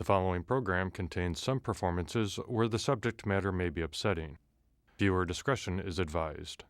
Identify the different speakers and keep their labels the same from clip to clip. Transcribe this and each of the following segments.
Speaker 1: The following program contains some performances where the subject matter may be upsetting. Viewer discretion is advised.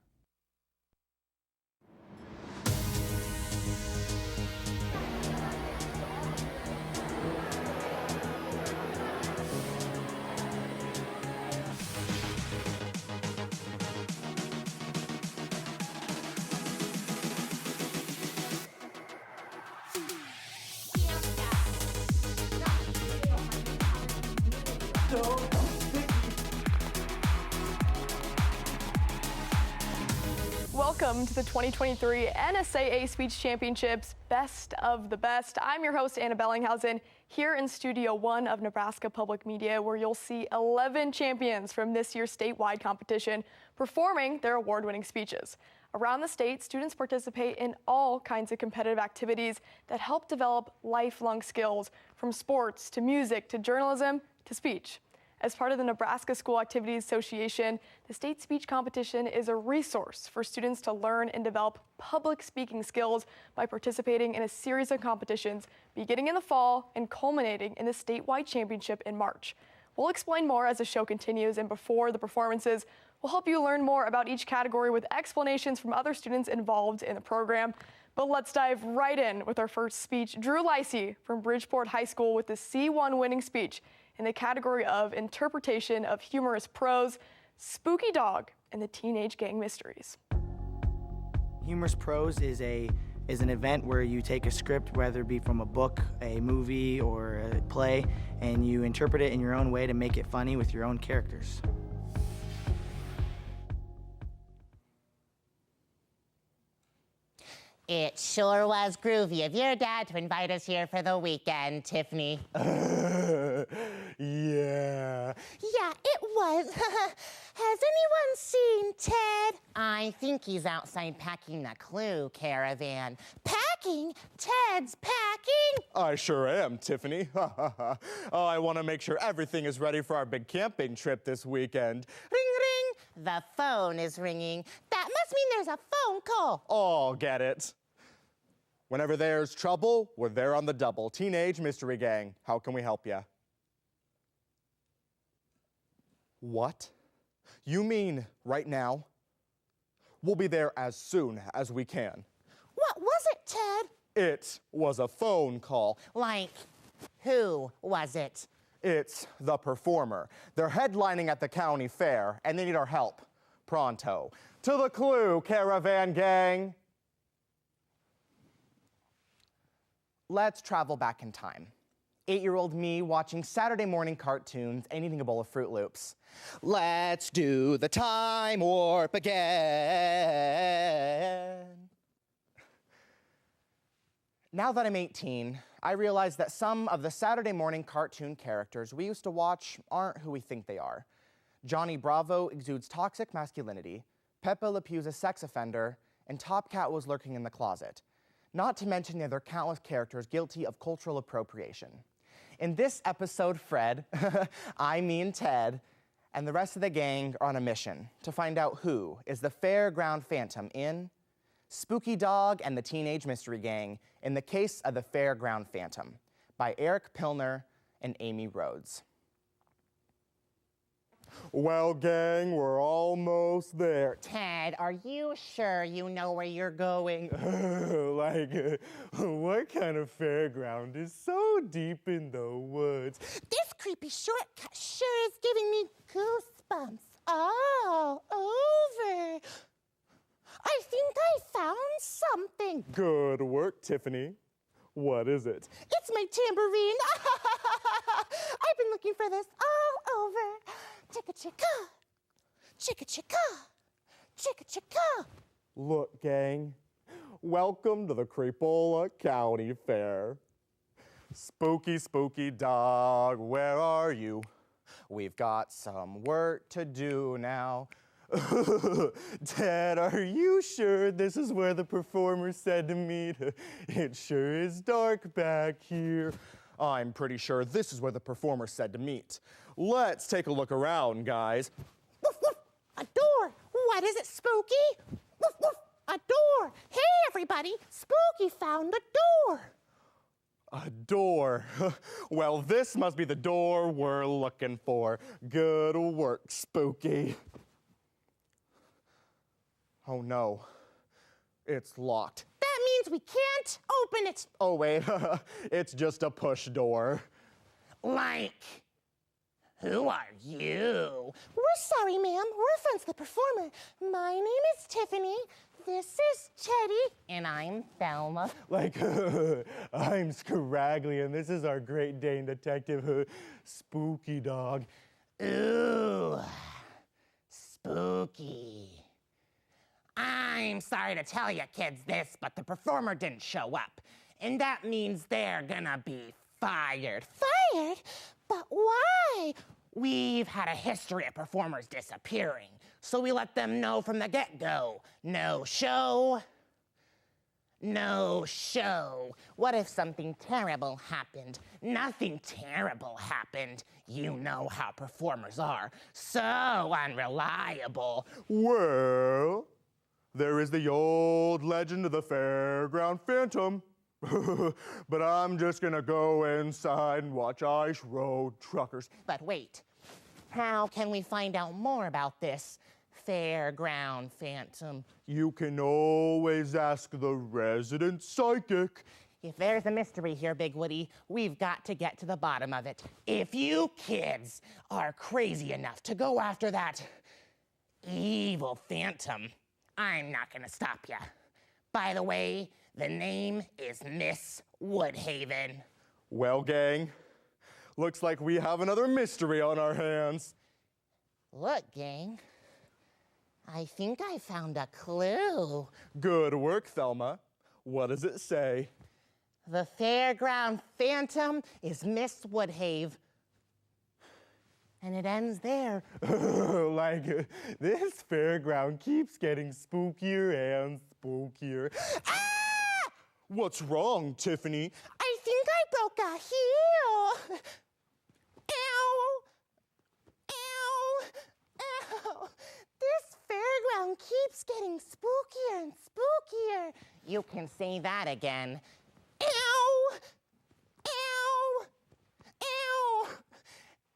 Speaker 2: Welcome to the 2023 NSAA Speech Championships Best of the Best. I'm your host, Anna Bellinghausen, here in Studio 1 of Nebraska Public Media, where you'll see 11 champions from this year's statewide competition performing their award-winning speeches. Around the state, students participate in all kinds of competitive activities that help develop lifelong skills, from sports to music to journalism to speech. As part of the Nebraska School Activities Association, the state speech competition is a resource for students to learn and develop public speaking skills by participating in a series of competitions beginning in the fall and culminating in the statewide championship in March. We'll explain more as the show continues, and before the performances, we'll help you learn more about each category with explanations from other students involved in the program. But let's dive right in with our first speech. Drew Lysey from Bridgeport High School with the C1 winning speech in the category of interpretation of humorous prose, Spooky Dog and the Teenage Gang Mysteries.
Speaker 3: Humorous prose is an event where you take a script, whether it be from a book, a movie, or a play, and you interpret it in your own way to make it funny with your own characters.
Speaker 4: It sure was groovy of your dad to invite us here for the weekend, Tiffany.
Speaker 5: Yeah.
Speaker 4: Yeah, it was. Has anyone seen Ted? I think he's outside packing the Clue caravan. Packing? Ted's packing?
Speaker 5: I sure am, Tiffany. Oh, I want to make sure everything is ready for our big camping trip this weekend. Ring, ring.
Speaker 4: The phone is ringing. That must mean there's a phone call.
Speaker 5: Oh, get it. Whenever there's trouble, we're there on the double. Teenage Mystery Gang, how can we help you? What? You mean right now? We'll be there as soon as we can.
Speaker 4: What was it, Ted?
Speaker 5: It was a phone call.
Speaker 4: Like, who was it?
Speaker 5: It's the performer. They're headlining at the county fair, and they need our help. Pronto. To the Clue caravan gang. Let's travel back in time. 8-year-old me watching Saturday morning cartoons and eating a bowl of Fruit Loops. Let's do the time warp again. Now that I'm 18, I realize that some of the Saturday morning cartoon characters we used to watch aren't who we think they are. Johnny Bravo exudes toxic masculinity, Pepe Le Pew's a sex offender, and Top Cat was lurking in the closet. Not to mention the other countless characters guilty of cultural appropriation. In this episode, Fred, I mean Ted, and the rest of the gang are on a mission to find out who is the Fairground Phantom in Spooky Dog and the Teenage Mystery Gang in the Case of the Fairground Phantom by Eric Pilner and Amy Rhodes. Well, gang, we're almost there.
Speaker 4: Ted, are you sure you know where you're going?
Speaker 5: What kind of fairground is so deep in the woods?
Speaker 4: This creepy shortcut sure is giving me goosebumps all over. I think I found something.
Speaker 5: Good work, Tiffany. What is it?
Speaker 4: It's my tambourine. I've been looking for this all over. Chicka chicka, chicka chicka, chicka chicka.
Speaker 5: Look, gang, welcome to the Creepola County Fair. Spooky, spooky dog, where are you? We've got some work to do now. Ted, are you sure this is where the performer said to meet? It sure is dark back here. I'm pretty sure this is where the performer said to meet. Let's take a look around, guys.
Speaker 4: Woof, woof. A door. What is it, Spooky? Woof, woof. A door. Hey, everybody. Spooky found a door.
Speaker 5: A door. Well, this must be the door we're looking for. Good work, Spooky. Oh no, it's locked.
Speaker 4: That means we can't open it.
Speaker 5: Oh wait, it's just a push door.
Speaker 4: Like, who are you? We're sorry, ma'am. We're friends of the performer. My name is Tiffany. This is Teddy. And I'm Thelma.
Speaker 5: Like, I'm Scraggly, and this is our Great Dane detective, Spooky Dog.
Speaker 4: Ooh, spooky. I'm sorry to tell you kids this, but the performer didn't show up. And that means they're gonna be fired. Fired? But why? We've had a history of performers disappearing, so we let them know from the get-go. No show, no show. What if something terrible happened? Nothing terrible happened. You know how performers are. So unreliable.
Speaker 5: Well, there is the old legend of the fairground phantom. But I'm just gonna go inside and watch Ice Road Truckers.
Speaker 4: But wait, how can we find out more about this fairground phantom?
Speaker 5: You can always ask the resident psychic.
Speaker 4: If there's a mystery here, Big Woody, we've got to get to the bottom of it. If you kids are crazy enough to go after that evil phantom, I'm not gonna stop ya. By the way, the name is Miss Woodhaven.
Speaker 5: Well, gang, looks like we have another mystery on our hands.
Speaker 4: Look, gang, I think I found a clue.
Speaker 5: Good work, Thelma. What does it say?
Speaker 4: The fairground phantom is Miss Woodhave. And it ends there.
Speaker 5: Like, this fairground keeps getting spookier and spookier.
Speaker 4: Ah!
Speaker 5: What's wrong, Tiffany?
Speaker 4: I think I broke a heel. Ow! Ow! Ow! This fairground keeps getting spookier and spookier. You can say that again. Ow! Ow! Ow!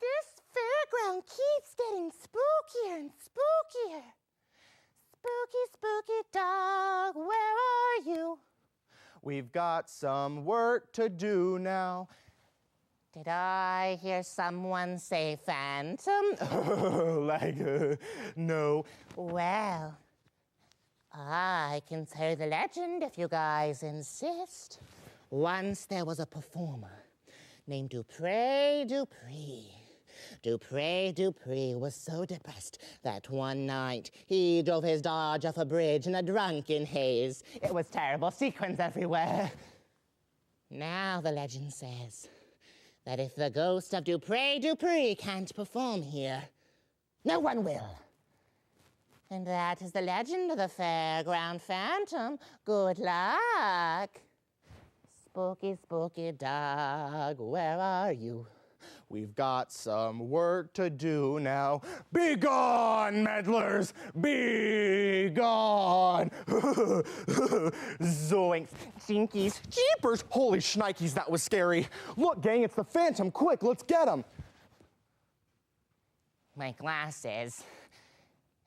Speaker 4: This fairground keeps getting spookier and spookier. Spooky, spooky dog, where are you?
Speaker 5: We've got some work to do now.
Speaker 4: Did I hear someone say phantom?
Speaker 5: No.
Speaker 4: Well, I can tell the legend if you guys insist. Once there was a performer named Dupree Dupree. Dupree was so depressed that one night he drove his Dodge off a bridge in a drunken haze. It was terrible, sequins everywhere. Now the legend says that if the ghost of Dupree can't perform here, no one will. And that is the legend of the fairground phantom. Good luck. Spooky, spooky dog, where are you?
Speaker 5: We've got some work to do now. Be gone, meddlers! Be gone! Zoinks.
Speaker 4: Jinkies.
Speaker 5: Jeepers! Holy shnikes, that was scary. Look, gang, it's the Phantom. Quick, let's get him.
Speaker 4: My glasses.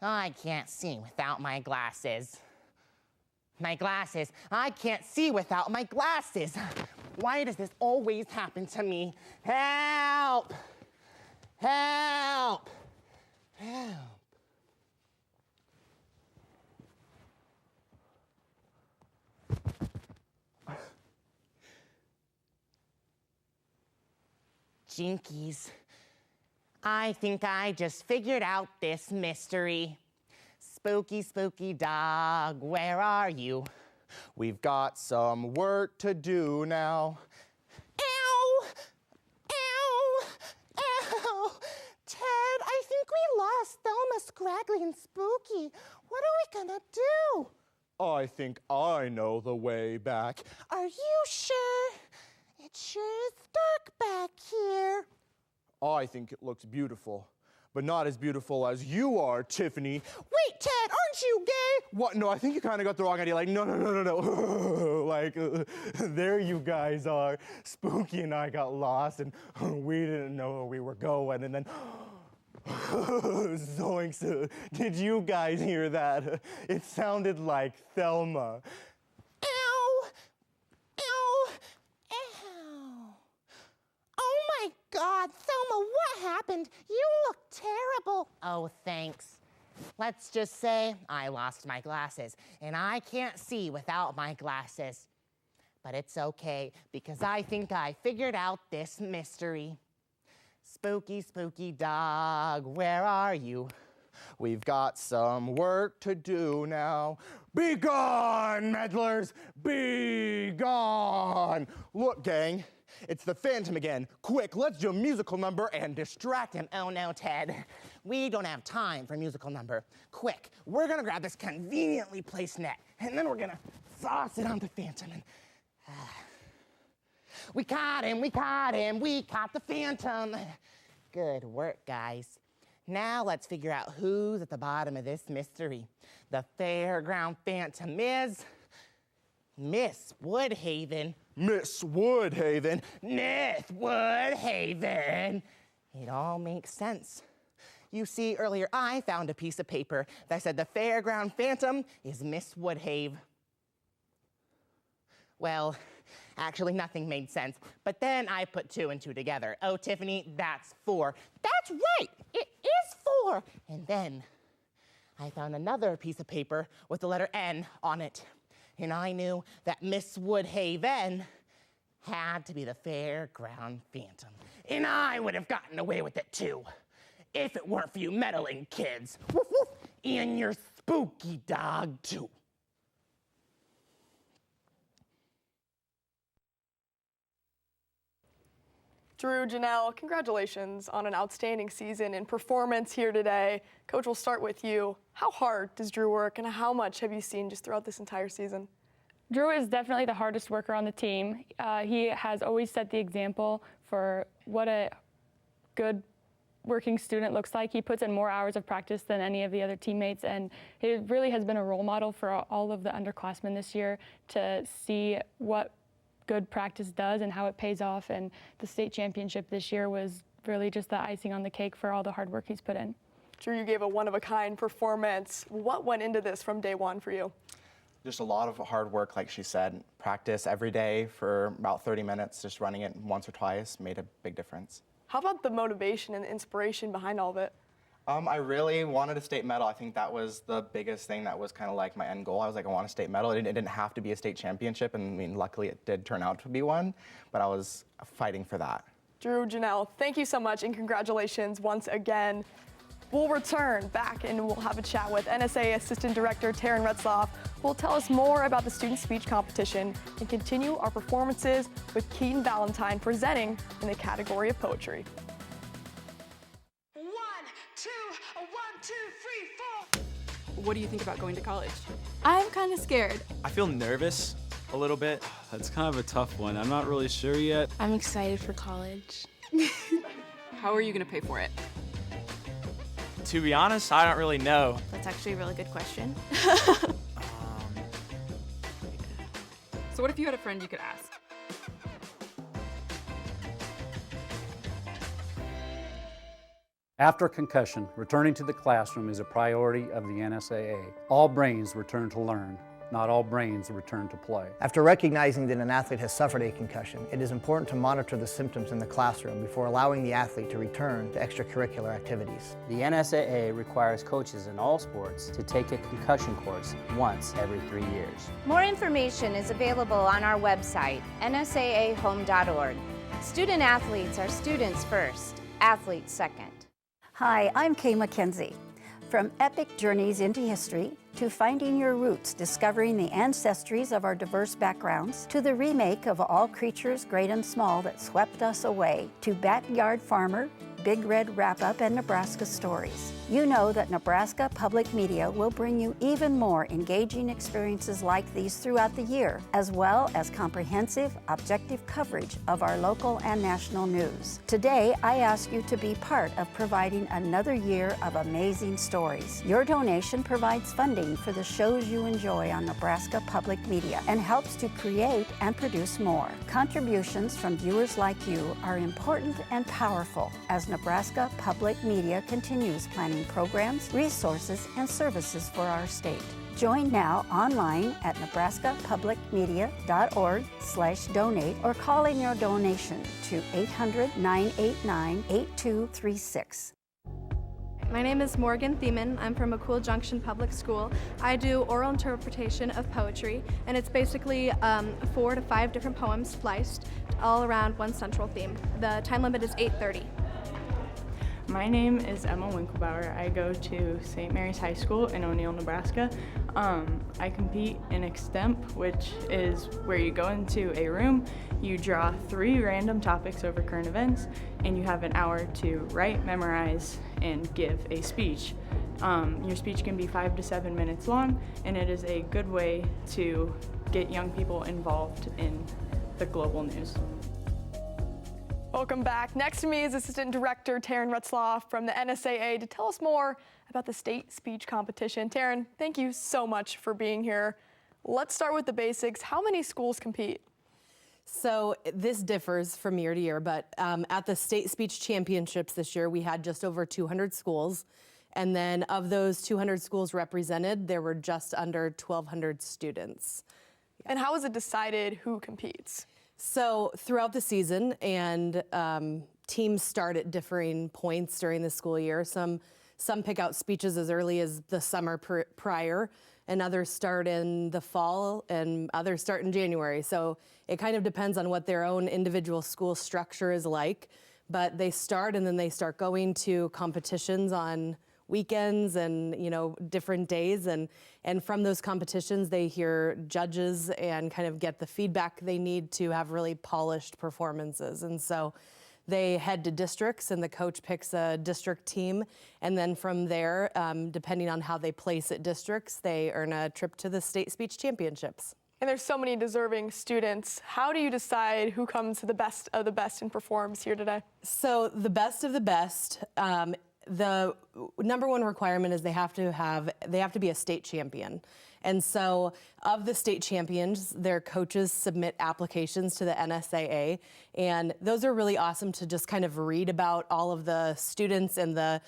Speaker 4: I can't see without my glasses. My glasses. I can't see without my glasses. Why does this always happen to me? Help! Help! Help! Jinkies. I think I just figured out this mystery. Spooky, spooky dog, where are you?
Speaker 5: We've got some work to do now.
Speaker 4: Ow! Ow! Ow! Ted, I think we lost Thelma, Scraggly, and Spooky. What are we gonna do?
Speaker 5: I think I know the way back.
Speaker 4: Are you sure? It sure is dark back here.
Speaker 5: I think it looks beautiful, but not as beautiful as you are, Tiffany.
Speaker 4: Wait, Ted, our
Speaker 5: aren't you gay? What? No, I think you kind of got the wrong idea. Like, no. Like, there you guys are. Spooky and I got lost, and we didn't know where we were going, and then zoinks. Did you guys hear that? It sounded like Thelma.
Speaker 4: Ow! Ow! Ow! Oh my God, Thelma, what happened? You look terrible. Oh, thanks. Let's just say I lost my glasses, and I can't see without my glasses. But it's okay, because I think I figured out this mystery. Spooky, spooky dog, where are you?
Speaker 5: We've got some work to do now. Be gone, meddlers! Be gone! Look, gang, it's the Phantom again. Quick, let's do a musical number and distract him.
Speaker 4: Oh no, Ted. We don't have time for a musical number. Quick, we're gonna grab this conveniently placed net, and then we're gonna toss it on the Phantom. And, we caught him, we caught the Phantom. Good work, guys. Now let's figure out who's at the bottom of this mystery. The Fairground Phantom is Miss Woodhaven.
Speaker 5: Miss Woodhaven.
Speaker 4: Miss Woodhaven. It all makes sense. You see, earlier I found a piece of paper that said the Fairground Phantom is Miss Woodhave. Well, actually nothing made sense, but then I put 2 and 2 together. Oh, Tiffany, that's 4. That's right, it is 4. And then I found another piece of paper with the letter N on it, and I knew that Miss Woodhaven had to be the Fairground Phantom. And I would have gotten away with it too, if it weren't for you meddling kids. Woof, woof. And your spooky dog too.
Speaker 2: Drew, Janelle, congratulations on an outstanding season and performance here today. Coach, we'll start with you. How hard does Drew work, and how much have you seen just throughout this entire season?
Speaker 6: Drew is definitely the hardest worker on the team. He has always set the example for what a good working student looks like. He puts in more hours of practice than any of the other teammates, and he really has been a role model for all of the underclassmen this year to see what good practice does and how it pays off. And the state championship this year was really just the icing on the cake for all the hard work he's put in.
Speaker 2: Drew, you gave a one-of-a-kind performance. What went into this from day one for you?
Speaker 5: Just a lot of hard work, like she said. Practice every day for about 30 minutes, just running it once or twice made a big difference.
Speaker 2: How about the motivation and the inspiration behind all of it?
Speaker 5: I really wanted a state medal. I think that was the biggest thing that was kind of like my end goal. I was like, I want a state medal. It didn't have to be a state championship, and I mean, luckily it did turn out to be one, but I was fighting for that.
Speaker 2: Drew, Janelle, thank you so much, and congratulations once again. We'll return back and we'll have a chat with NSAA Assistant Director Taryn Retzloff, who will tell us more about the student speech competition and continue our performances with Keaton Valentine presenting in the category of poetry.
Speaker 7: 1, 2, 1, 2, 3, 4.
Speaker 8: What do you think about going to college?
Speaker 9: I'm kind of scared.
Speaker 10: I feel nervous a little bit.
Speaker 11: That's kind of a tough one. I'm not really sure yet.
Speaker 9: I'm excited for college.
Speaker 8: How are you going to pay for it?
Speaker 10: To be honest, I don't really know.
Speaker 9: That's actually a really good question.
Speaker 8: So what if you had a friend you could ask?
Speaker 12: After concussion, returning to the classroom is a priority of the NSAA. All brains return to learn. Not all brains return to play.
Speaker 13: After recognizing that an athlete has suffered a concussion, it is important to monitor the symptoms in the classroom before allowing the athlete to return to extracurricular activities.
Speaker 14: The NSAA requires coaches in all sports to take a concussion course once every 3 years.
Speaker 15: More information is available on our website, nsaahome.org. Student athletes are students first, athletes second.
Speaker 16: Hi, I'm Kay McKenzie. From epic journeys into history, to finding your roots, discovering the ancestries of our diverse backgrounds, to the remake of All Creatures Great and Small that swept us away, to Backyard Farmer, Big Red Wrap-Up, and Nebraska Stories. You know that Nebraska Public Media will bring you even more engaging experiences like these throughout the year, as well as comprehensive, objective coverage of our local and national news. Today, I ask you to be part of providing another year of amazing stories. Your donation provides funding for the shows you enjoy on Nebraska Public Media and helps to create and produce more. Contributions from viewers like you are important and powerful as Nebraska Public Media continues planning programs, resources, and services for our state. Join now online at nebraskapublicmedia.org/donate or call in your donation to 800-989-8236.
Speaker 17: My name is Morgan Thiemann. I'm from McCool Junction Public School. I do oral interpretation of poetry, and it's basically 4 to 5 different poems spliced all around one central theme. The time limit is 8:30.
Speaker 18: My name is Emma Winklebauer. I go to St. Mary's High School in O'Neill, Nebraska. I compete in extemp, which is where you go into a room, you draw 3 random topics over current events, and you have an hour to write, memorize, and give a speech. Your speech can be 5 to 7 minutes long, and it is a good way to get young people involved in the global news.
Speaker 2: Welcome back. Next to me is Assistant Director Taryn Retzlaff from the NSAA to tell us more about the state speech competition. Taryn, thank you so much for being here. Let's start with the basics. How many schools compete?
Speaker 19: So this differs from year to year, but at the state speech championships this year, we had just over 200 schools. And then of those 200 schools represented, there were just under 1,200 students.
Speaker 2: And how is it decided who competes?
Speaker 19: So throughout the season, and teams start at differing points during the school year. Some pick out speeches as early as the summer prior, and others start in the fall, and others start in January. So it kind of depends on what their own individual school structure is like. But they start, and then they start going to competitions on weekends and different days, and from those competitions they hear judges and kind of get the feedback they need to have really polished performances. And so they head to districts, and the coach picks a district team, and then from there, depending on how they place at districts, they earn a trip to the state speech championships.
Speaker 2: And there's so many deserving students. How do you decide who comes to the best of the best and performs here today?
Speaker 19: So the best of the best, the number one requirement is they have to be a state champion. And so of the state champions, their coaches submit applications to the NSAA, and those are really awesome to just kind of read about all of the students and the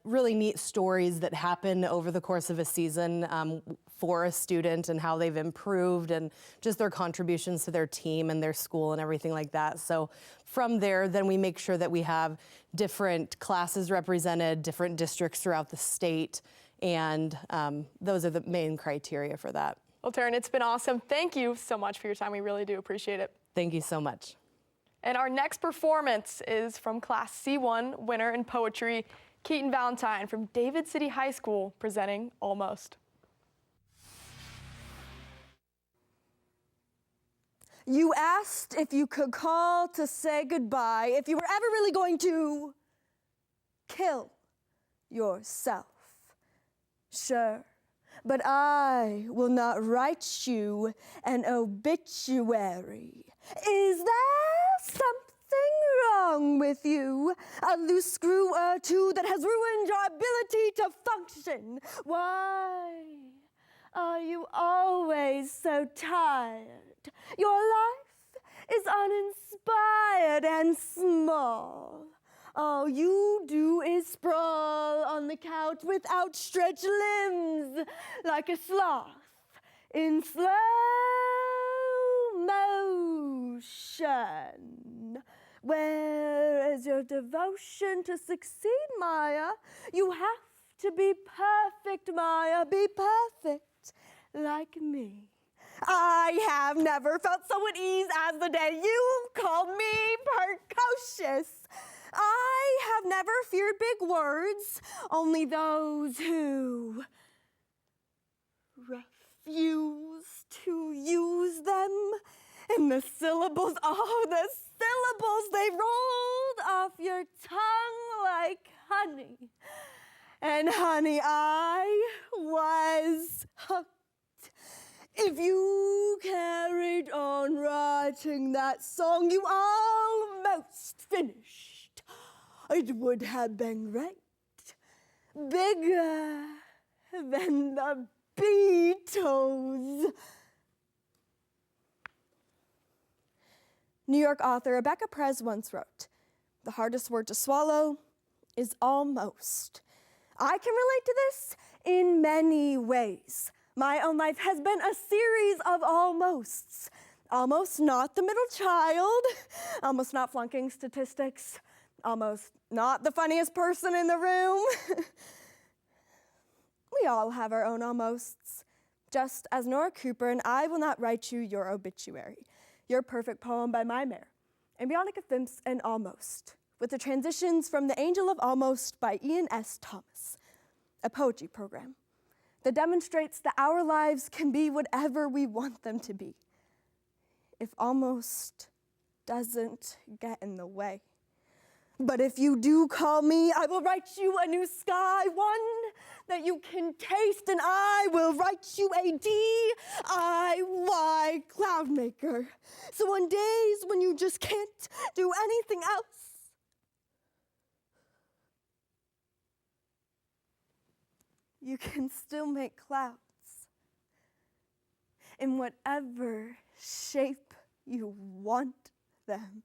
Speaker 19: really neat stories that happen over the course of a season for a student and how they've improved and just their contributions to their team and their school and everything like that. So from there, then we make sure that we have different classes represented, different districts throughout the state, and those are the main criteria for that.
Speaker 2: Well, Taryn, it's been awesome. Thank you so much for your time. We really do appreciate it.
Speaker 19: Thank you so much.
Speaker 2: And our next performance is from Class C1 winner in poetry, Keaton Valentine from David City High School, presenting Almost.
Speaker 20: You asked if you could call to say goodbye, if you were ever really going to kill yourself. Sure, but I will not write you an obituary. Is there something wrong with you? A loose screw or two that has ruined your ability to function? Why are you always so tired? Your life is uninspired and small. All you do is sprawl on the couch with outstretched limbs like a sloth in slow motion. Where is your devotion to succeed, Maya? You have to be perfect, Maya. Be perfect like me. I have never felt so at ease as the day you called me precocious. I have never feared big words, only those who refuse to use them. And the syllables, oh, the syllables, they rolled off your tongue like honey. And honey, I was hooked. If you carried on writing that song you almost finished, it would have been great. Bigger than the Beatles. New York author Rebecca Perez once wrote, "The hardest word to swallow is almost." I can relate to this in many ways. My own life has been a series of almosts. Almost not the middle child, almost not flunking statistics, almost not the funniest person in the room. We all have our own almosts. Just as Nora Cooper and I will not write you your obituary, your perfect poem by my mare, Embryonic Phimps and Almost, with the transitions from The Angel of Almost by Ian S. Thomas, a poetry program that demonstrates that our lives can be whatever we want them to be, if almost doesn't get in the way. But if you do call me, I will write you a new sky, one that you can taste, and I will write you a DIY cloud maker. So on days when you just can't do anything else, you can still make clouds in whatever shape you want them.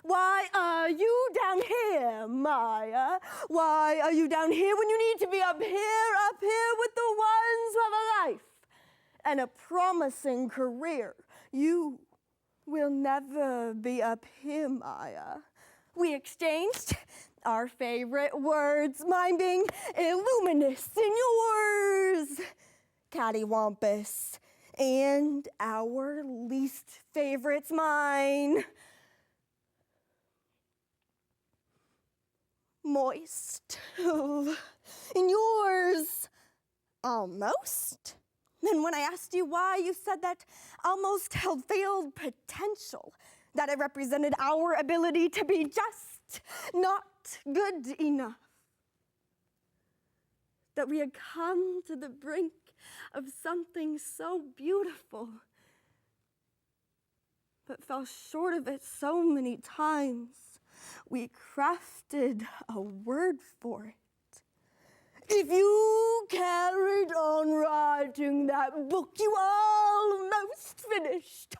Speaker 20: Why are you down here, Maya? Why are you down here when you need to be up here with the ones who have a life and a promising career? You will never be up here, Maya. We exchanged our favorite words, mine being illuminous and yours cattywampus, and our least favorites, mine moist, and yours almost. And when I asked you why, you said that almost held veiled potential, that it represented our ability to be just not good enough, that we had come to the brink of something so beautiful, but fell short of it so many times. We crafted a word for it. If you carried on writing that book you almost finished,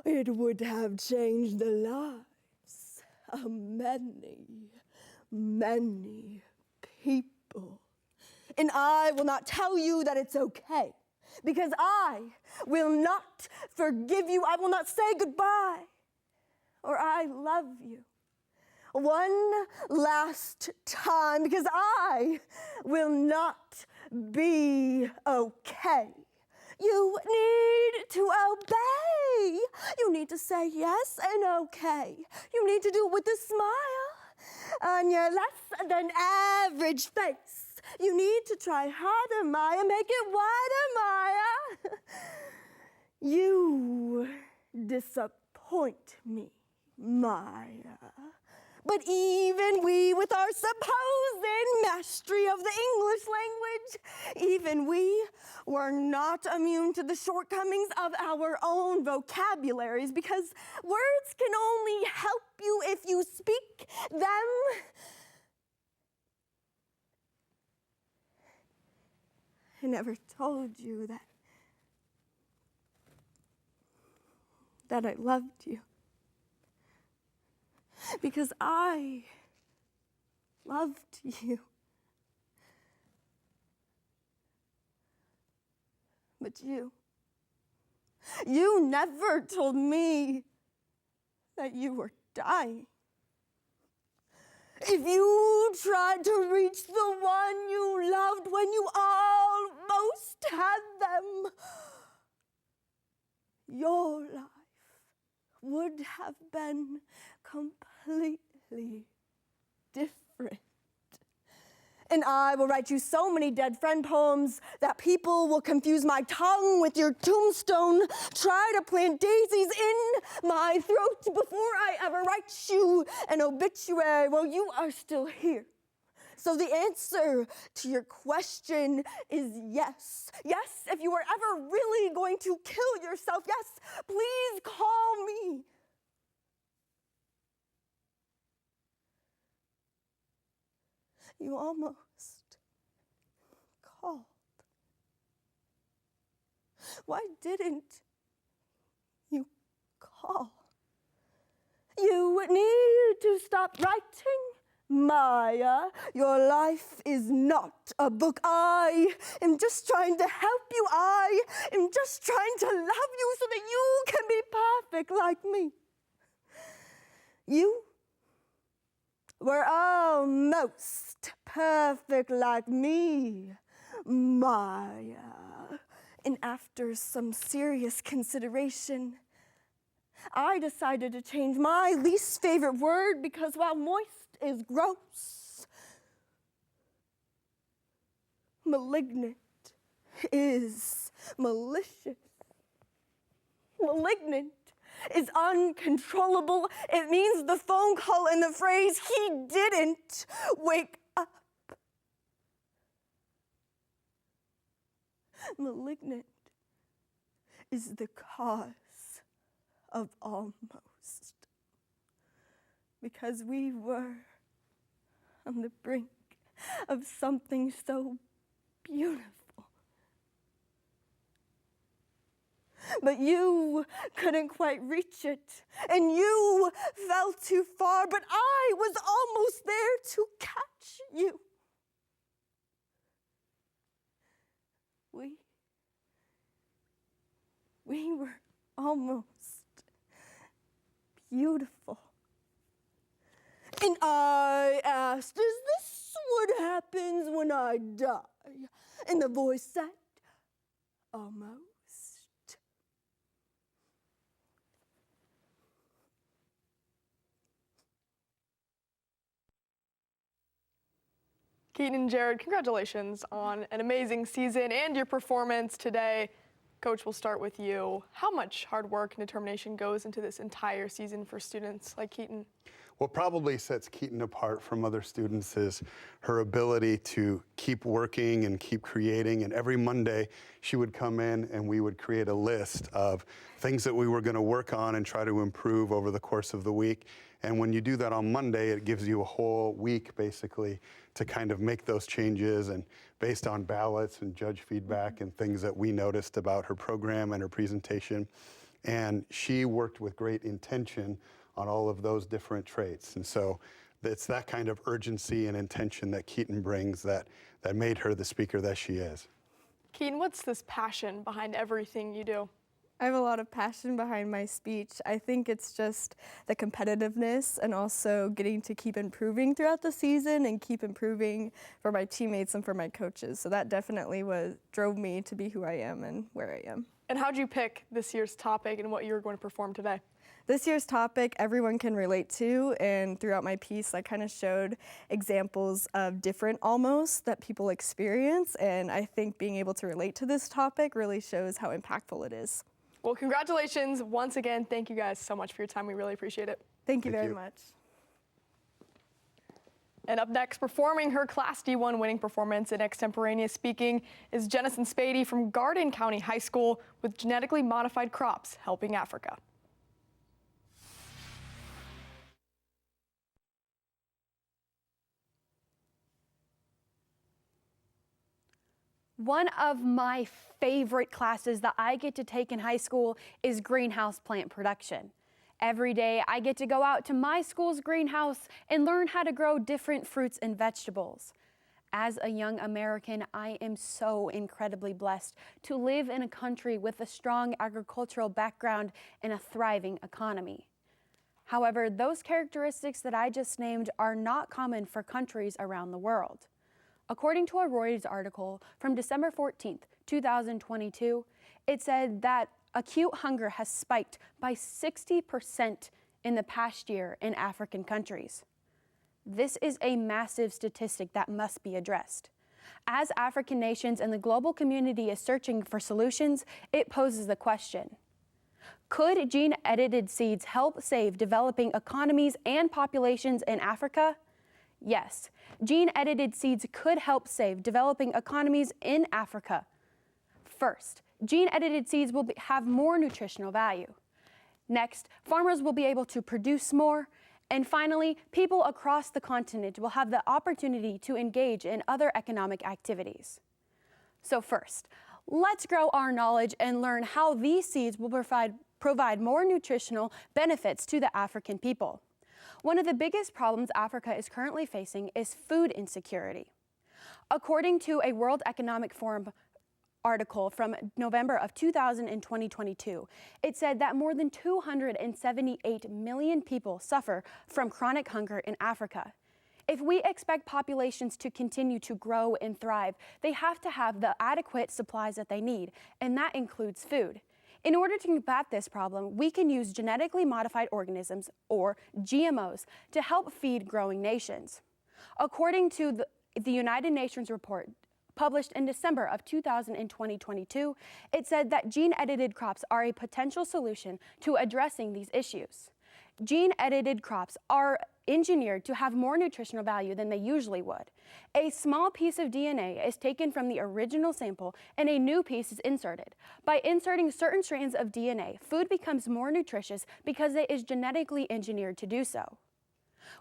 Speaker 20: it would have changed the lives of many, many people. And I will not tell you that it's okay, because I will not forgive you. I will not say goodbye or I love you one last time, because I will not be okay. You need to obey. You need to say yes and okay. You need to do it with a smile on your less than average face. You need to try harder, Maya. Make it wider, Maya. You disappoint me, Maya. But even we, with our supposed mastery of the English language, even we were not immune to the shortcomings of our own vocabularies, because words can only help you if you speak them. I never told you that I loved you. Because I loved you. But you never told me that you were dying. If you tried to reach the one you loved when you almost had them, your life would have been completely different. And I will write you so many dead friend poems that people will confuse my tongue with your tombstone, try to plant daisies in my throat before I ever write you an obituary while you are still here, So the answer to your question is yes. Yes, if you were ever really going to kill yourself, yes, please call me. You almost called. Why didn't you call? You need to stop writing, Maya. Your life is not a book. I am just trying to help you. I am just trying to love you so that you can be perfect like me. You were almost perfect like me, Maya. And after some serious consideration, I decided to change my least favorite word because while moist is gross, malignant is malicious. Malignant is uncontrollable. It means the phone call and the phrase, "He didn't wake up." Malignant is the cause of almost. Because we were on the brink of something so beautiful. But you couldn't quite reach it, and you fell too far, but I was almost there to catch you. We were almost beautiful. And I asked, is this what happens when I die? And the voice said, almost.
Speaker 2: Keaton and Jared, congratulations on an amazing season and your performance today. Coach, we'll start with you. How much hard work and determination goes into this entire season for students like Keaton?
Speaker 21: What probably sets Keaton apart from other students is her ability to keep working and keep creating. And every Monday, she would come in and we would create a list of things that we were going to work on and try to improve over the course of the week. And when you do that on Monday, it gives you a whole week, basically, to kind of make those changes and based on ballots and judge feedback and things that we noticed about her program and her presentation. And she worked with great intention on all of those different traits. And so it's that kind of urgency and intention that Keaton brings that made her the speaker that she is.
Speaker 2: Keaton, what's this passion behind everything you do?
Speaker 17: I have a lot of passion behind my speech. I think it's just the competitiveness and also getting to keep improving throughout the season and keep improving for my teammates and for my coaches. So that definitely drove me to be who I am and where I am.
Speaker 2: And how'd you pick this year's topic and what you were going to perform today?
Speaker 17: This year's topic everyone can relate to, and throughout my piece I kind of showed examples of different almost that people experience, and I think being able to relate to this topic really shows how impactful it is.
Speaker 2: Well, congratulations once again. Thank you guys so much for your time. We really appreciate it.
Speaker 17: Thank you very much.
Speaker 2: And up next, performing her Class D1 winning performance in extemporaneous speaking is Jennison Spady from Garden County High School with genetically modified crops helping Africa.
Speaker 22: One of my favorite classes that I get to take in high school is greenhouse plant production. Every day I get to go out to my school's greenhouse and learn how to grow different fruits and vegetables. As a young American, I am so incredibly blessed to live in a country with a strong agricultural background and a thriving economy. However, those characteristics that I just named are not common for countries around the world. According to a Reuters article from December 14th, 2022, it said that acute hunger has spiked by 60% in the past year in African countries. This is a massive statistic that must be addressed. As African nations and the global community is searching for solutions, it poses the question: could gene-edited seeds help save developing economies and populations in Africa? Yes, gene-edited seeds could help save developing economies in Africa. First, gene-edited seeds will have more nutritional value. Next, farmers will be able to produce more. And finally, people across the continent will have the opportunity to engage in other economic activities. So first, let's grow our knowledge and learn how these seeds will provide more nutritional benefits to the African people. One of the biggest problems Africa is currently facing is food insecurity. According to a World Economic Forum article from November of 2022, it said that more than 278 million people suffer from chronic hunger in Africa. If we expect populations to continue to grow and thrive, they have to have the adequate supplies that they need, and that includes food. In order to combat this problem, we can use genetically modified organisms, or GMOs, to help feed growing nations. According to the United Nations report published in December of 2022, it said that gene-edited crops are a potential solution to addressing these issues. Gene-edited crops are engineered to have more nutritional value than they usually would. A small piece of DNA is taken from the original sample and a new piece is inserted. By inserting certain strands of DNA, food becomes more nutritious because it is genetically engineered to do so.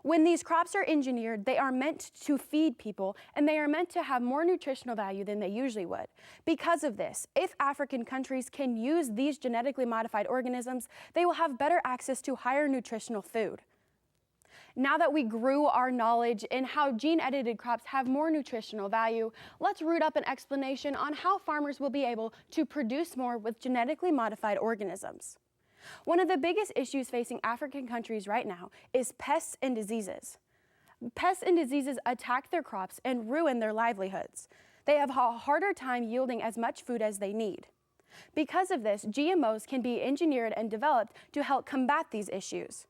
Speaker 22: When these crops are engineered, they are meant to feed people and they are meant to have more nutritional value than they usually would. Because of this, if African countries can use these genetically modified organisms, they will have better access to higher nutritional food. Now that we grew our knowledge in how gene-edited crops have more nutritional value, let's root up an explanation on how farmers will be able to produce more with genetically modified organisms. One of the biggest issues facing African countries right now is pests and diseases. Pests and diseases attack their crops and ruin their livelihoods. They have a harder time yielding as much food as they need. Because of this, GMOs can be engineered and developed to help combat these issues.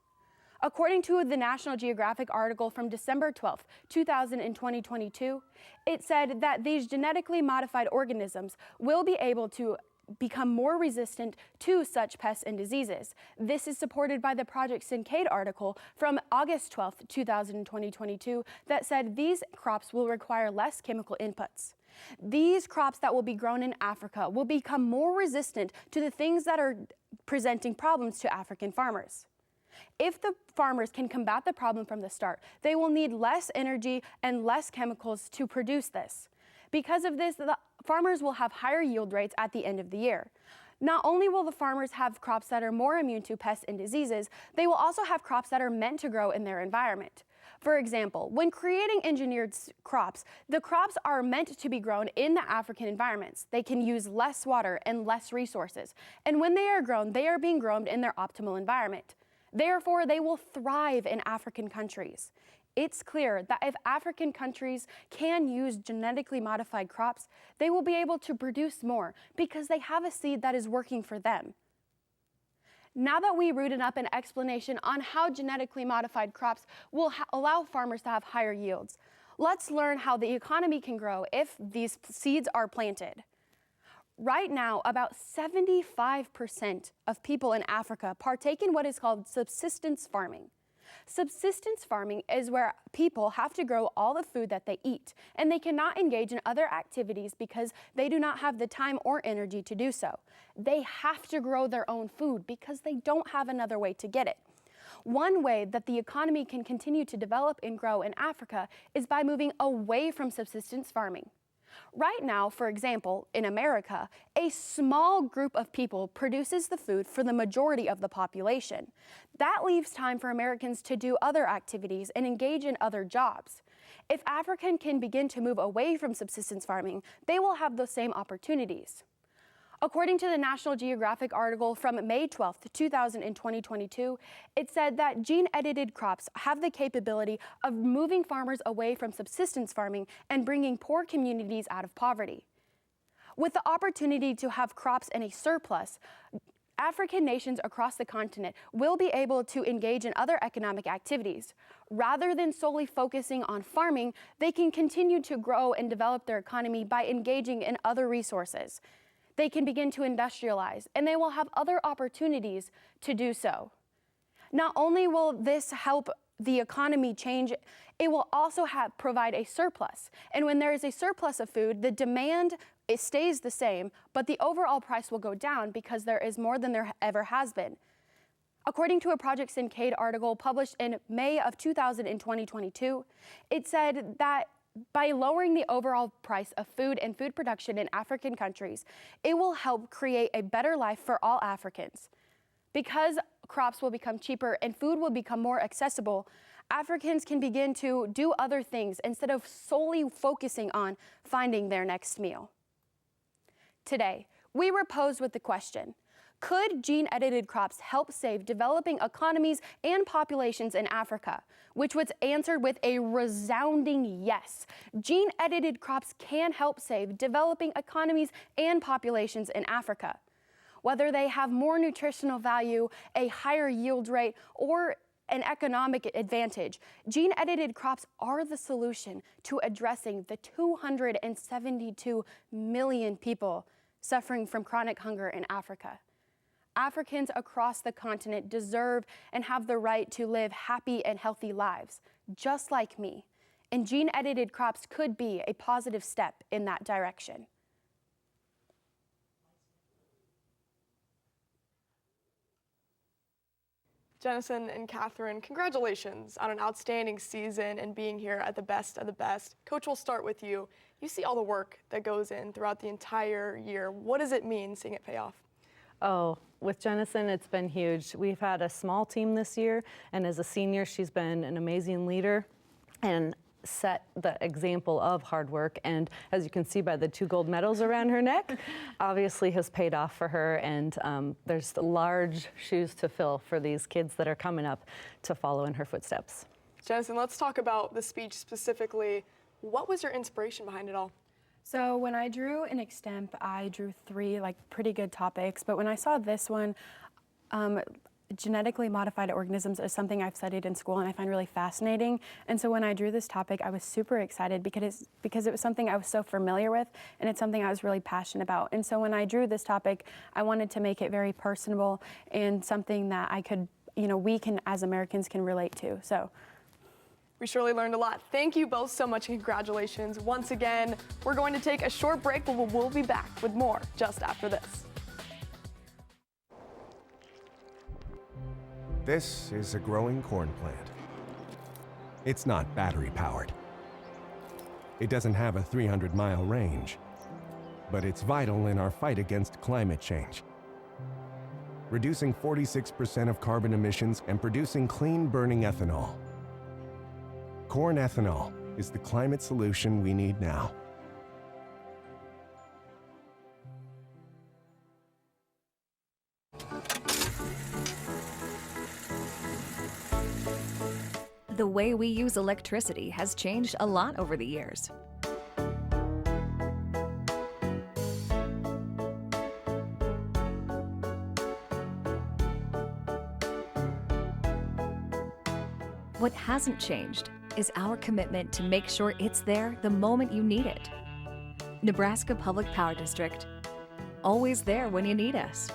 Speaker 22: According to the National Geographic article from December 12, 2022, it said that these genetically modified organisms will be able to become more resistant to such pests and diseases. This is supported by the Project Syncade article from August 12, 2022, that said these crops will require less chemical inputs. These crops that will be grown in Africa will become more resistant to the things that are presenting problems to African farmers. If the farmers can combat the problem from the start, they will need less energy and less chemicals to produce this. Because of this, the farmers will have higher yield rates at the end of the year. Not only will the farmers have crops that are more immune to pests and diseases, they will also have crops that are meant to grow in their environment. For example, when creating engineered crops, the crops are meant to be grown in the African environments. They can use less water and less resources. And when they are grown, they are being grown in their optimal environment. Therefore, they will thrive in African countries. It's clear that if African countries can use genetically modified crops, they will be able to produce more because they have a seed that is working for them. Now that we rooted up an explanation on how genetically modified crops will allow farmers to have higher yields, let's learn how the economy can grow if these seeds are planted. Right now, about 75% of people in Africa partake in what is called subsistence farming. Subsistence farming is where people have to grow all the food that they eat, and they cannot engage in other activities because they do not have the time or energy to do so. They have to grow their own food because they don't have another way to get it. One way that the economy can continue to develop and grow in Africa is by moving away from subsistence farming. Right now, for example, in America, a small group of people produces the food for the majority of the population. That leaves time for Americans to do other activities and engage in other jobs. If Africa can begin to move away from subsistence farming, they will have those same opportunities. According to the National Geographic article from May 12, 2022, it said that gene-edited crops have the capability of moving farmers away from subsistence farming and bringing poor communities out of poverty. With the opportunity to have crops in a surplus, African nations across the continent will be able to engage in other economic activities. Rather than solely focusing on farming, they can continue to grow and develop their economy by engaging in other resources. They can begin to industrialize, and they will have other opportunities to do so. Not only will this help the economy change, it will also provide a surplus. And when there is a surplus of food, the demand, it stays the same, but the overall price will go down because there is more than there ever has been. According to a Project Syncade article published in May of 2022, it said that by lowering the overall price of food and food production in African countries, it will help create a better life for all Africans. Because crops will become cheaper and food will become more accessible, Africans can begin to do other things instead of solely focusing on finding their next meal. Today, we were posed with the question, could gene-edited crops help save developing economies and populations in Africa? Which was answered with a resounding yes. Gene-edited crops can help save developing economies and populations in Africa. Whether they have more nutritional value, a higher yield rate, or an economic advantage, gene-edited crops are the solution to addressing the 272 million people suffering from chronic hunger in Africa. Africans across the continent deserve and have the right to live happy and healthy lives, just like me, and gene-edited crops could be a positive step in that direction.
Speaker 2: Jennison and Catherine, congratulations on an outstanding season and being here at the best of the best. Coach, we'll start with you. You see all the work that goes in throughout the entire year. What does it mean seeing it pay off?
Speaker 1: Oh, with Jennison, it's been huge. We've had a small team this year, and as a senior, she's been an amazing leader and set the example of hard work. And as you can see by the 2 gold medals around her neck, obviously has paid off for her. And there's large shoes to fill for these kids that are coming up to follow in her footsteps.
Speaker 2: Jennison, let's talk about the speech specifically. What was your inspiration behind it all?
Speaker 22: So when I drew an extemp, I drew 3 pretty good topics, but when I saw this one, genetically modified organisms is something I've studied in school and I find really fascinating. And so when I drew this topic, I was super excited because it was something I was so familiar with and it's something I was really passionate about. And so when I drew this topic, I wanted to make it very personable and something that I could, we can, as Americans, can relate to. So.
Speaker 2: We surely learned a lot. Thank you both so much and congratulations. Once again, we're going to take a short break, but we'll be back with more just after this.
Speaker 3: This is a growing corn plant. It's not battery powered. It doesn't have a 300-mile range, but it's vital in our fight against climate change. Reducing 46% of carbon emissions and producing clean burning ethanol. Corn ethanol is the climate solution we need now.
Speaker 23: The way we use electricity has changed a lot over the years. What hasn't changed is our commitment to make sure it's there the moment you need it. Nebraska Public Power District, always there when you need us.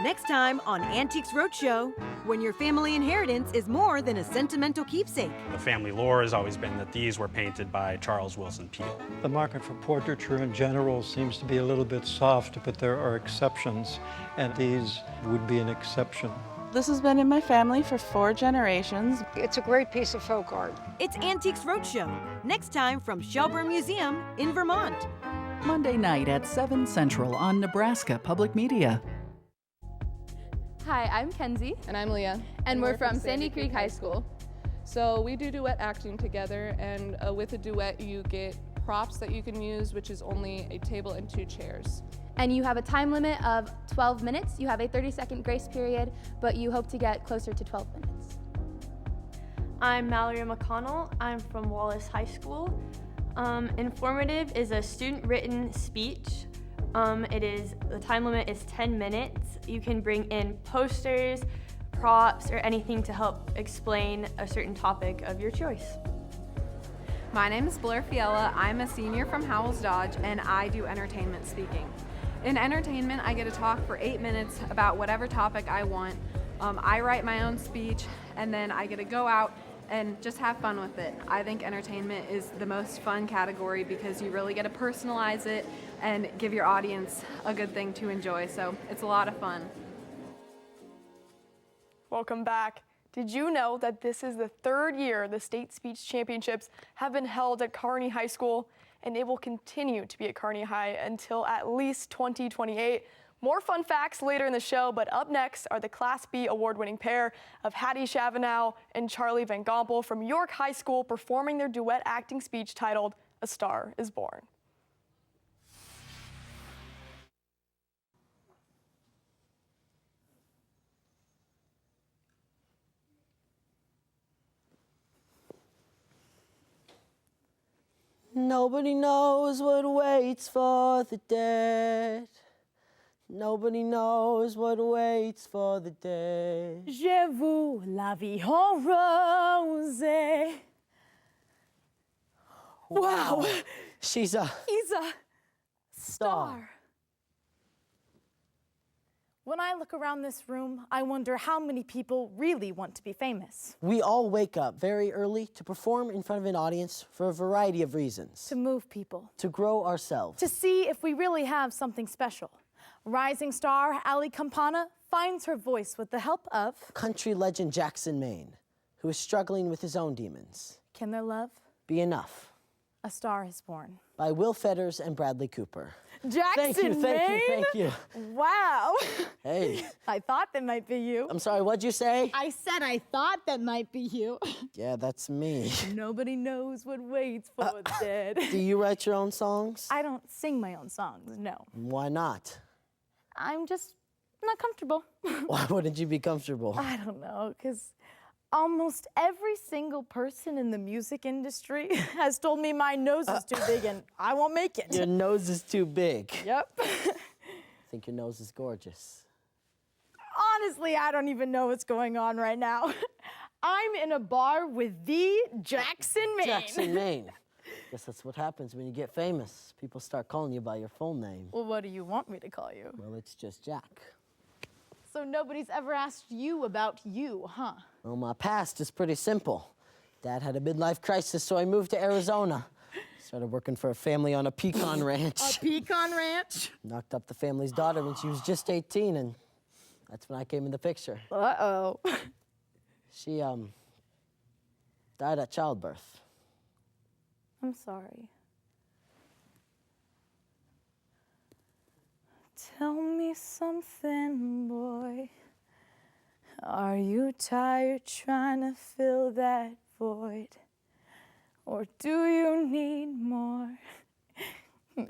Speaker 24: Next time on Antiques Roadshow, when your family inheritance is more than a sentimental keepsake.
Speaker 25: The family lore has always been that these were painted by Charles Wilson Peale.
Speaker 26: The market for portraiture in general seems to be a little bit soft, but there are exceptions, and these would be an exception.
Speaker 27: This has been in my family for 4 generations.
Speaker 24: It's a great piece of folk art. It's Antiques Roadshow, next time from Shelburne Museum in Vermont.
Speaker 28: Monday night at 7 Central on Nebraska Public Media.
Speaker 29: Hi, I'm Kenzie.
Speaker 30: And I'm Leah.
Speaker 29: And we're from Sandy Creek High School.
Speaker 30: So we do duet acting together, and with a duet you get props that you can use, which is only a table and 2 chairs.
Speaker 29: And you have a time limit of 12 minutes. You have a 30-second grace period, but you hope to get closer to 12 minutes.
Speaker 4: I'm Mallory McConnell. I'm from Wallace High School. Informative is a student-written speech. The time limit is 10 minutes. You can bring in posters, props, or anything to help explain a certain topic of your choice.
Speaker 5: My name is Blair Fiella. I'm a senior from Howells Dodge, and I do entertainment speaking. In entertainment, I get to talk for 8 minutes about whatever topic I want. I write my own speech, and then I get to go out and just have fun with it. I think entertainment is the most fun category because you really get to personalize it and give your audience a good thing to enjoy, so it's a lot of fun.
Speaker 2: Welcome back. Did you know that this is the third year the State Speech Championships have been held at Kearney High School, and it will continue to be at Kearney High until at least 2028. More fun facts later in the show, but up next are the Class B award-winning pair of Hattie Chavanow and Charlie Van Gompel from York High School performing their duet acting speech titled A Star is Born.
Speaker 6: Nobody knows what waits for the dead. Nobody knows what waits for the dead.
Speaker 20: Je vous la vie en rose. Wow.
Speaker 6: She's
Speaker 20: He's a star. When I look around this room, I wonder how many people really want to be famous.
Speaker 6: We all wake up very early to perform in front of an audience for a variety of reasons.
Speaker 20: To move people.
Speaker 6: To grow ourselves.
Speaker 20: To see if we really have something special. Rising star Ali Campana finds her voice with the help of
Speaker 6: country legend Jackson Maine, who is struggling with his own demons.
Speaker 20: Can Their Love
Speaker 6: Be Enough?
Speaker 20: A Star is Born.
Speaker 6: By Will Fetters and Bradley Cooper.
Speaker 20: Jackson Maine?
Speaker 6: Thank you.
Speaker 20: Wow.
Speaker 6: Hey.
Speaker 20: I thought that might be you.
Speaker 6: I'm sorry, what'd you say?
Speaker 20: I said I thought that might be you.
Speaker 6: Yeah, that's me.
Speaker 20: Nobody knows what waits for the dead.
Speaker 6: Do you write your own songs?
Speaker 20: I don't sing my own songs, no.
Speaker 6: Why not?
Speaker 20: I'm just not comfortable.
Speaker 6: Why wouldn't you be comfortable?
Speaker 20: I don't know, because almost every single person in the music industry has told me my nose is too big and I won't make it.
Speaker 6: Your nose is too big.
Speaker 20: Yep.
Speaker 6: I think your nose is gorgeous.
Speaker 20: Honestly, I don't even know what's going on right now. I'm in a bar with the Jackson Maine.
Speaker 6: Jackson Maine. Guess that's what happens when you get famous. People start calling you by your full name.
Speaker 20: Well, what do you want me to call you?
Speaker 6: Well, it's just Jack.
Speaker 20: So nobody's ever asked you about you, huh?
Speaker 6: Well, my past is pretty simple. Dad had a midlife crisis, so I moved to Arizona. Started working for a family on a pecan ranch.
Speaker 20: A pecan ranch?
Speaker 6: Knocked up the family's daughter when she was just 18, and that's when I came in the picture.
Speaker 20: Uh-oh.
Speaker 6: She, died at childbirth.
Speaker 20: I'm sorry. Tell me something, boy. Are you tired trying to fill that void? Or do you need more?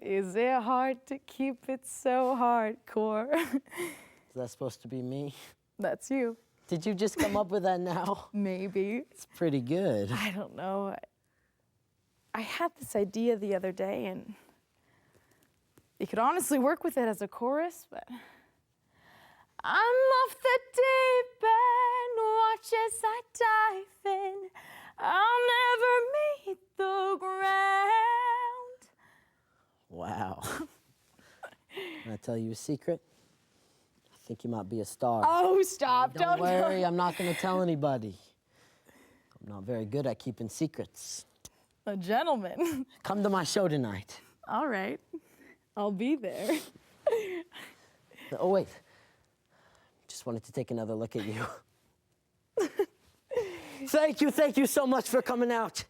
Speaker 20: Is it hard to keep it so hardcore?
Speaker 6: Is that supposed to be me?
Speaker 20: That's you.
Speaker 6: Did you just come up with that now?
Speaker 20: Maybe.
Speaker 6: It's pretty good.
Speaker 20: I don't know. I had this idea the other day, and you could honestly work with it as a chorus, but I'm off the deep end, watch as I dive in. I'll never meet the ground.
Speaker 6: Wow. Can I tell you a secret? I think you might be a star.
Speaker 20: Oh, stop.
Speaker 6: Don't worry, I'm not going to tell anybody. I'm not very good at keeping secrets.
Speaker 20: A gentleman.
Speaker 6: Come to my show tonight.
Speaker 20: All right. I'll be there.
Speaker 6: Oh, wait. Just wanted to take another look at you. Thank you so much for coming out.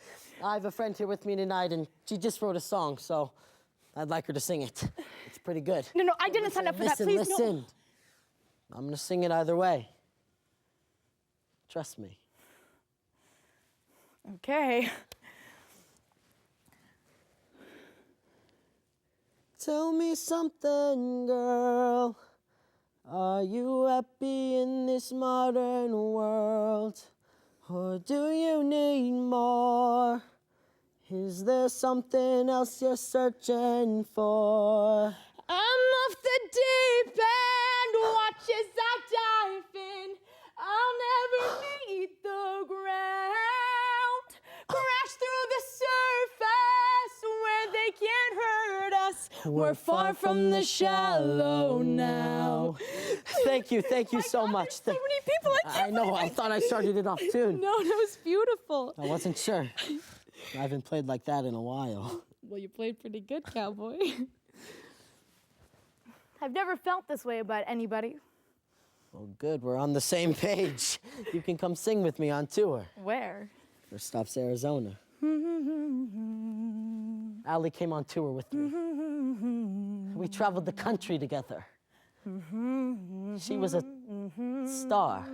Speaker 6: I have a friend here with me tonight, and she just wrote a song, so I'd like her to sing it. It's pretty good.
Speaker 20: No, I didn't sign up for that. Please,
Speaker 6: listen.
Speaker 20: no.
Speaker 6: I'm gonna sing it either way. Trust me.
Speaker 20: Okay.
Speaker 6: Tell me something, girl. Are you happy in this modern world? Or do you need more? Is there something else you're searching for?
Speaker 7: I'm off the deep end, watch as I dive in. I'll never meet the ground. Crash through the surface where they can't hurt us. We're far from the shallow now.
Speaker 6: Thank you so much.
Speaker 7: So many people,
Speaker 6: I know, I thought I started it off tune.
Speaker 7: No, that was beautiful.
Speaker 6: I wasn't sure. I haven't played like that in a while.
Speaker 7: Well, you played pretty good, cowboy.
Speaker 8: I've never felt this way about anybody.
Speaker 6: Well, good, we're on the same page. You can come sing with me on tour.
Speaker 8: Where?
Speaker 6: First stop's Arizona. Allie came on tour with me. We traveled the country together. She was a star.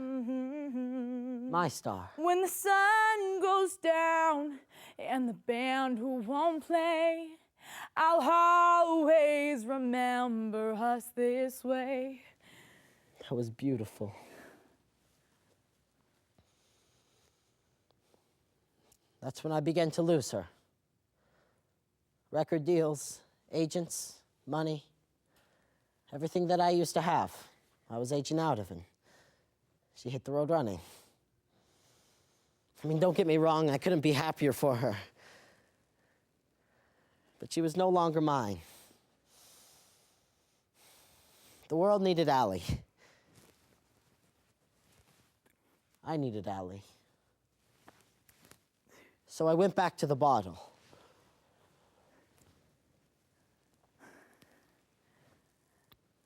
Speaker 6: My star.
Speaker 7: When the sun goes down and the band who won't play, I'll always remember us this way.
Speaker 6: That was beautiful. That's when I began to lose her. Record deals, agents, money, everything that I used to have, I was aging out of, and she hit the road running. I mean, don't get me wrong, I couldn't be happier for her. But she was no longer mine. The world needed Allie. I needed Allie. So I went back to the bottle.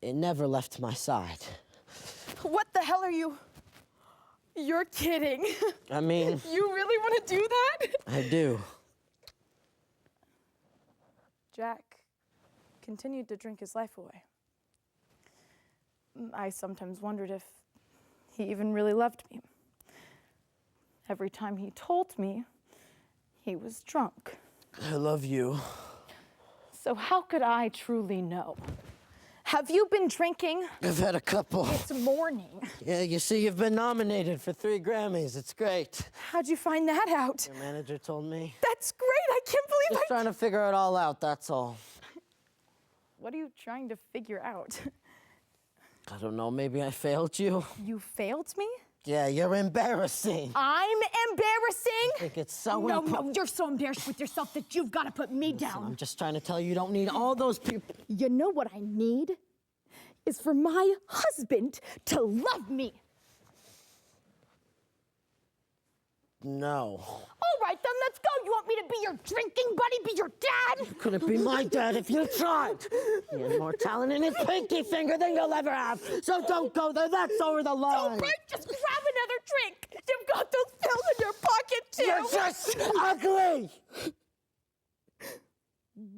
Speaker 6: It never left my side.
Speaker 7: What the hell are you? You're kidding.
Speaker 6: I mean...
Speaker 7: You really want to do that?
Speaker 6: I do.
Speaker 7: Jack continued to drink his life away. I sometimes wondered if he even really loved me. Every time he told me, he was drunk.
Speaker 6: I love you.
Speaker 7: So how could I truly know? Have you been drinking?
Speaker 6: I've had a couple.
Speaker 7: It's morning.
Speaker 6: Yeah, you see, you've been nominated for 3 Grammys. It's great.
Speaker 7: How'd you find that out?
Speaker 6: Your manager told me.
Speaker 7: That's great. I can't believe
Speaker 6: Just trying to figure it all out, that's all.
Speaker 7: What are you trying to figure out?
Speaker 6: I don't know, maybe I failed you.
Speaker 7: You failed me?
Speaker 6: Yeah, you're embarrassing.
Speaker 7: I'm embarrassing?
Speaker 6: I think it's so
Speaker 7: No, you're so embarrassed with yourself that you've got to put me down.
Speaker 6: I'm just trying to tell you don't need all those people.
Speaker 7: You know what I need? Is for my husband to love me.
Speaker 6: No.
Speaker 7: All right, then let's go. You want me to be your drinking buddy, be your dad?
Speaker 6: You couldn't be my dad if you tried. He had more talent in his pinky finger than you'll ever have. So don't go there. That's over the line.
Speaker 7: All right, just grab another drink. You've got those pills in your pocket, too.
Speaker 6: You're just ugly.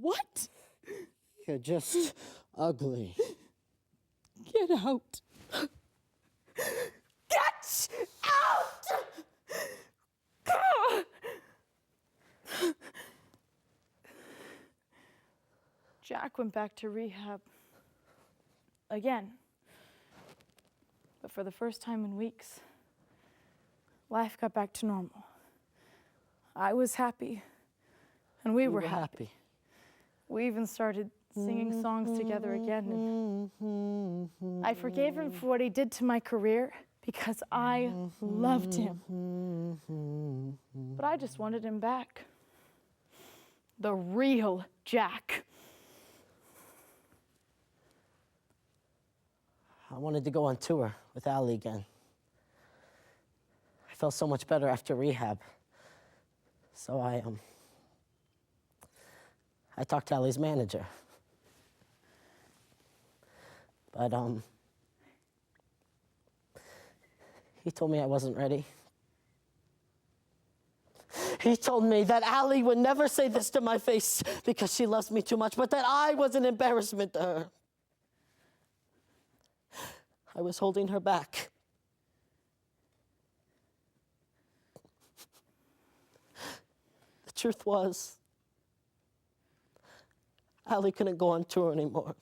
Speaker 7: What?
Speaker 6: You're just ugly.
Speaker 7: Get out. Get out! Jack went back to rehab again. But for the first time in weeks, life got back to normal. I was happy, and we were happy. We even started singing songs together again. And I forgave him for what he did to my career because I loved him. But I just wanted him back. The real Jack.
Speaker 6: I wanted to go on tour with Allie again. I felt so much better after rehab. So I talked to Allie's manager. But, he told me I wasn't ready. He told me that Allie would never say this to my face because she loves me too much, but that I was an embarrassment to her. I was holding her back. The truth was, Allie couldn't go on tour anymore.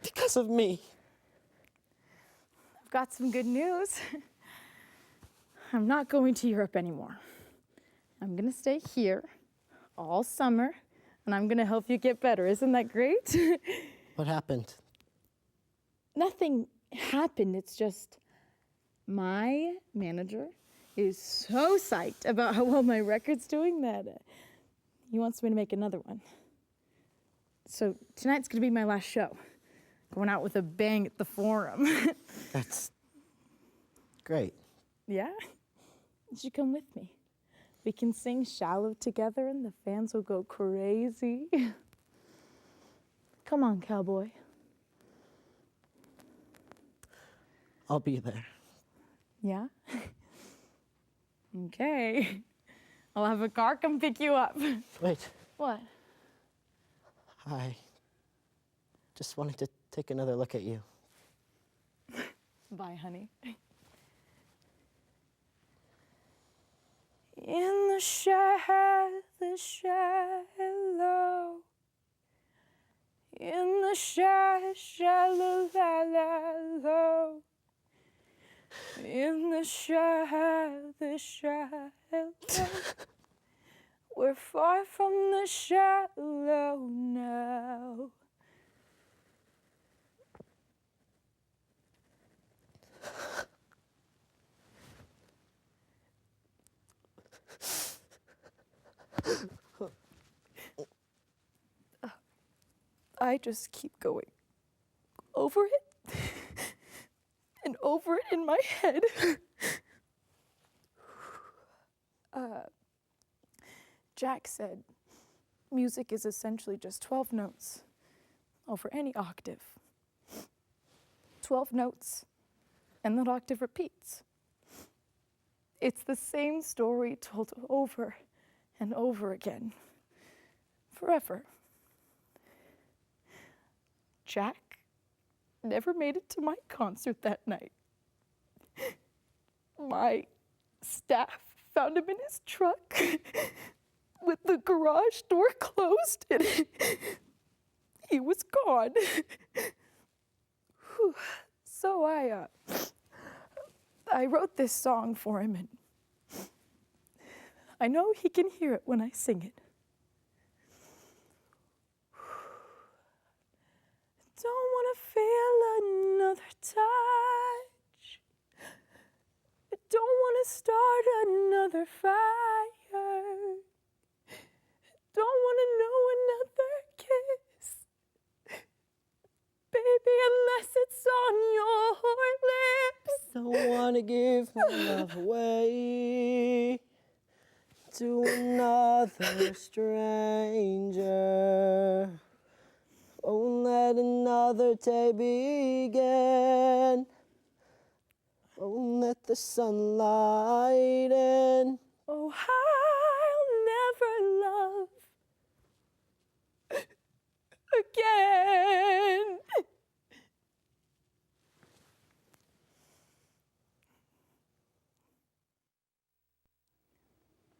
Speaker 6: Because of me.
Speaker 7: I've got some good news. I'm not going to Europe anymore. I'm gonna stay here all summer, and I'm gonna help you get better. Isn't that great?
Speaker 6: What happened?
Speaker 7: Nothing happened. It's just my manager is so psyched about how well my record's doing that he wants me to make another one. So tonight's gonna be my last show. Going out with a bang at the Forum.
Speaker 6: That's great.
Speaker 7: Yeah? You should come with me. We can sing Shallow together and the fans will go crazy. Come on, cowboy.
Speaker 6: I'll be there.
Speaker 7: Yeah? Okay. I'll have a car come pick you up.
Speaker 6: Wait,
Speaker 7: What?
Speaker 6: I just wanted to take another look at you.
Speaker 7: Bye, honey. In the shallow, in the shallow, in the shallow, we're far from the shallow now. I just keep going over it and over it in my head. Jack said music is essentially just 12 notes over any octave. 12 notes, and that octave repeats. It's the same story told over and over again, forever. Jack never made it to my concert that night. My staff found him in his truck with the garage door closed and he was gone. So I wrote this song for him, and I know he can hear it when I sing it. Don't want to feel another touch. I don't want to start another fire. Don't want to know another kiss. Baby, unless it's on your lips.
Speaker 6: Don't want to give my love away to another stranger. Won't let another day begin. Won't let the sunlight in.
Speaker 7: Oh, I'll never love again.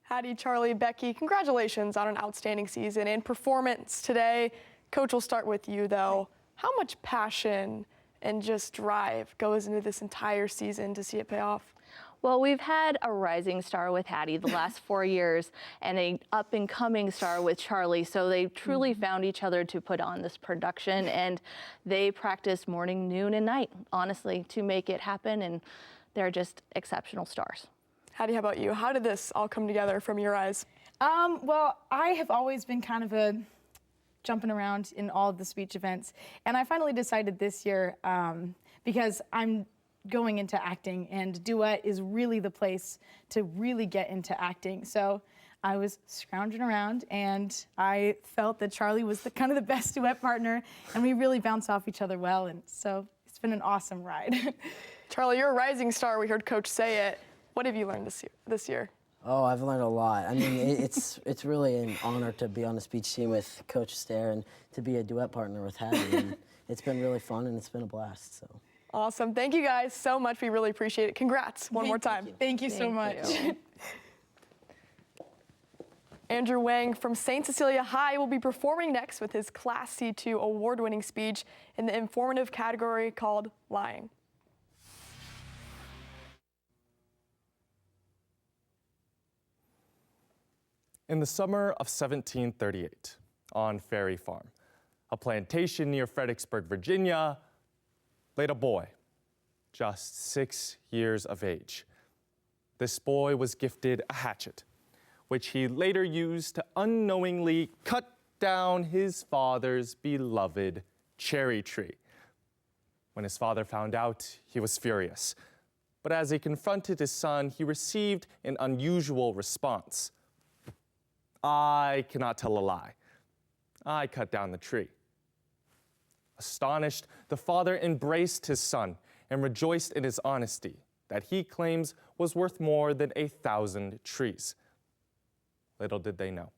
Speaker 2: Hattie, Charlie, Becky, congratulations on an outstanding season and performance today. Coach, we'll start with you, though. How much passion and just drive goes into this entire season to see it pay off?
Speaker 9: Well, we've had a rising star with Hattie the last 4 years and an up-and-coming star with Charlie, so they truly found each other to put on this production, and they practice morning, noon, and night, honestly, to make it happen, and they're just exceptional stars.
Speaker 2: Hattie, how about you? How did this all come together from your eyes?
Speaker 7: Well, I have always been kind of a jumping around in all of the speech events, and I finally decided this year, because I'm going into acting, and duet is really the place to really get into acting. So I was scrounging around, and I felt that Charlie was kind of the best duet partner, and we really bounce off each other well, and so it's been an awesome ride.
Speaker 2: Charlie, you're a rising star. We heard Coach say it. What have you learned this year?
Speaker 6: Oh, I've learned a lot. I mean, it's really an honor to be on the speech team with Coach Stair and to be a duet partner with Hattie. And it's been really fun, and it's been a blast. So.
Speaker 2: Awesome. Thank you guys so much. We really appreciate it. Congrats one more time.
Speaker 7: Thank you so much.
Speaker 2: Andrew Wang from St. Cecilia High will be performing next with his Class C2 award-winning speech in the informative category called Lying.
Speaker 10: In the summer of 1738, on Ferry Farm, a plantation near Fredericksburg, Virginia, laid a boy, just 6 years of age. This boy was gifted a hatchet, which he later used to unknowingly cut down his father's beloved cherry tree. When his father found out, he was furious. But as he confronted his son, he received an unusual response. I cannot tell a lie. I cut down the tree. Astonished, the father embraced his son and rejoiced in his honesty that he claims was worth more than 1,000 trees. Little did they know,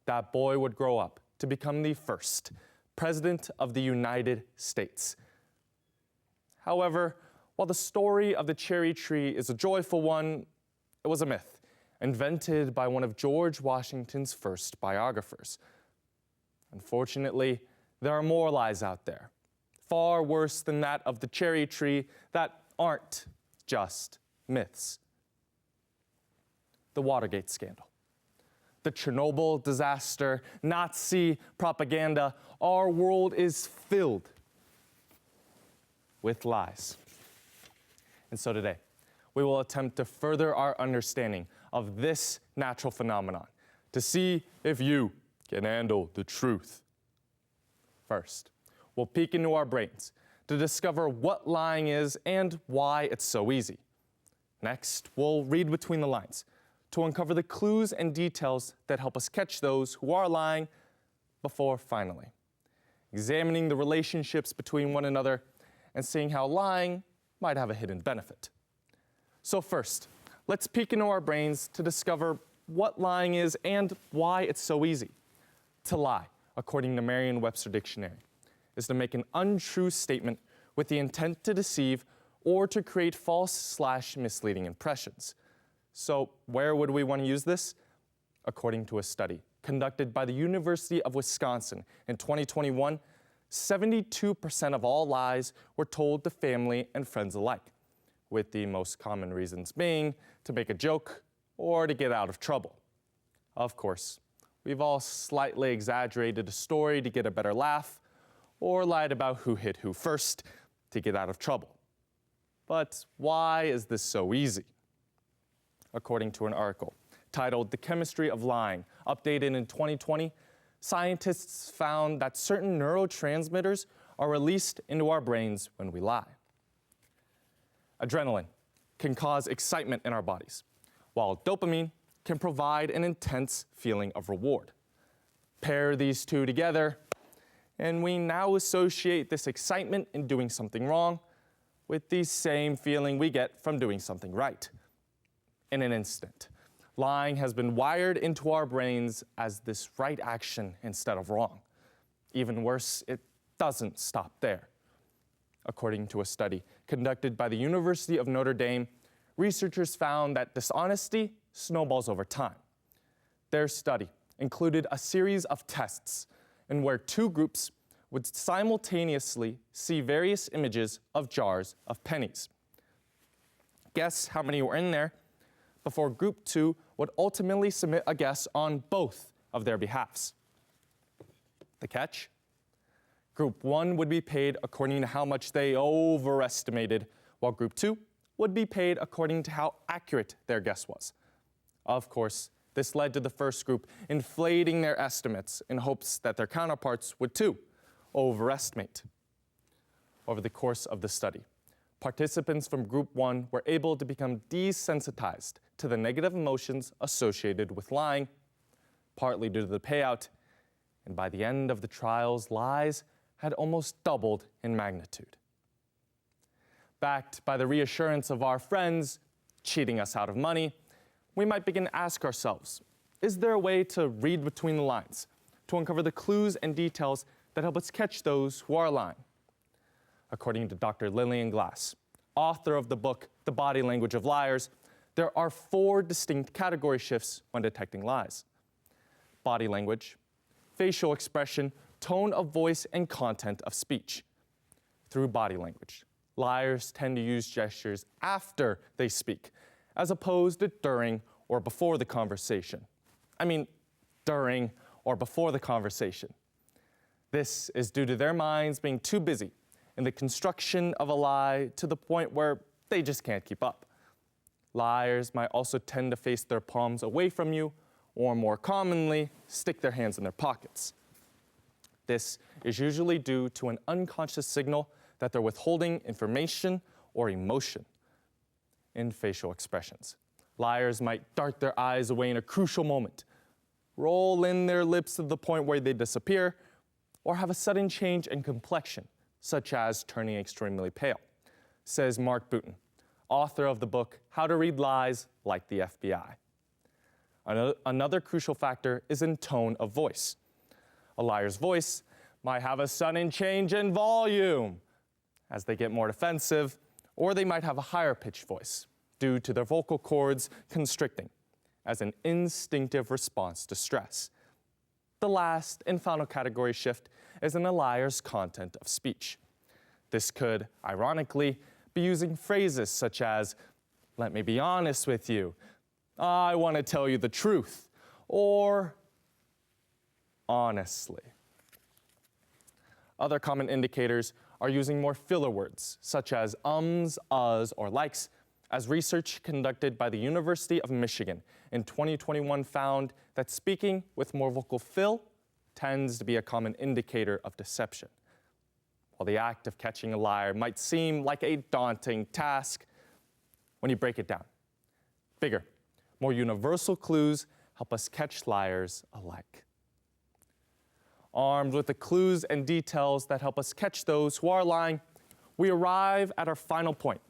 Speaker 10: that boy would grow up to become the first president of the United States. However, while the story of the cherry tree is a joyful one, it was a myth invented by one of George Washington's first biographers. Unfortunately, there are more lies out there, far worse than that of the cherry tree, that aren't just myths. The Watergate scandal, the Chernobyl disaster, Nazi propaganda, our world is filled with lies. And so today, we will attempt to further our understanding of this natural phenomenon, to see if you can handle the truth. First, we'll peek into our brains to discover what lying is and why it's so easy. Next, we'll read between the lines to uncover the clues and details that help us catch those who are lying, before finally examining the relationships between one another and seeing how lying might have a hidden benefit. So first, let's peek into our brains to discover what lying is and why it's so easy. To lie, according to Merriam-Webster Dictionary, is to make an untrue statement with the intent to deceive or to create false/misleading impressions. So where would we want to use this? According to a study conducted by the University of Wisconsin in 2021, 72% of all lies were told to family and friends alike, with the most common reasons being to make a joke or to get out of trouble. Of course, we've all slightly exaggerated a story to get a better laugh, or lied about who hit who first to get out of trouble. But why is this so easy? According to an article titled "The Chemistry of Lying," updated in 2020, scientists found that certain neurotransmitters are released into our brains when we lie. Adrenaline can cause excitement in our bodies, while dopamine can provide an intense feeling of reward. Pair these two together, and we now associate this excitement in doing something wrong with the same feeling we get from doing something right. In an instant, lying has been wired into our brains as this right action instead of wrong. Even worse, it doesn't stop there. According to a study conducted by the University of Notre Dame, researchers found that dishonesty snowballs over time. Their study included a series of tests in where two groups would simultaneously see various images of jars of pennies. Guess how many were in there before Group 2 would ultimately submit a guess on both of their behalves. The catch? Group 1 would be paid according to how much they overestimated, while Group 2 would be paid according to how accurate their guess was. Of course, this led to the first group inflating their estimates in hopes that their counterparts would too overestimate. Over the course of the study, participants from Group 1 were able to become desensitized to the negative emotions associated with lying, partly due to the payout, and by the end of the trials, lies had almost doubled in magnitude. Backed by the reassurance of our friends cheating us out of money, we might begin to ask ourselves, is there a way to read between the lines, to uncover the clues and details that help us catch those who are lying? According to Dr. Lillian Glass, author of the book, The Body Language of Liars, there are 4 distinct category shifts when detecting lies: body language, facial expression, tone of voice, and content of speech. Through body language, liars tend to use gestures after they speak, as opposed to during or before the conversation. I mean, during, or before the conversation. This is due to their minds being too busy in the construction of a lie to the point where they just can't keep up. Liars might also tend to face their palms away from you, or more commonly, stick their hands in their pockets. This is usually due to an unconscious signal that they're withholding information or emotion. In facial expressions, liars might dart their eyes away in a crucial moment, roll in their lips to the point where they disappear, or have a sudden change in complexion, such as turning extremely pale, says Mark Boutin, author of the book How to Read Lies Like the FBI. Another crucial factor is in tone of voice. A liar's voice might have a sudden change in volume as they get more defensive, or they might have a higher pitched voice due to their vocal cords constricting as an instinctive response to stress. The last and final category shift is in a liar's content of speech. This could, ironically, be using phrases such as, "Let me be honest with you," "I want to tell you the truth," or "honestly." Other common indicators are using more filler words, such as ums, uhs, or likes, as research conducted by the University of Michigan in 2021 found that speaking with more vocal fill tends to be a common indicator of deception. While the act of catching a liar might seem like a daunting task, when you break it down, bigger, more universal clues help us catch liars alike. Armed with the clues and details that help us catch those who are lying, we arrive at our final point,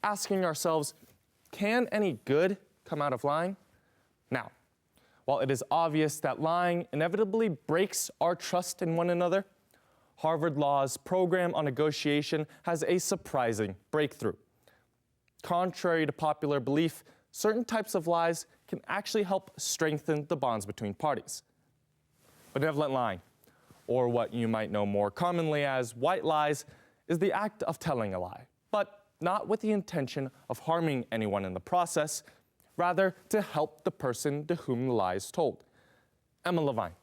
Speaker 10: asking ourselves, can any good come out of lying? Now, while it is obvious that lying inevitably breaks our trust in one another, Harvard Law's program on negotiation has a surprising breakthrough. Contrary to popular belief, certain types of lies can actually help strengthen the bonds between parties. Benevolent lying, or what you might know more commonly as white lies, is the act of telling a lie, but not with the intention of harming anyone in the process, rather to help the person to whom the lie is told. Emma Levine,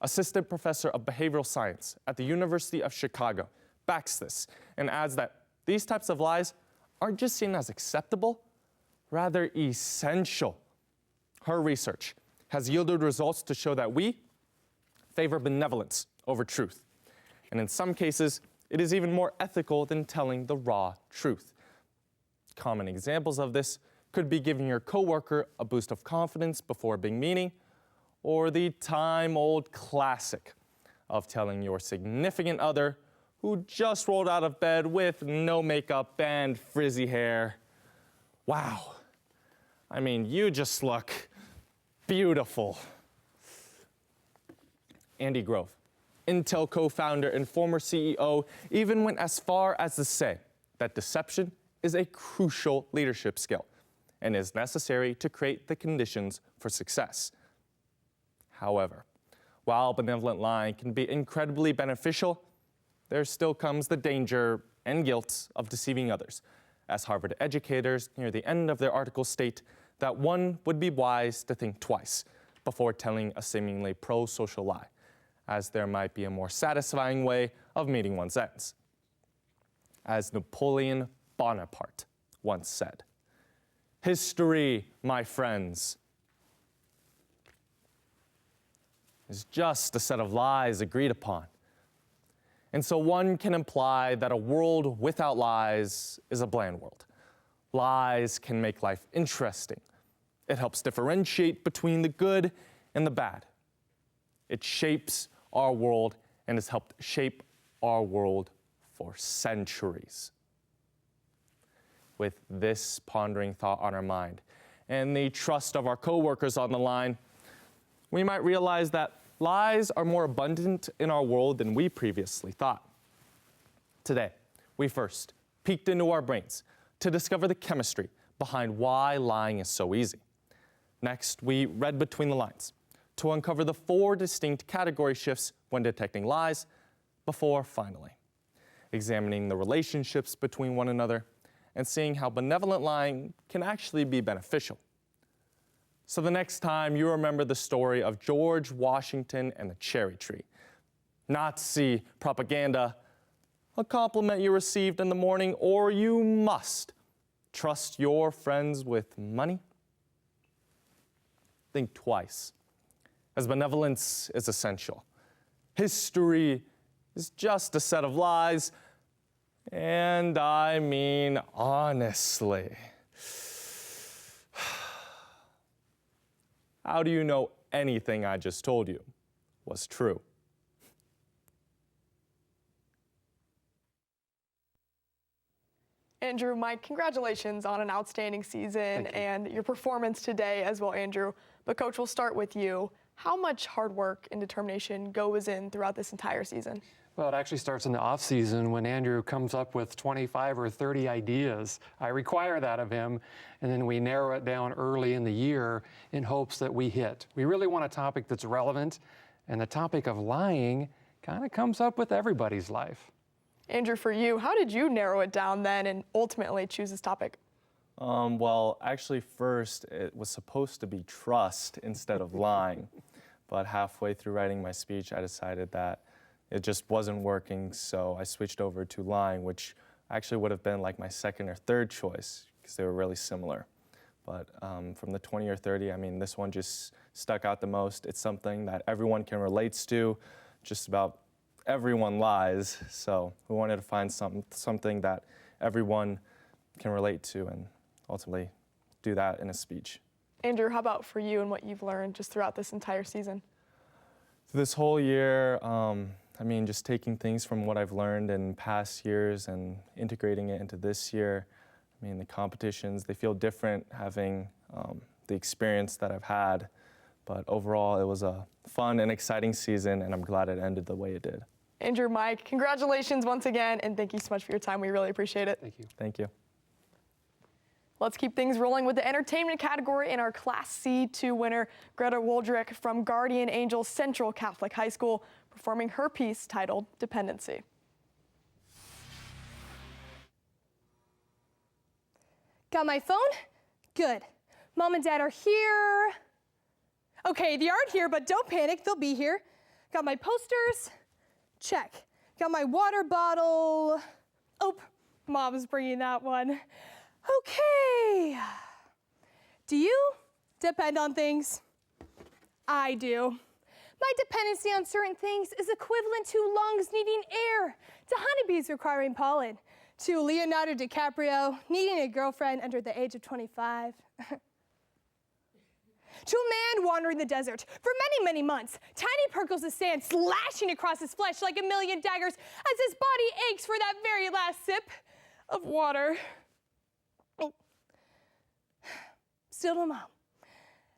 Speaker 10: assistant professor of behavioral science at the University of Chicago, backs this and adds that these types of lies aren't just seen as acceptable, rather essential. Her research has yielded results to show that we favor benevolence over truth. And in some cases, it is even more ethical than telling the raw truth. Common examples of this could be giving your coworker a boost of confidence before being meaning, or the time-old classic of telling your significant other who just rolled out of bed with no makeup and frizzy hair, "Wow, I mean, you just look beautiful." Andy Grove, Intel co-founder and former CEO, even went as far as to say that deception is a crucial leadership skill and is necessary to create the conditions for success. However, while benevolent lying can be incredibly beneficial, there still comes the danger and guilt of deceiving others, as Harvard educators near the end of their article state that one would be wise to think twice before telling a seemingly pro-social lie, as there might be a more satisfying way of meeting one's ends. As Napoleon Bonaparte once said, "History, my friends, is just a set of lies agreed upon." And so one can imply that a world without lies is a bland world. Lies can make life interesting. It helps differentiate between the good and the bad. It shapes our world and has helped shape our world for centuries. With this pondering thought on our mind and the trust of our coworkers on the line, we might realize that lies are more abundant in our world than we previously thought. Today, we first peeked into our brains to discover the chemistry behind why lying is so easy. Next, we read between the lines to uncover the 4 distinct category shifts when detecting lies, before finally examining the relationships between one another and seeing how benevolent lying can actually be beneficial. So the next time you remember the story of George Washington and the cherry tree. Nazi propaganda, a compliment you received in the morning, or you must trust your friends with money? Think twice, as benevolence is essential. History is just a set of lies, and I mean honestly. How do you know anything I just told you was true?
Speaker 2: Andrew, Mike, congratulations on an outstanding season and your performance today as well, Andrew. But Coach, we'll start with you. How much hard work and determination goes in throughout this entire season?
Speaker 11: Well, it actually starts in the off season when Andrew comes up with 25 or 30 ideas. I require that of him, and then we narrow it down early in the year in hopes that we hit. We really want a topic that's relevant, and the topic of lying kind of comes up with everybody's life.
Speaker 2: Andrew, for you, how did you narrow it down then and ultimately choose this topic?
Speaker 10: Well, actually first it was supposed to be trust instead of lying. But halfway through writing my speech, I decided that it just wasn't working, so I switched over to lying, which actually would have been like my second or third choice because they were really similar. But from the 20 or 30, I mean, this one just stuck out the most. It's something that everyone can relate to. Just about everyone lies, so we wanted to find something that everyone can relate to and ultimately do that in a speech.
Speaker 2: Andrew, how about for you and what you've learned just throughout this entire season?
Speaker 10: This whole year, I mean, just taking things from what I've learned in past years and integrating it into this year. I mean, the competitions, they feel different having the experience that I've had. But overall, it was a fun and exciting season, and I'm glad it ended the way it did.
Speaker 2: Andrew, Mike, congratulations once again, and thank you so much for your time. We really appreciate it.
Speaker 11: Thank you.
Speaker 10: Thank you.
Speaker 2: Let's keep things rolling with the entertainment category in our Class C2 winner, Greta Woldrick from Guardian Angels Central Catholic High School, performing her piece titled Dependency.
Speaker 12: Got my phone? Good. Mom and Dad are here. Okay, they aren't here, but don't panic, they'll be here. Got my posters? Check. Got my water bottle. Oh, Mom's bringing that one. Okay. Do you depend on things? I do. My dependency on certain things is equivalent to lungs needing air, to honeybees requiring pollen, to Leonardo DiCaprio needing a girlfriend under the age of 25. To a man wandering the desert for many, many months, tiny particles of sand slashing across his flesh like a million daggers as his body aches for that very last sip of water. Oh. Still no mom.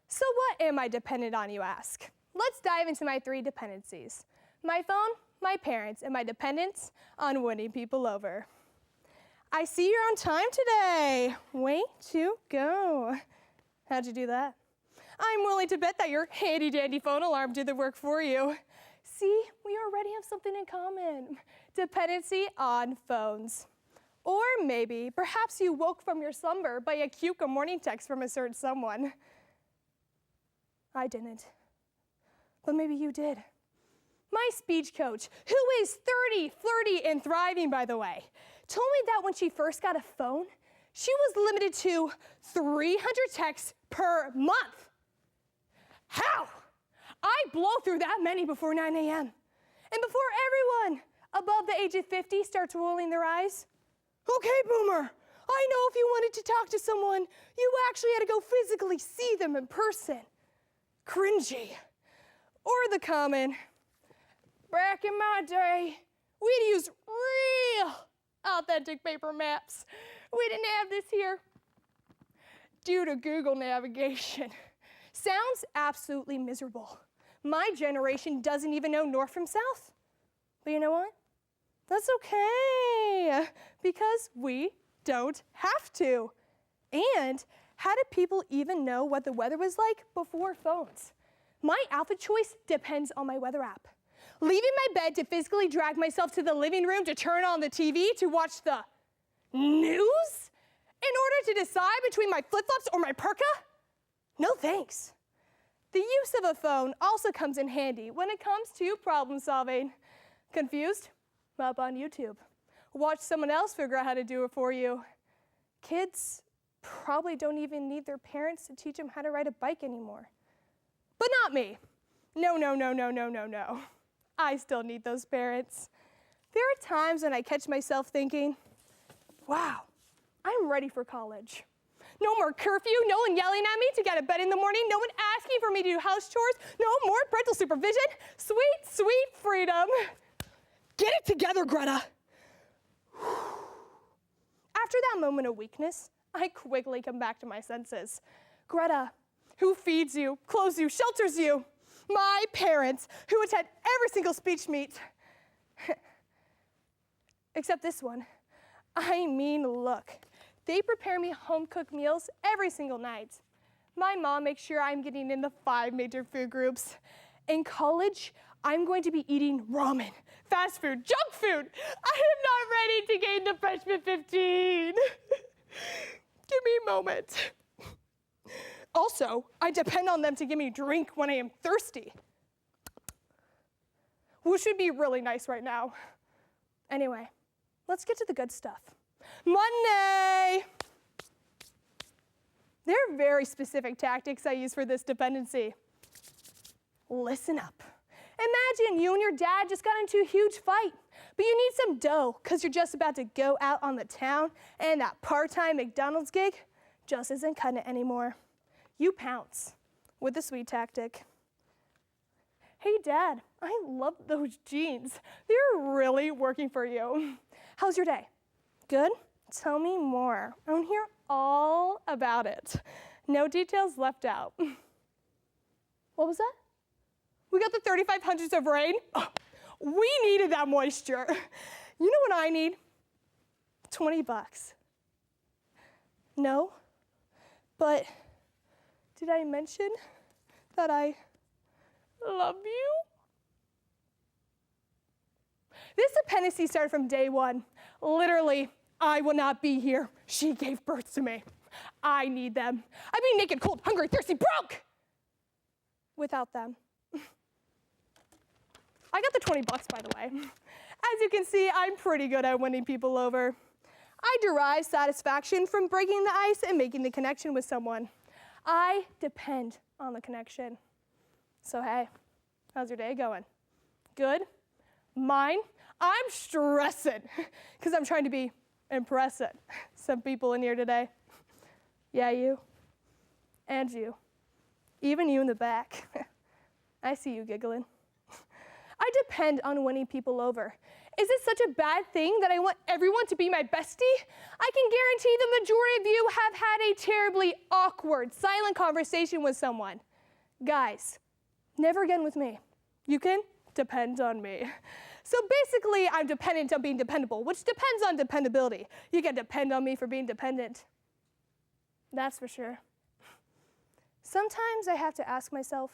Speaker 12: So what am I dependent on, you ask? Let's dive into my 3 dependencies. My phone, my parents, and my dependence on winning people over. I see you're on time today. Way to go. How'd you do that? I'm willing to bet that your handy-dandy phone alarm did the work for you. See, we already have something in common. Dependency on phones. Or maybe, perhaps you woke from your slumber by a cute good morning text from a certain someone. I didn't. But maybe you did. My speech coach, who is 30, flirty, and thriving, by the way, told me that when she first got a phone, she was limited to 300 texts per month. How? I blow through that many before 9 a.m. And before everyone above the age of 50 starts rolling their eyes. Okay, Boomer, I know if you wanted to talk to someone, you actually had to go physically see them in person. Cringy. Or the common, back in my day, we'd use real authentic paper maps. We didn't have this here due to Google navigation. Sounds absolutely miserable. My generation doesn't even know north from south. But you know what? That's okay, because we don't have to. And how did people even know what the weather was like before phones? My outfit choice depends on my weather app. Leaving my bed to physically drag myself to the living room to turn on the TV to watch the news in order to decide between my flip-flops or my parka? No thanks. The use of a phone also comes in handy when it comes to problem solving. Confused? Hop on YouTube. Watch someone else figure out how to do it for you. Kids probably don't even need their parents to teach them how to ride a bike anymore. But not me. No, no, no, no, no, no, no. I still need those parents. There are times when I catch myself thinking, wow, I'm ready for college. No more curfew, no one yelling at me to get out of bed in the morning, no one asking for me to do house chores, no more parental supervision. Sweet, sweet freedom. Get it together, Greta. After that moment of weakness, I quickly come back to my senses. Greta, who feeds you, clothes you, shelters you. My parents, who attend every single speech meet. Except this one. I mean, look. They prepare me home-cooked meals every single night. My mom makes sure I'm getting in the 5 major food groups. In college, I'm going to be eating ramen, fast food, junk food. I am not ready to gain the freshman 15. Give me a moment. Also, I depend on them to give me a drink when I am thirsty. Which would be really nice right now. Anyway, let's get to the good stuff. Monday! There are very specific tactics I use for this dependency. Listen up. Imagine you and your dad just got into a huge fight, but you need some dough because you're just about to go out on the town and that part-time McDonald's gig just isn't cutting it anymore. You pounce with the sweet tactic. Hey, Dad, I love those jeans. They're really working for you. How's your day? Good? Tell me more. I want to hear all about it. No details left out. What was that? We got the 3,500s of rain. Oh, we needed that moisture. You know what I need? $20. No, but did I mention that I love you? This dependency started from day one. Literally, I will not be here. She gave birth to me. I need them. I'd be naked, cold, hungry, thirsty, broke without them. I got the 20 bucks, by the way. As you can see, I'm pretty good at winning people over. I derive satisfaction from breaking the ice and making the connection with someone. I depend on the connection. So hey, how's your day going? Good? Mine? I'm stressing because I'm trying to be impressive. Some people in here today. Yeah, you. And you. Even you in the back. I see you giggling. I depend on winning people over. Is it such a bad thing that I want everyone to be my bestie? I can guarantee the majority of you have had a terribly awkward, silent conversation with someone. Guys, never again with me. You can depend on me. So basically, I'm dependent on being dependable, which depends on dependability. You can depend on me for being dependent. That's for sure. Sometimes I have to ask myself,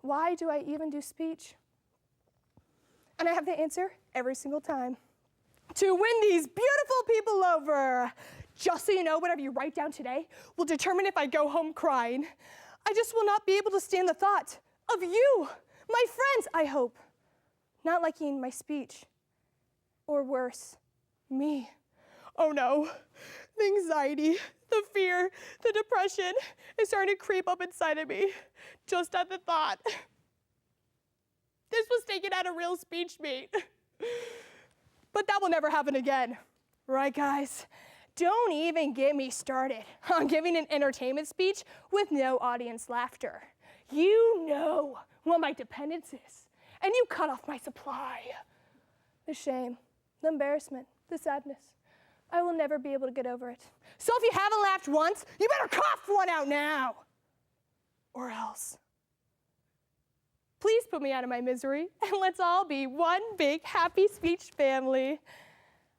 Speaker 12: why do I even do speech? And I have the answer every single time. To win these beautiful people over. Just so you know, whatever you write down today will determine if I go home crying. I just will not be able to stand the thought of you, my friends, I hope, not liking my speech. Or worse, me. Oh no, the anxiety, the fear, the depression is starting to creep up inside of me just at the thought. This was taken at a real speech meet. But that will never happen again. Right, guys? Don't even get me started on giving an entertainment speech with no audience laughter. You know what my dependence is, and you cut off my supply. The shame, the embarrassment, the sadness. I will never be able to get over it. So if you haven't laughed once, you better cough one out now, or else. Please put me out of my misery, and let's all be one big happy speech family.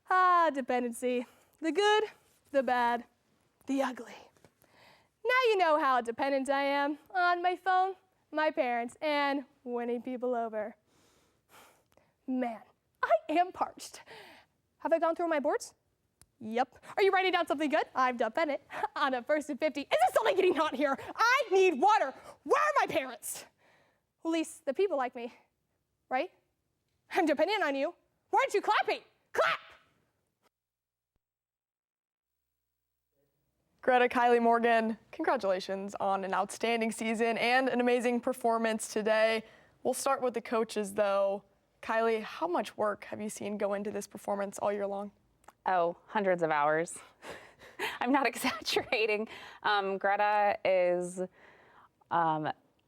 Speaker 12: Ah, dependency. The good, the bad, the ugly. Now you know how dependent I am on my phone, my parents, and winning people over. Man, I am parched. Have I gone through my boards? Yep. Are you writing down something good? I'm dependent on a 1st and 50. Is this a totally getting hot here. I need water. Where are my parents? At least the people like me, right? I'm dependent on you. Why aren't you clapping? Clap!
Speaker 2: Greta, Kylie, Morgan, congratulations on an outstanding season and an amazing performance today. We'll start with the coaches, though. Kylie, how much work have you seen go into this performance all year long?
Speaker 1: Oh, hundreds of hours. I'm not exaggerating. Greta is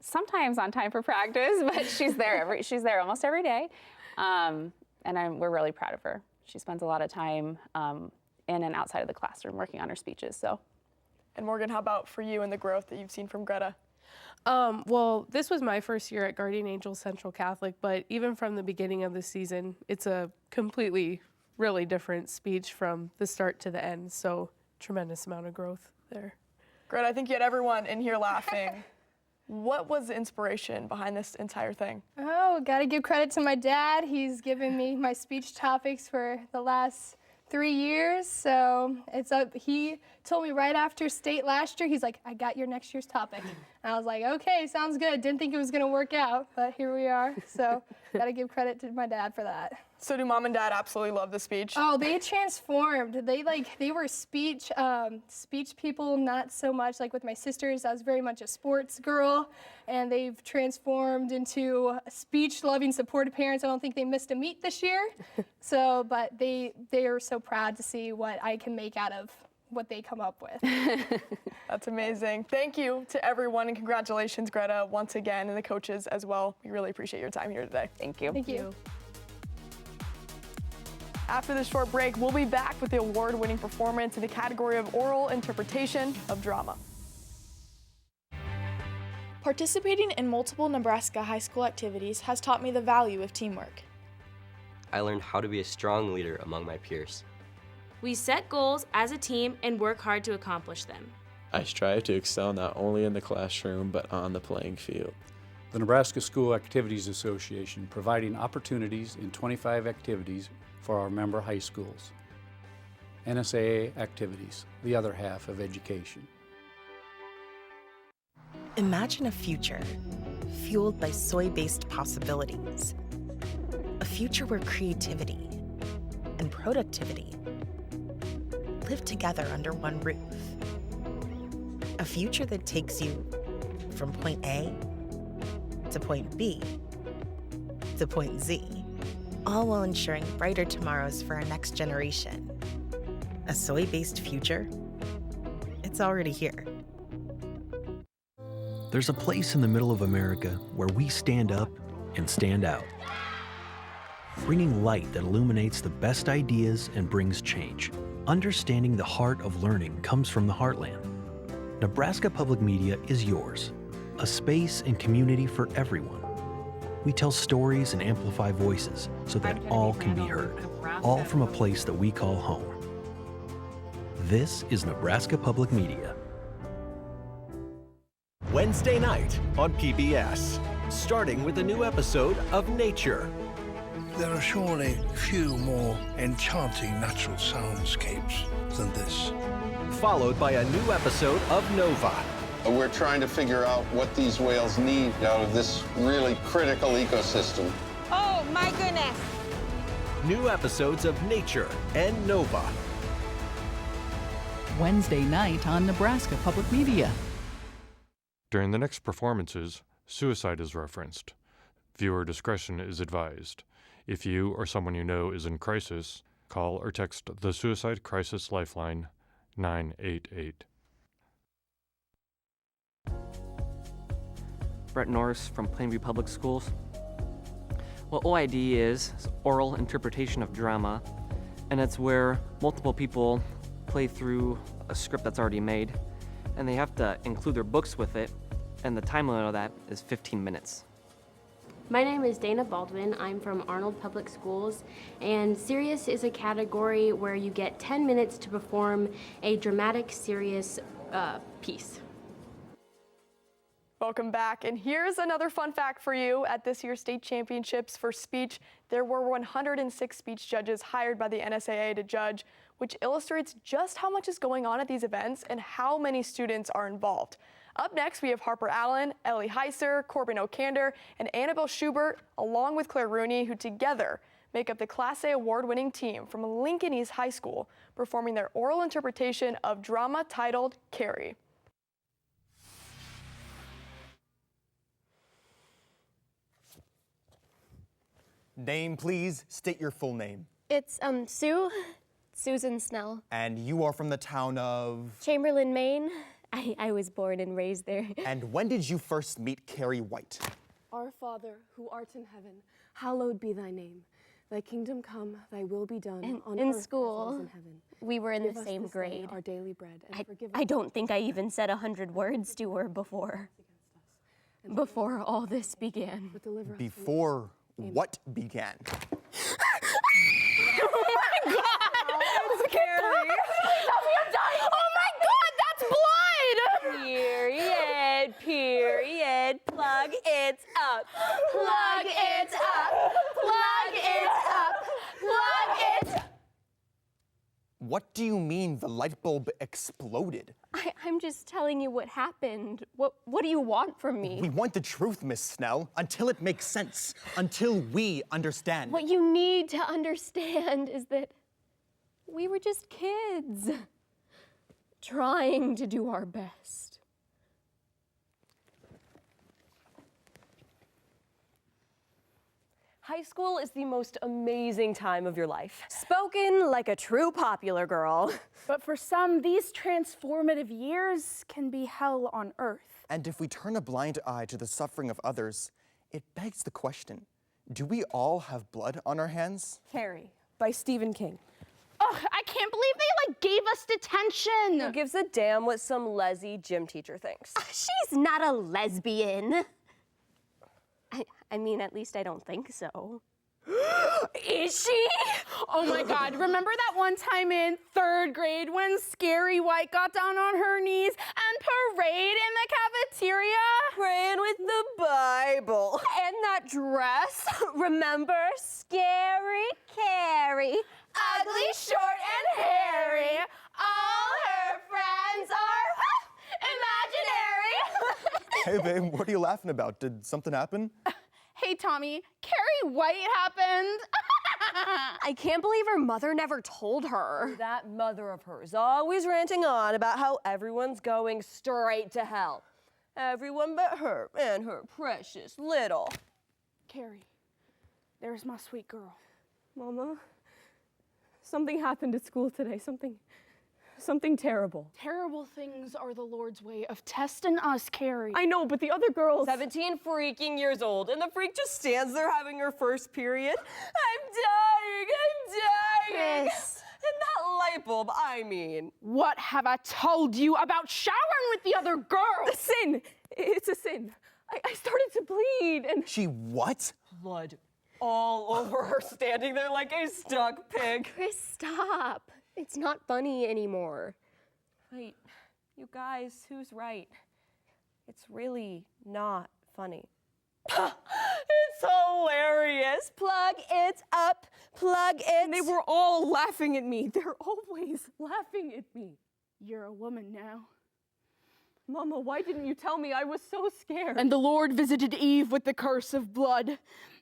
Speaker 1: sometimes on time for practice, but she's there almost every day, and we're really proud of her. She spends a lot of time in and outside of the classroom working on her speeches. So.
Speaker 2: And Morgan, how about for you and the growth that you've seen from Greta?
Speaker 30: Well, this was my first year at Guardian Angels Central Catholic, but even from the beginning of the season, it's a completely, really different speech from the start to the end. So tremendous amount of growth there.
Speaker 2: Greta, I think you had everyone in here laughing. What was the inspiration behind this entire thing?
Speaker 12: Oh, gotta give credit to my dad. He's given me my speech topics for the last 3 years, so he told me right after state last year, he's like, I got your next year's topic. And I was like, okay, sounds good. Didn't think it was gonna work out, but here we are. So gotta give credit to my dad for that.
Speaker 2: So do mom and dad absolutely love the speech?
Speaker 12: Oh, they transformed. They were speech people, not so much like with my sisters. I was very much a sports girl, and they've transformed into speech-loving, supportive parents. I don't think they missed a meet this year. So, but they are so proud to see what I can make out of what they come up with.
Speaker 2: That's amazing. Thank you to everyone, and congratulations, Greta, once again, and the coaches as well. We really appreciate your time here today.
Speaker 1: Thank you.
Speaker 12: Thank you.
Speaker 2: After this short break, we'll be back with the award-winning performance in the category of oral interpretation of drama.
Speaker 13: Participating in multiple Nebraska high school activities has taught me the value of teamwork.
Speaker 14: I learned how to be a strong leader among my peers.
Speaker 15: We set goals as a team and work hard to accomplish them.
Speaker 16: I strive to excel not only in the classroom, but on the playing field.
Speaker 17: The Nebraska School Activities Association providing opportunities in 25 activities for our member high schools. NSAA activities, the other half of education.
Speaker 18: Imagine a future fueled by soy-based possibilities. A future where creativity and productivity live together under one roof. A future that takes you from point A to point B to point Z, all while ensuring brighter tomorrows for our next generation. A soy-based future? It's already here.
Speaker 19: There's a place in the middle of America where we stand up and stand out, bringing light that illuminates the best ideas and brings change. Understanding the heart of learning comes from the heartland. Nebraska Public Media is yours, a space and community for everyone. We tell stories and amplify voices so that all can be heard, all from a place that we call home. This is Nebraska Public Media.
Speaker 21: Wednesday night on PBS, starting with a new episode of Nature.
Speaker 22: There are surely few more enchanting natural soundscapes than this.
Speaker 21: Followed by a new episode of Nova.
Speaker 31: We're trying to figure out what these whales need out of this really critical ecosystem.
Speaker 32: Oh, my goodness.
Speaker 21: New episodes of Nature and Nova.
Speaker 28: Wednesday night on Nebraska Public Media.
Speaker 33: During the next performances, suicide is referenced. Viewer discretion is advised. If you or someone you know is in crisis, call or text the Suicide Crisis Lifeline 988.
Speaker 34: Brett Norris from Plainview Public Schools. Well, OID is oral interpretation of drama, and it's where multiple people play through a script that's already made, and they have to include their books with it, and the time limit of that is 15 minutes.
Speaker 35: My name is Dana Baldwin. I'm from Arnold Public Schools, and serious is a category where you get 10 minutes to perform a dramatic, serious piece.
Speaker 2: Welcome back, and here's another fun fact for you. At this year's state championships for speech, there were 106 speech judges hired by the NSAA to judge, which illustrates just how much is going on at these events and how many students are involved. Up next, we have Harper Allen, Ellie Heiser, Corbin O'Kander, and Annabelle Schubert, along with Claire Rooney, who together make up the Class A award-winning team from Lincoln East High School, performing their oral interpretation of drama titled Carrie.
Speaker 3: Name, please. State your full name.
Speaker 4: It's Susan Snell.
Speaker 3: And you are from the town of?
Speaker 4: Chamberlain, Maine. I was born and raised there.
Speaker 3: And when did you first meet Carrie White?
Speaker 5: Our Father, who art in heaven, hallowed be thy name. Thy kingdom come, thy will be done on
Speaker 4: in
Speaker 5: earth
Speaker 4: school,
Speaker 5: as it is in heaven.
Speaker 4: We were in
Speaker 5: Give
Speaker 4: the
Speaker 5: us
Speaker 4: same
Speaker 5: this day
Speaker 4: grade.
Speaker 5: our daily bread, and forgive
Speaker 4: I
Speaker 5: us
Speaker 4: don't think I even said 100 words to her before all this began.
Speaker 3: Before what began?
Speaker 4: Oh my God! It's Carrie. I'm dying. Oh my God, that's blood! Period. Plug it up. Plug it up. Plug it up. Plug it.
Speaker 3: What do you mean the light bulb exploded?
Speaker 4: I'm just telling you what happened. What do you want from me?
Speaker 3: We want the truth, Miss Snell, until it makes sense, until we understand.
Speaker 4: What you need to understand is that we were just kids trying to do our best.
Speaker 6: High school is the most amazing time of your life. Spoken like a true popular girl.
Speaker 7: But for some, these transformative years can be hell on earth.
Speaker 3: And if we turn a blind eye to the suffering of others, it begs the question, do we all have blood on our hands?
Speaker 6: Carrie, by Stephen King.
Speaker 7: Ugh, I can't believe they gave us detention.
Speaker 6: Who gives a damn what some lesy gym teacher thinks?
Speaker 4: She's not a lesbian. I mean, at least I don't think so. Is she?
Speaker 7: Oh my God, remember that one time in 3rd grade when Scary White got down on her knees and prayed in the cafeteria?
Speaker 6: Praying with the Bible.
Speaker 4: And that dress, remember? Scary Carrie. Ugly, short, and hairy. All her friends are imaginary.
Speaker 3: Hey, babe, what are you laughing about? Did something happen?
Speaker 7: Hey, Tommy, Carrie White happened.
Speaker 6: I can't believe her mother never told her. That mother of hers, always ranting on about how everyone's going straight to hell. Everyone but her and her precious little.
Speaker 7: Carrie, there's my sweet girl.
Speaker 6: Mama, something happened at school today, something terrible.
Speaker 7: Terrible things are the Lord's way of testing us, Carrie.
Speaker 6: I know, but the other girls... 17 freaking years old, and the freak just stands there having her first period. I'm dying.
Speaker 4: Chris.
Speaker 6: And that light bulb, I mean.
Speaker 7: What have I told you about showering with the other girls?
Speaker 6: The sin. It's a sin. I started to bleed and...
Speaker 3: She what?
Speaker 6: Blood all over her, standing there like a stuck pig.
Speaker 4: Chris, stop. It's not funny anymore.
Speaker 6: Wait, you guys, who's right? It's really not funny. It's hilarious. Plug it up, plug it.
Speaker 7: And they were all laughing at me. They're always laughing at me. You're a woman now.
Speaker 6: Mama, why didn't you tell me? I was so scared.
Speaker 7: And the Lord visited Eve with the curse of blood.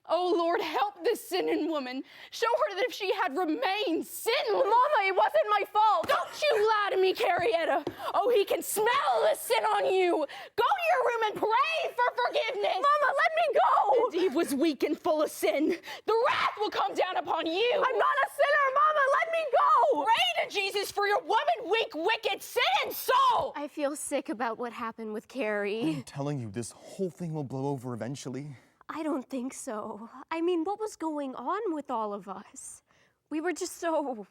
Speaker 7: Oh, Lord, help this sinning woman. Show her that if she had remained sinless.
Speaker 6: Mama, it wasn't my fault.
Speaker 7: Don't you lie to me, Carrietta. Oh, he can smell the sin on you. Go to your room and pray for forgiveness.
Speaker 6: Mama, let me go.
Speaker 7: And Eve was weak and full of sin. The wrath will come down upon you.
Speaker 6: I'm not a sinner, Mama. Let me go.
Speaker 7: Pray to Jesus for your woman, weak, wicked, sin soul.
Speaker 4: I feel sick about what happened with Carrie.
Speaker 3: I'm telling you, this whole thing will blow over eventually.
Speaker 4: I don't think so. I mean, what was going on with all of us? We were just so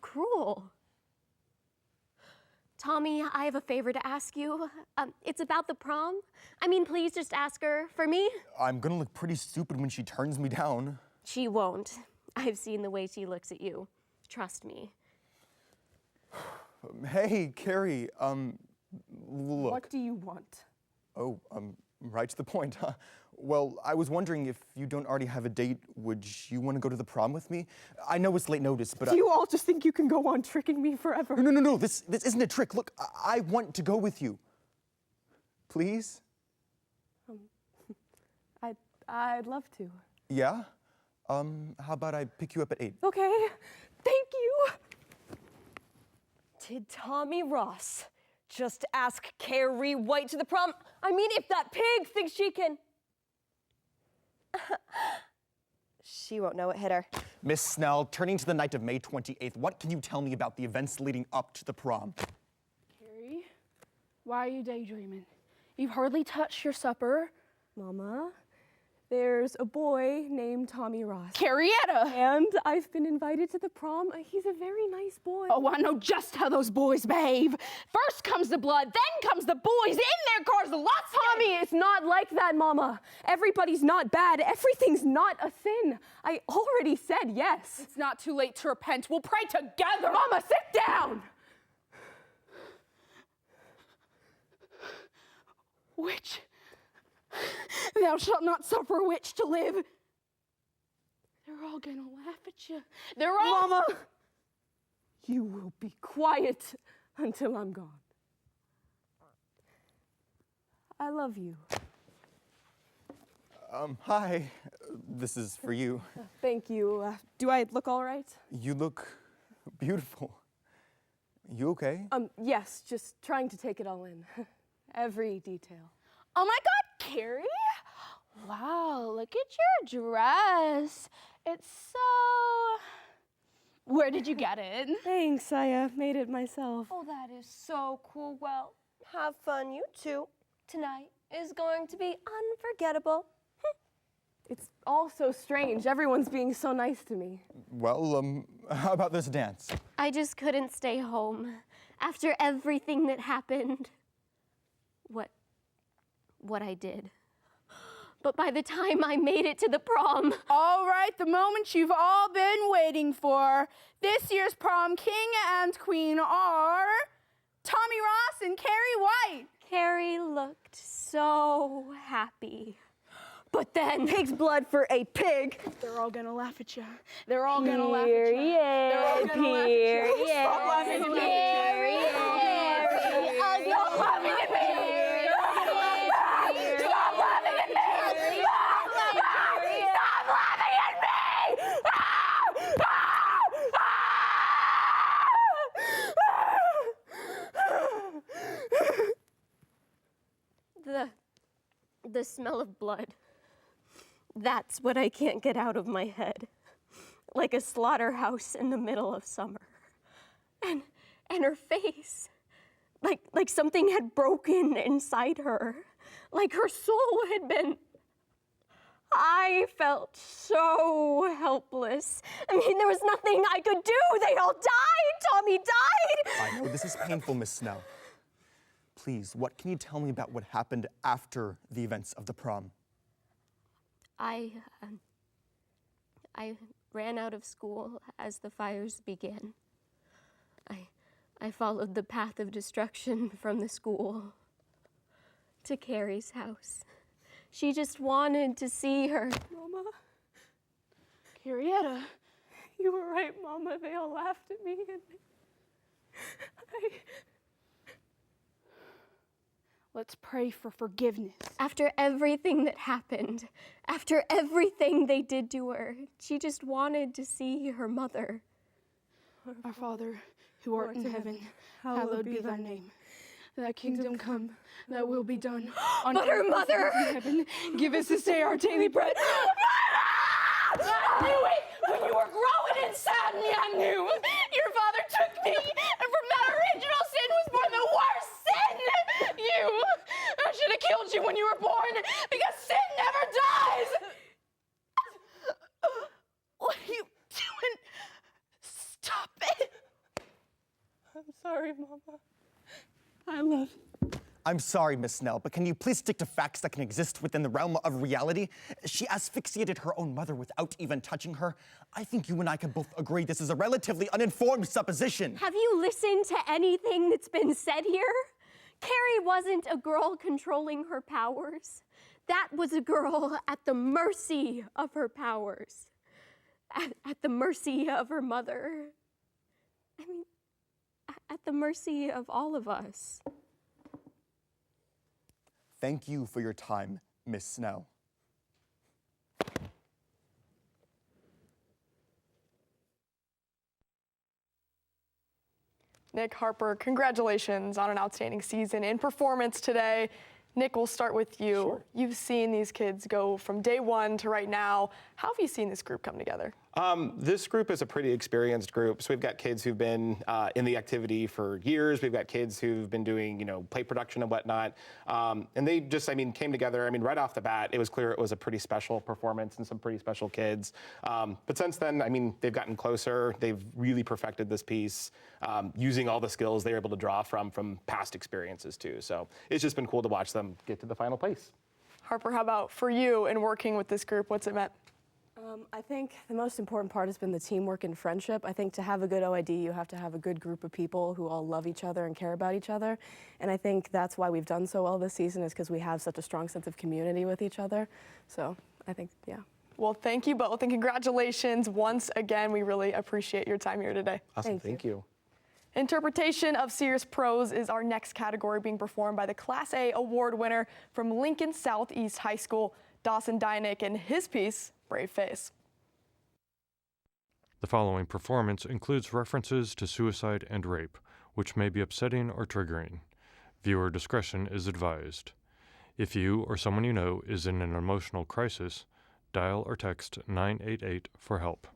Speaker 4: cruel. Tommy, I have a favor to ask you. It's about the prom. I mean, please just ask her for me.
Speaker 3: I'm gonna look pretty stupid when she turns me down.
Speaker 4: She won't. I've seen the way she looks at you. Trust me.
Speaker 3: Hey, Carrie, look.
Speaker 6: What do you want?
Speaker 3: Oh, right to the point, huh? Well, I was wondering if you don't already have a date, would you want to go to the prom with me? I know it's late notice, but
Speaker 5: Do you all just think you can go on tricking me forever?
Speaker 3: No, this isn't a trick. Look, I want to go with you. Please?
Speaker 5: I'd love to.
Speaker 3: Yeah? How about I pick you up at 8?
Speaker 5: Okay, thank you.
Speaker 6: Did Tommy Ross just ask Carrie White to the prom? I mean, if that pig thinks she can... She won't know what hit her.
Speaker 3: Miss Snell, turning to the night of May 28th, what can you tell me about the events leading up to the prom?
Speaker 7: Carrie, why are you daydreaming? You've hardly touched your supper.
Speaker 5: Mama, there's a boy named Tommy Ross.
Speaker 7: Carrietta!
Speaker 5: And I've been invited to the prom. He's a very nice boy.
Speaker 7: Oh, I know just how those boys behave. First comes the blood, then comes the boys in their cars, lots of...
Speaker 5: Tommy, it's not like that, Mama. Everybody's not bad. Everything's not a sin. I already said yes.
Speaker 7: It's not too late to repent. We'll pray together.
Speaker 5: Mama, sit down!
Speaker 7: Witch, thou shalt not suffer a witch to live. They're all gonna laugh at you. They're all...
Speaker 5: Mama, you will be quiet until I'm gone. I love you.
Speaker 3: Hi. This is for you.
Speaker 5: Thank you. Do I look all right?
Speaker 3: You look beautiful. You okay?
Speaker 5: Yes, just trying to take it all in. Every detail.
Speaker 7: Oh my God, Carrie! Wow, look at your dress. It's so... Where did you get it?
Speaker 5: Thanks, I made it myself.
Speaker 7: Oh, that is so cool. Well,
Speaker 6: Have fun, you two. Tonight is going to be unforgettable.
Speaker 5: It's all so strange. Everyone's being so nice to me.
Speaker 3: Well, how about this dance?
Speaker 4: I just couldn't stay home after everything that happened. What I did. But by the time I made it to the prom...
Speaker 7: All right, the moment you've all been waiting for. This year's prom king and queen are Tommy Ross and Carrie White.
Speaker 4: Carrie looked so happy. But then...
Speaker 6: Pig's blood for a pig.
Speaker 7: They're all gonna laugh at you. They're all gonna laugh at you. They're all gonna laugh at you. Stop laughing at me.
Speaker 6: Stop laughing at me.
Speaker 4: The smell of blood. That's what I can't get out of my head. Like a slaughterhouse in the middle of summer. And her face. Like something had broken inside her. Like her soul had been... I felt so helpless. I mean, there was nothing I could do. They all died. Tommy died.
Speaker 3: I know this is painful, Miss Snell. Please, what can you tell me about what happened after the events of the prom?
Speaker 4: I ran out of school as the fires began. I followed the path of destruction from the school to Carrie's house. She just wanted to see her.
Speaker 5: Mama?
Speaker 7: Carrietta.
Speaker 5: You were right, Mama. They all laughed at me and
Speaker 7: Let's pray for forgiveness.
Speaker 4: After everything that happened, after everything they did to her, she just wanted to see her mother.
Speaker 7: Our Father, who art in heaven, hallowed be thy name. Thy kingdom come, thy will be done. On
Speaker 4: But her
Speaker 7: earth as
Speaker 4: mother!
Speaker 7: it is in heaven. Give us this day our daily bread.
Speaker 1: I knew it! When you were growing inside me, I knew! Your father took me, and from that original sin was born the worst sin! You! I should have killed you when you were born, because sin never dies!
Speaker 7: What are you doing? Stop it!
Speaker 5: I'm sorry, Mama.
Speaker 7: I love you.
Speaker 3: I'm sorry, Miss Snell, but can you please stick to facts that can exist within the realm of reality? She asphyxiated her own mother without even touching her. I think you and I can both agree this is a relatively uninformed supposition.
Speaker 4: Have you listened to anything that's been said here? Carrie wasn't a girl controlling her powers. That was a girl at the mercy of her powers, at the mercy of her mother. I mean, at the mercy of all of us.
Speaker 3: Thank you for your time, Miss Snell.
Speaker 2: Nick, Harper, congratulations on an outstanding season and performance today. Nick, we'll start with you.
Speaker 8: Sure.
Speaker 2: You've seen these kids go from day one to right now. How have you seen this group come together?
Speaker 8: This group is a pretty experienced group. So we've got kids who've been in the activity for years. We've got kids who've been doing, play production and whatnot. And they just, came together. Right off the bat, it was clear it was a pretty special performance and some pretty special kids. But since then, they've gotten closer. They've really perfected this piece using all the skills they were able to draw from past experiences too. So it's just been cool to watch them get to the final place.
Speaker 2: Harper, how about for you in working with this group? What's it meant?
Speaker 5: I think the most important part has been the teamwork and friendship. I think to have a good OID, you have to have a good group of people who all love each other and care about each other. And I think that's why we've done so well this season, is because we have such a strong sense of community with each other. So I think, yeah.
Speaker 2: Well, thank you both and congratulations once again. We really appreciate your time here today.
Speaker 8: Awesome, thank you.
Speaker 2: Interpretation of Serious Prose is our next category, being performed by the Class A award winner from Lincoln Southeast High School, Dawson Dynick, and his piece, Brave Face.
Speaker 33: The following performance includes references to suicide and rape, which may be upsetting or triggering. Viewer discretion is advised. If you or someone you know is in an emotional crisis, dial or text 988 for help.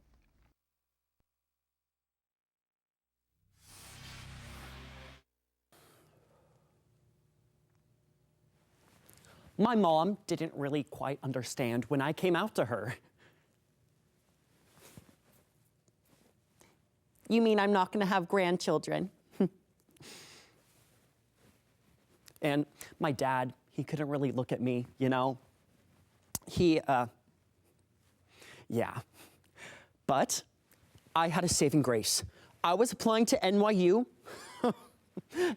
Speaker 9: My mom didn't really quite understand when I came out to her. You mean I'm not gonna have grandchildren? And my dad, he couldn't really look at me, yeah. But I had a saving grace. I was applying to NYU,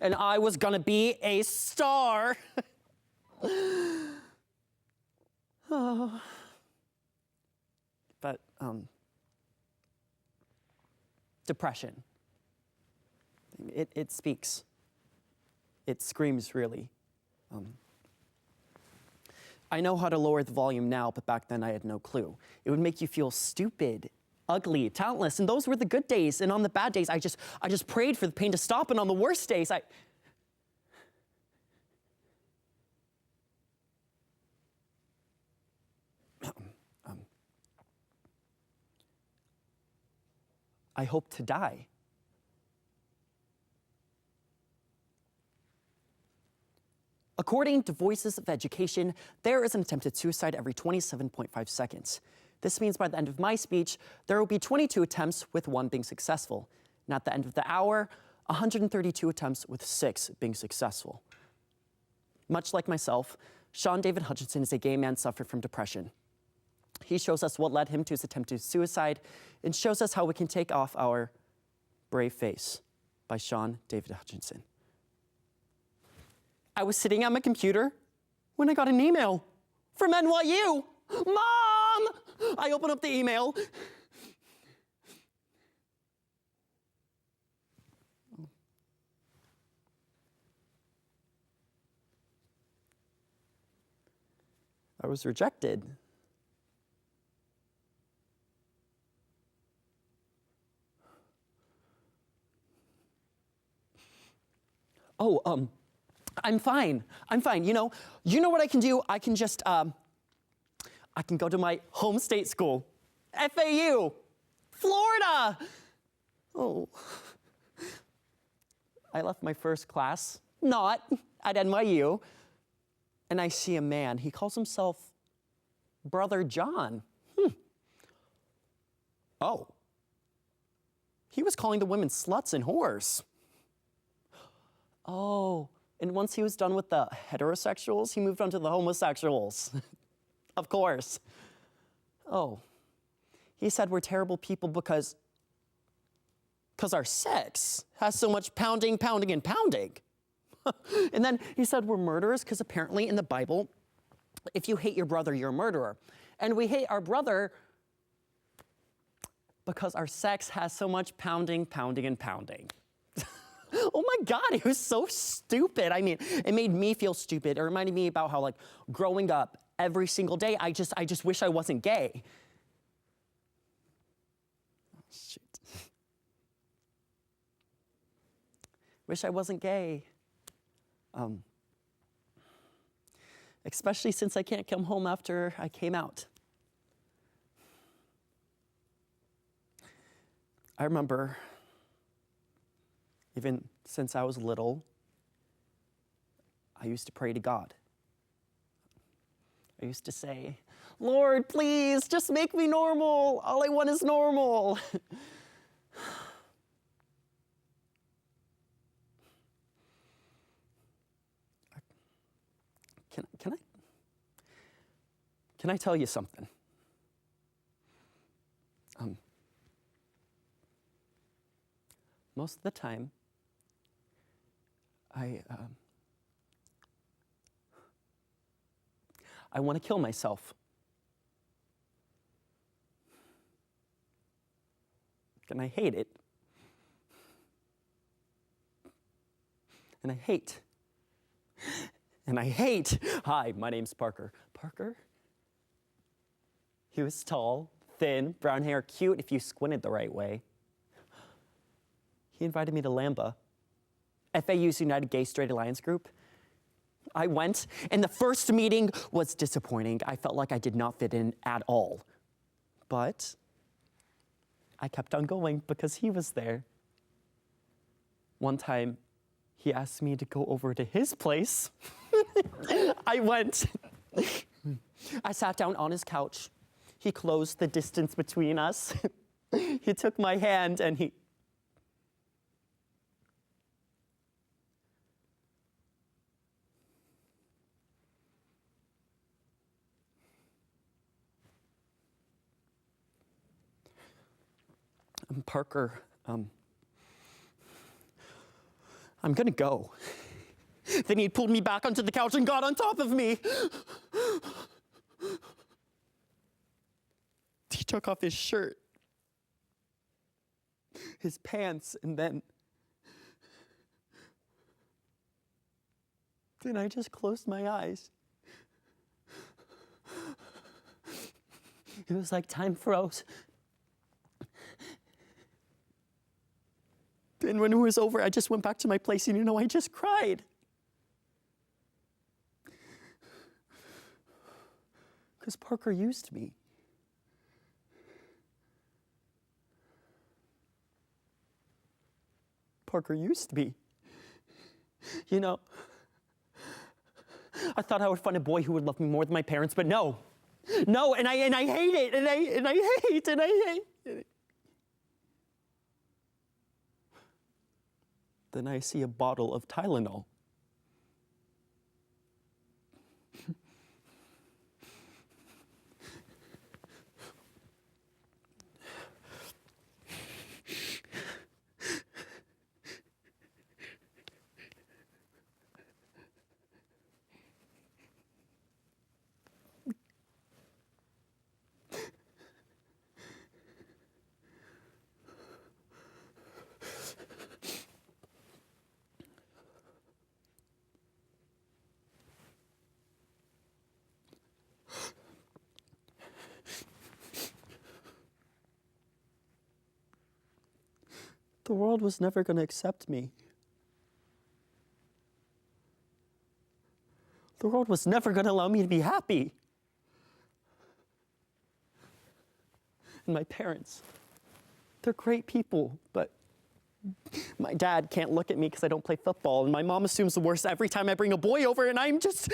Speaker 9: and I was gonna be a star. Oh. But, depression. It speaks. It screams, really. I know how to lower the volume now, but back then I had no clue. It would make you feel stupid, ugly, talentless, and those were the good days. And on the bad days, I just prayed for the pain to stop, and on the worst days, I hope to die. According to Voices of Education, there is an attempted suicide every 27.5 seconds. This means by the end of my speech, there will be 22 attempts with 1 being successful. And at the end of the hour, 132 attempts with 6 being successful. Much like myself, Sean David Hutchinson is a gay man suffering from depression. He shows us what led him to his attempted suicide and shows us how we can take off our brave face by Sean David Hutchinson. I was sitting at my computer when I got an email from NYU. Mom! I open up the email. I was rejected. Oh, I'm fine. I'm fine. You know what I can do? I can just, I can go to my home state school, FAU, Florida. Oh. I left my first class, not at NYU, and I see a man. He calls himself Brother John. Oh. He was calling the women sluts and whores. Oh, and once he was done with the heterosexuals, he moved on to the homosexuals. Of course. Oh, he said we're terrible people because our sex has so much pounding, pounding, and pounding. And then he said we're murderers because apparently in the Bible, if you hate your brother, you're a murderer. And we hate our brother because our sex has so much pounding, pounding, and pounding. Oh my God, it was so stupid. I mean, it made me feel stupid. It reminded me about how, like, growing up every single day, I just wish I wasn't gay. Oh, shoot. Wish I wasn't gay. Especially since I can't come home after I came out. I remember, even since I was little, I used to pray to God. I used to say, Lord, please, just make me normal. All I want is normal. Can I tell you something? Most of the time, I want to kill myself. And I hate it. And I hate. And I hate. Hi, my name's Parker. Parker? He was tall, thin, brown hair, cute if you squinted the right way. He invited me to Lamba, FAU's United Gay Straight Alliance group. I went, and the first meeting was disappointing. I felt like I did not fit in at all. But I kept on going because he was there. One time, he asked me to go over to his place. I went. I sat down on his couch. He closed the distance between us. He took my hand and he... Parker, I'm gonna go. Then he pulled me back onto the couch and got on top of me. He took off his shirt, his pants, and then I just closed my eyes. It was like time froze. And when it was over, I just went back to my place, and I just cried. Because Parker used me. Parker used me. I thought I would find a boy who would love me more than my parents, but no. No, and I hate it, and I hate. Then I see a bottle of Tylenol. The world was never going to accept me. The world was never going to allow me to be happy. And my parents, they're great people, but my dad can't look at me because I don't play football, and my mom assumes the worst every time I bring a boy over, and I am just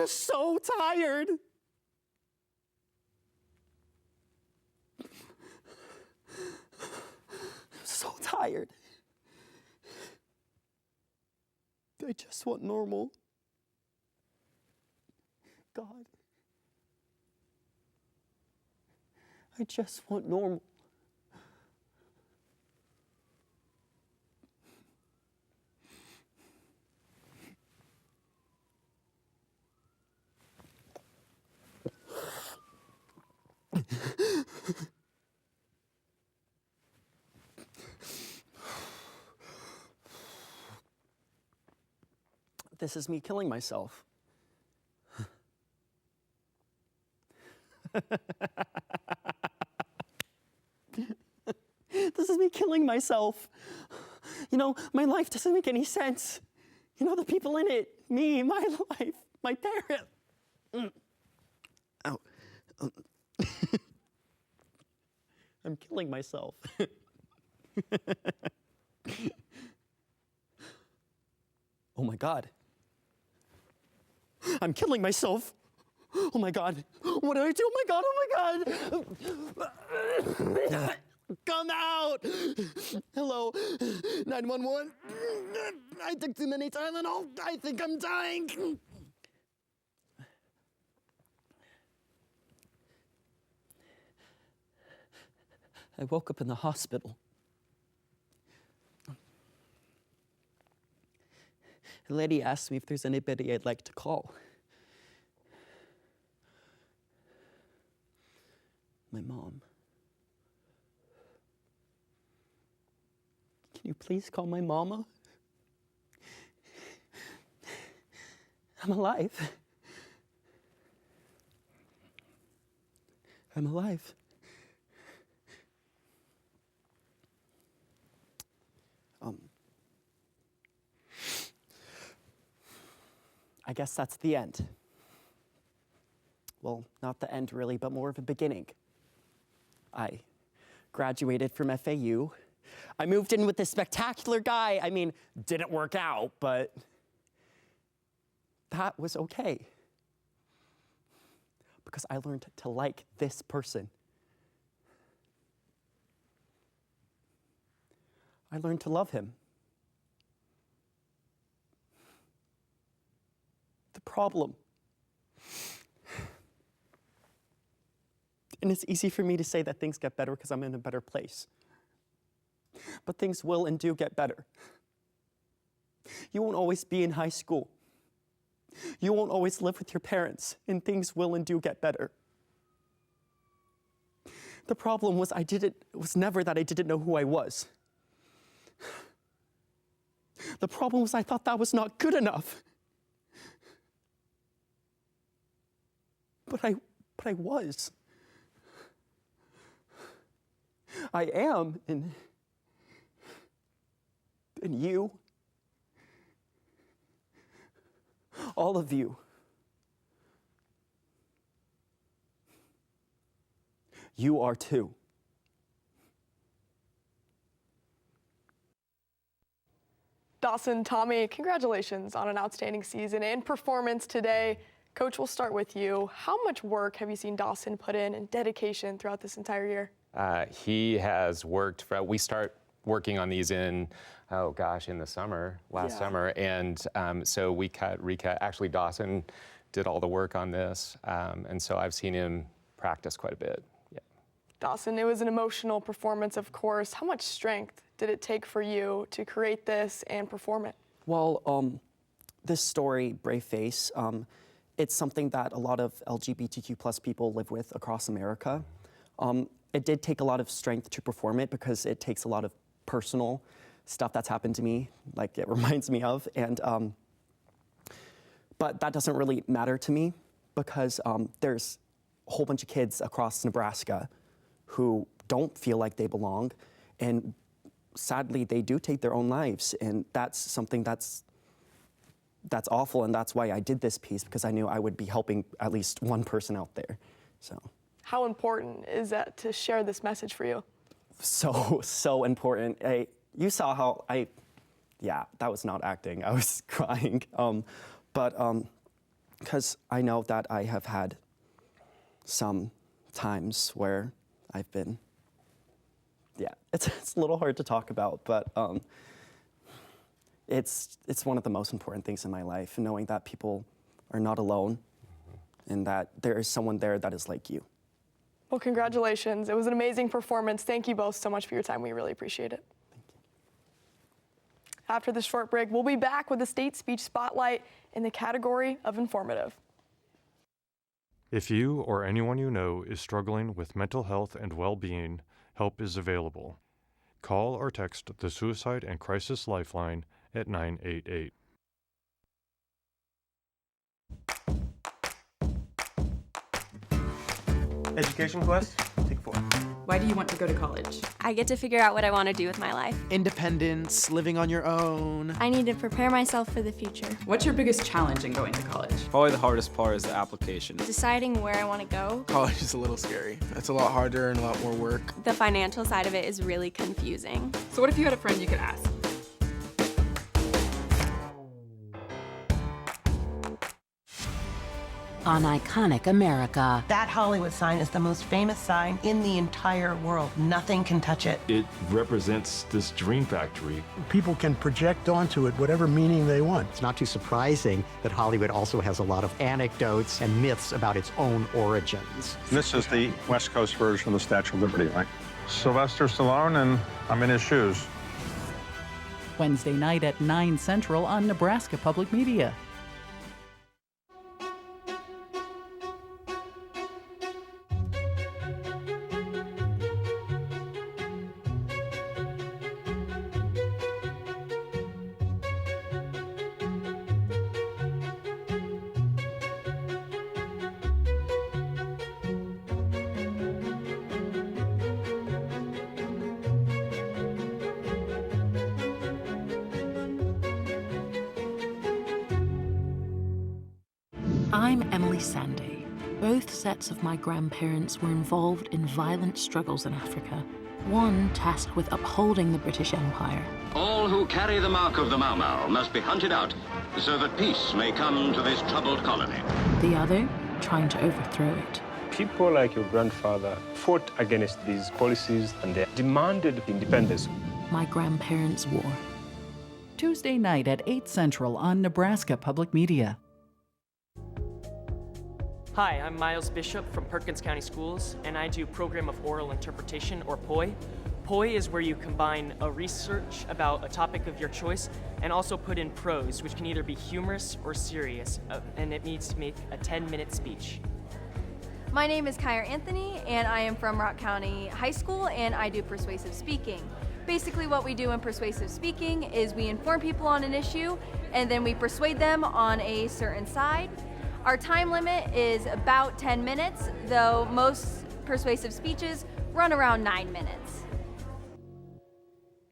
Speaker 9: so tired. So tired. I just want normal. God. I just want normal. This is me killing myself. This is me killing myself. You know, my life doesn't make any sense. You know, the people in it, me, my life, my parents. Ow. I'm killing myself. Oh my God. I'm killing myself. Oh my God. What did I do? Oh my God. Oh my God. Come out. Hello. 911. I took too many Tylenol. I think I'm dying. I woke up in the hospital. The lady asked me if there's anybody I'd like to call. My mom. Can you please call my mama? I'm alive. I'm alive. I guess that's the end. Well, not the end really, but more of a beginning. I graduated from FAU. I moved in with this spectacular guy. I mean, didn't work out, but that was okay. Because I learned to like this person. I learned to love him. The problem, and it's easy for me to say that things get better because I'm in a better place, but things will and do get better. You won't always be in high school. You won't always live with your parents, and things will and do get better. The problem was never that I didn't know who I was. The problem was I thought that was not good enough. But I was. I am, and you, all of you, you are too.
Speaker 2: Dawson, Tommy, congratulations on an outstanding season and performance today. Coach, we'll start with you. How much work have you seen Dawson put in and dedication throughout this entire year?
Speaker 10: He has worked, we start working on these in the summer, last summer. And so we recut. Actually, Dawson did all the work on this. And so I've seen him practice quite a bit. Yeah.
Speaker 2: Dawson, it was an emotional performance, of course. How much strength did it take for you to create this and perform it?
Speaker 9: Well, this story, Brave Face, it's something that a lot of LGBTQ plus people live with across America. It did take a lot of strength to perform it because it takes a lot of personal stuff that's happened to me, like it reminds me of. And but that doesn't really matter to me because there's a whole bunch of kids across Nebraska who don't feel like they belong. And sadly, they do take their own lives. And that's something that's awful, and that's why I did this piece, because I knew I would be helping at least one person out there. So.
Speaker 2: How important is that to share this message for you?
Speaker 9: So important. You saw how that was not acting. I was crying. Because I know that I have had some times where I've been, it's a little hard to talk about, but it's one of the most important things in my life, knowing that people are not alone and that there is someone there that is like you.
Speaker 2: Well, congratulations. It was an amazing performance. Thank you both so much for your time. We really appreciate it. Thank you. After this short break, we'll be back with the State Speech Spotlight in the category of informative.
Speaker 33: If you or anyone you know is struggling with mental health and well-being, help is available. Call or text the Suicide and Crisis Lifeline at 988.
Speaker 11: Education quest, take 4.
Speaker 12: Why do you want to go to college?
Speaker 13: I get to figure out what I want to do with my life.
Speaker 14: Independence, living on your own.
Speaker 13: I need to prepare myself for the future.
Speaker 12: What's your biggest challenge in going to college?
Speaker 15: Probably the hardest part is the application.
Speaker 13: Deciding where I want to go.
Speaker 14: College is a little scary. It's a lot harder and a lot more work.
Speaker 13: The financial side of it is really confusing.
Speaker 12: So what if you had a friend you could ask?
Speaker 16: On iconic America.
Speaker 17: That Hollywood sign is the most famous sign in the entire world. Nothing can touch it.
Speaker 20: It represents this dream factory.
Speaker 23: People can project onto it whatever meaning they want.
Speaker 24: It's not too surprising that Hollywood also has a lot of anecdotes and myths about its own origins.
Speaker 31: This is the West Coast version of the Statue of Liberty, right? Sylvester Stallone, and I'm in his shoes.
Speaker 28: Wednesday night at 9 Central on Nebraska Public Media.
Speaker 16: I'm Emily Sanday. Both sets of my grandparents were involved in violent struggles in Africa. One tasked with upholding the British Empire.
Speaker 25: All who carry the mark of the Mau Mau must be hunted out so that peace may come to this troubled colony.
Speaker 16: The other trying to overthrow it.
Speaker 26: People like your grandfather fought against these policies and they demanded independence.
Speaker 16: My grandparents' war.
Speaker 28: Tuesday night at 8 Central on Nebraska Public Media.
Speaker 27: Hi, I'm Miles Bishop from Perkins County Schools, and I do Program of Oral Interpretation, or POI. POI is where you combine a research about a topic of your choice and also put in prose, which can either be humorous or serious, and it needs to make a 10-minute speech.
Speaker 29: My name is Kyra Anthony, and I am from Rock County High School, and I do persuasive speaking. Basically what we do in persuasive speaking is we inform people on an issue, and then we persuade them on a certain side. Our time limit is about 10 minutes, though most persuasive speeches run around 9 minutes.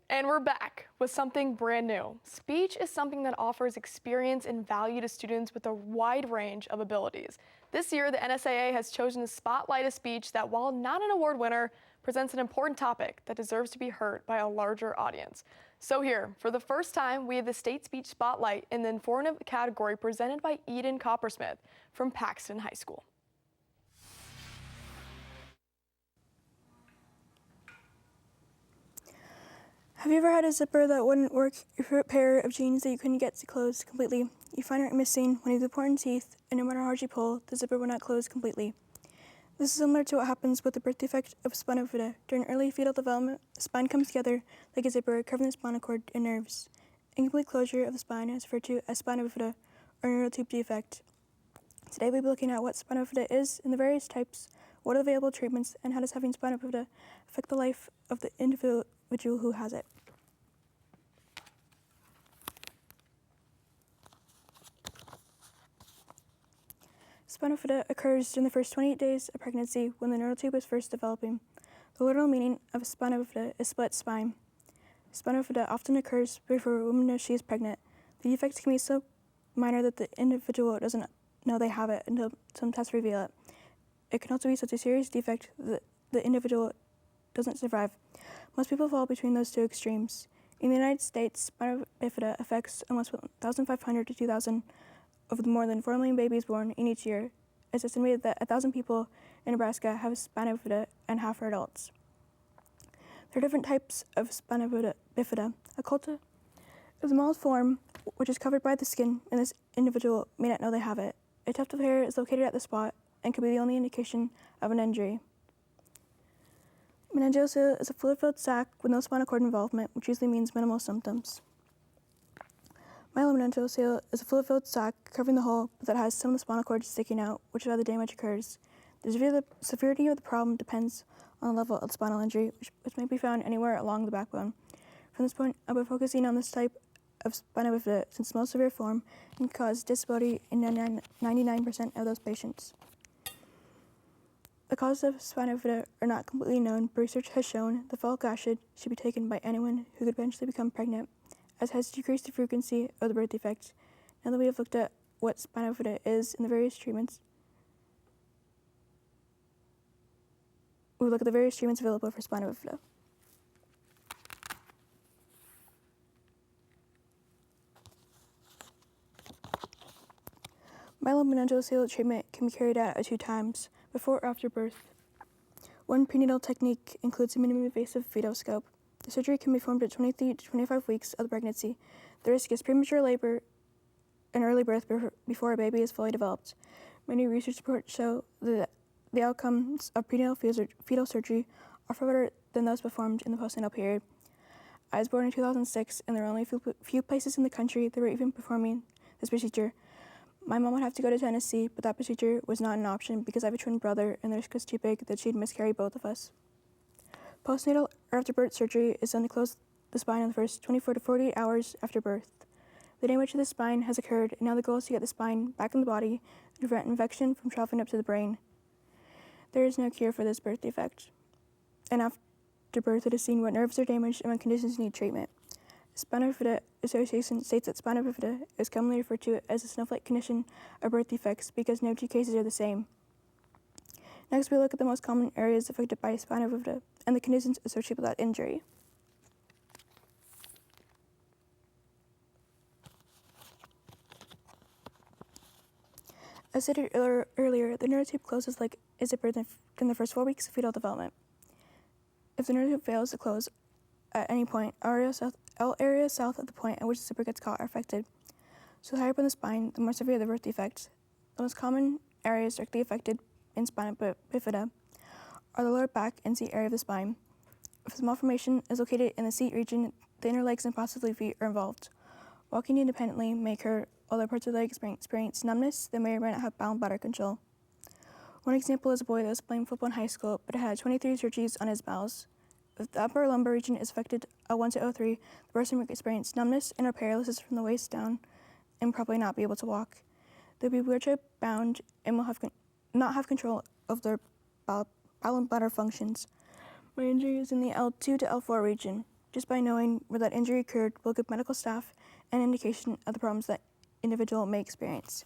Speaker 2: And we're back with something brand new. Speech is something that offers experience and value to students with a wide range of abilities. This year, the NSAA has chosen to spotlight a speech that, while not an award winner, presents an important topic that deserves to be heard by a larger audience. So here, for the first time, we have the State Speech Spotlight in the informative category presented by Eden Coppersmith from Paxton High School.
Speaker 30: Have you ever had a zipper that wouldn't work, your pair of jeans that you couldn't get to close completely? You find it missing when you have important teeth, and no matter how hard you pull, the zipper will not close completely. This is similar to what happens with the birth defect of spina bifida. During early fetal development, the spine comes together like a zipper, covering the spinal cord and nerves. Incomplete closure of the spine is referred to as spina bifida or neural tube defect. Today we'll be looking at what spina bifida is and the various types, what are the available treatments, and how does having spina bifida affect the life of the individual who has it. Spina bifida occurs during the first 28 days of pregnancy when the neural tube is first developing. The literal meaning of spina bifida is split spine. Spina bifida often occurs before a woman knows she is pregnant. The defects can be so minor that the individual doesn't know they have it until some tests reveal it. It can also be such a serious defect that the individual doesn't survive. Most people fall between those two extremes. In the United States, spina bifida affects almost 1,500 to 2,000 of the more than 4 million babies born in each year. It's estimated that 1,000 people in Nebraska have spina bifida, and half are adults. There are different types of spina bifida. Occulta is the mild form, which is covered by the skin, and this individual may not know they have it. A tuft of hair is located at the spot and could be the only indication of an injury. Meningeal is a fluid-filled sac with no spinal cord involvement, which usually means minimal symptoms. Myelomeningeal is a fluid-filled sac covering the hole, but that has some of the spinal cord sticking out, which is how the damage occurs. The severity of the problem depends on the level of the spinal injury, which may be found anywhere along the backbone. From this point, I'll be focusing on this type of spina bifida since the most severe form can cause disability in 99% of those patients. The causes of spina bifida are not completely known, but research has shown the folic acid should be taken by anyone who could eventually become pregnant, as has decreased the frequency of the birth defect. Now that we have looked at what spina bifida is and the various treatments, we'll look at the various treatments available for spina bifida. Myelomeningocele treatment can be carried out at 2 times, before or after birth. One prenatal technique includes a minimally invasive fetal scope. The surgery can be performed at 23 to 25 weeks of the pregnancy. The risk is premature labor and early birth before a baby is fully developed. Many research reports show that the outcomes of prenatal fetal surgery are far better than those performed in the postnatal period. I was born in 2006, and there were only a few places in the country that were even performing this procedure. My mom would have to go to Tennessee, but that procedure was not an option because I have a twin brother and the risk was too big that she'd miscarry both of us. Postnatal or after birth surgery is done to close the spine in the first 24 to 48 hours after birth. The damage to the spine has occurred, and now the goal is to get the spine back in the body and prevent infection from traveling up to the brain. There is no cure for this birth defect, and after birth it is seen what nerves are damaged and what conditions need treatment. Spina bifida Association states that spina bifida is commonly referred to as a snowflake condition of birth defects because no 2 cases are the same. Next, we look at the most common areas affected by spina bifida and the conditions associated with that injury. As stated earlier, the neurotube closes like a zipper in the first 4 weeks of fetal development. If the neurotube fails to close at any point, all areas south of the point at which the zipper gets caught are affected. So the higher up in the spine, the more severe the birth defect. The most common areas directly affected in spina bifida are the lower back and seat area of the spine. If a malformation is located in the seat region, the inner legs and possibly feet are involved. Walking independently may occur, although parts of the leg experience numbness that may or may not have bowel bladder control. One example is a boy that was playing football in high school but had 23 surgeries on his bowels. If the upper lumbar region is affected at 1 to 03, the person will experience numbness and or paralysis from the waist down and probably not be able to walk. They'll be wheelchair bound and will not have control of their bowel and bladder functions. My injury is in the L2 to L4 region. Just by knowing where that injury occurred will give medical staff an indication of the problems that individual may experience.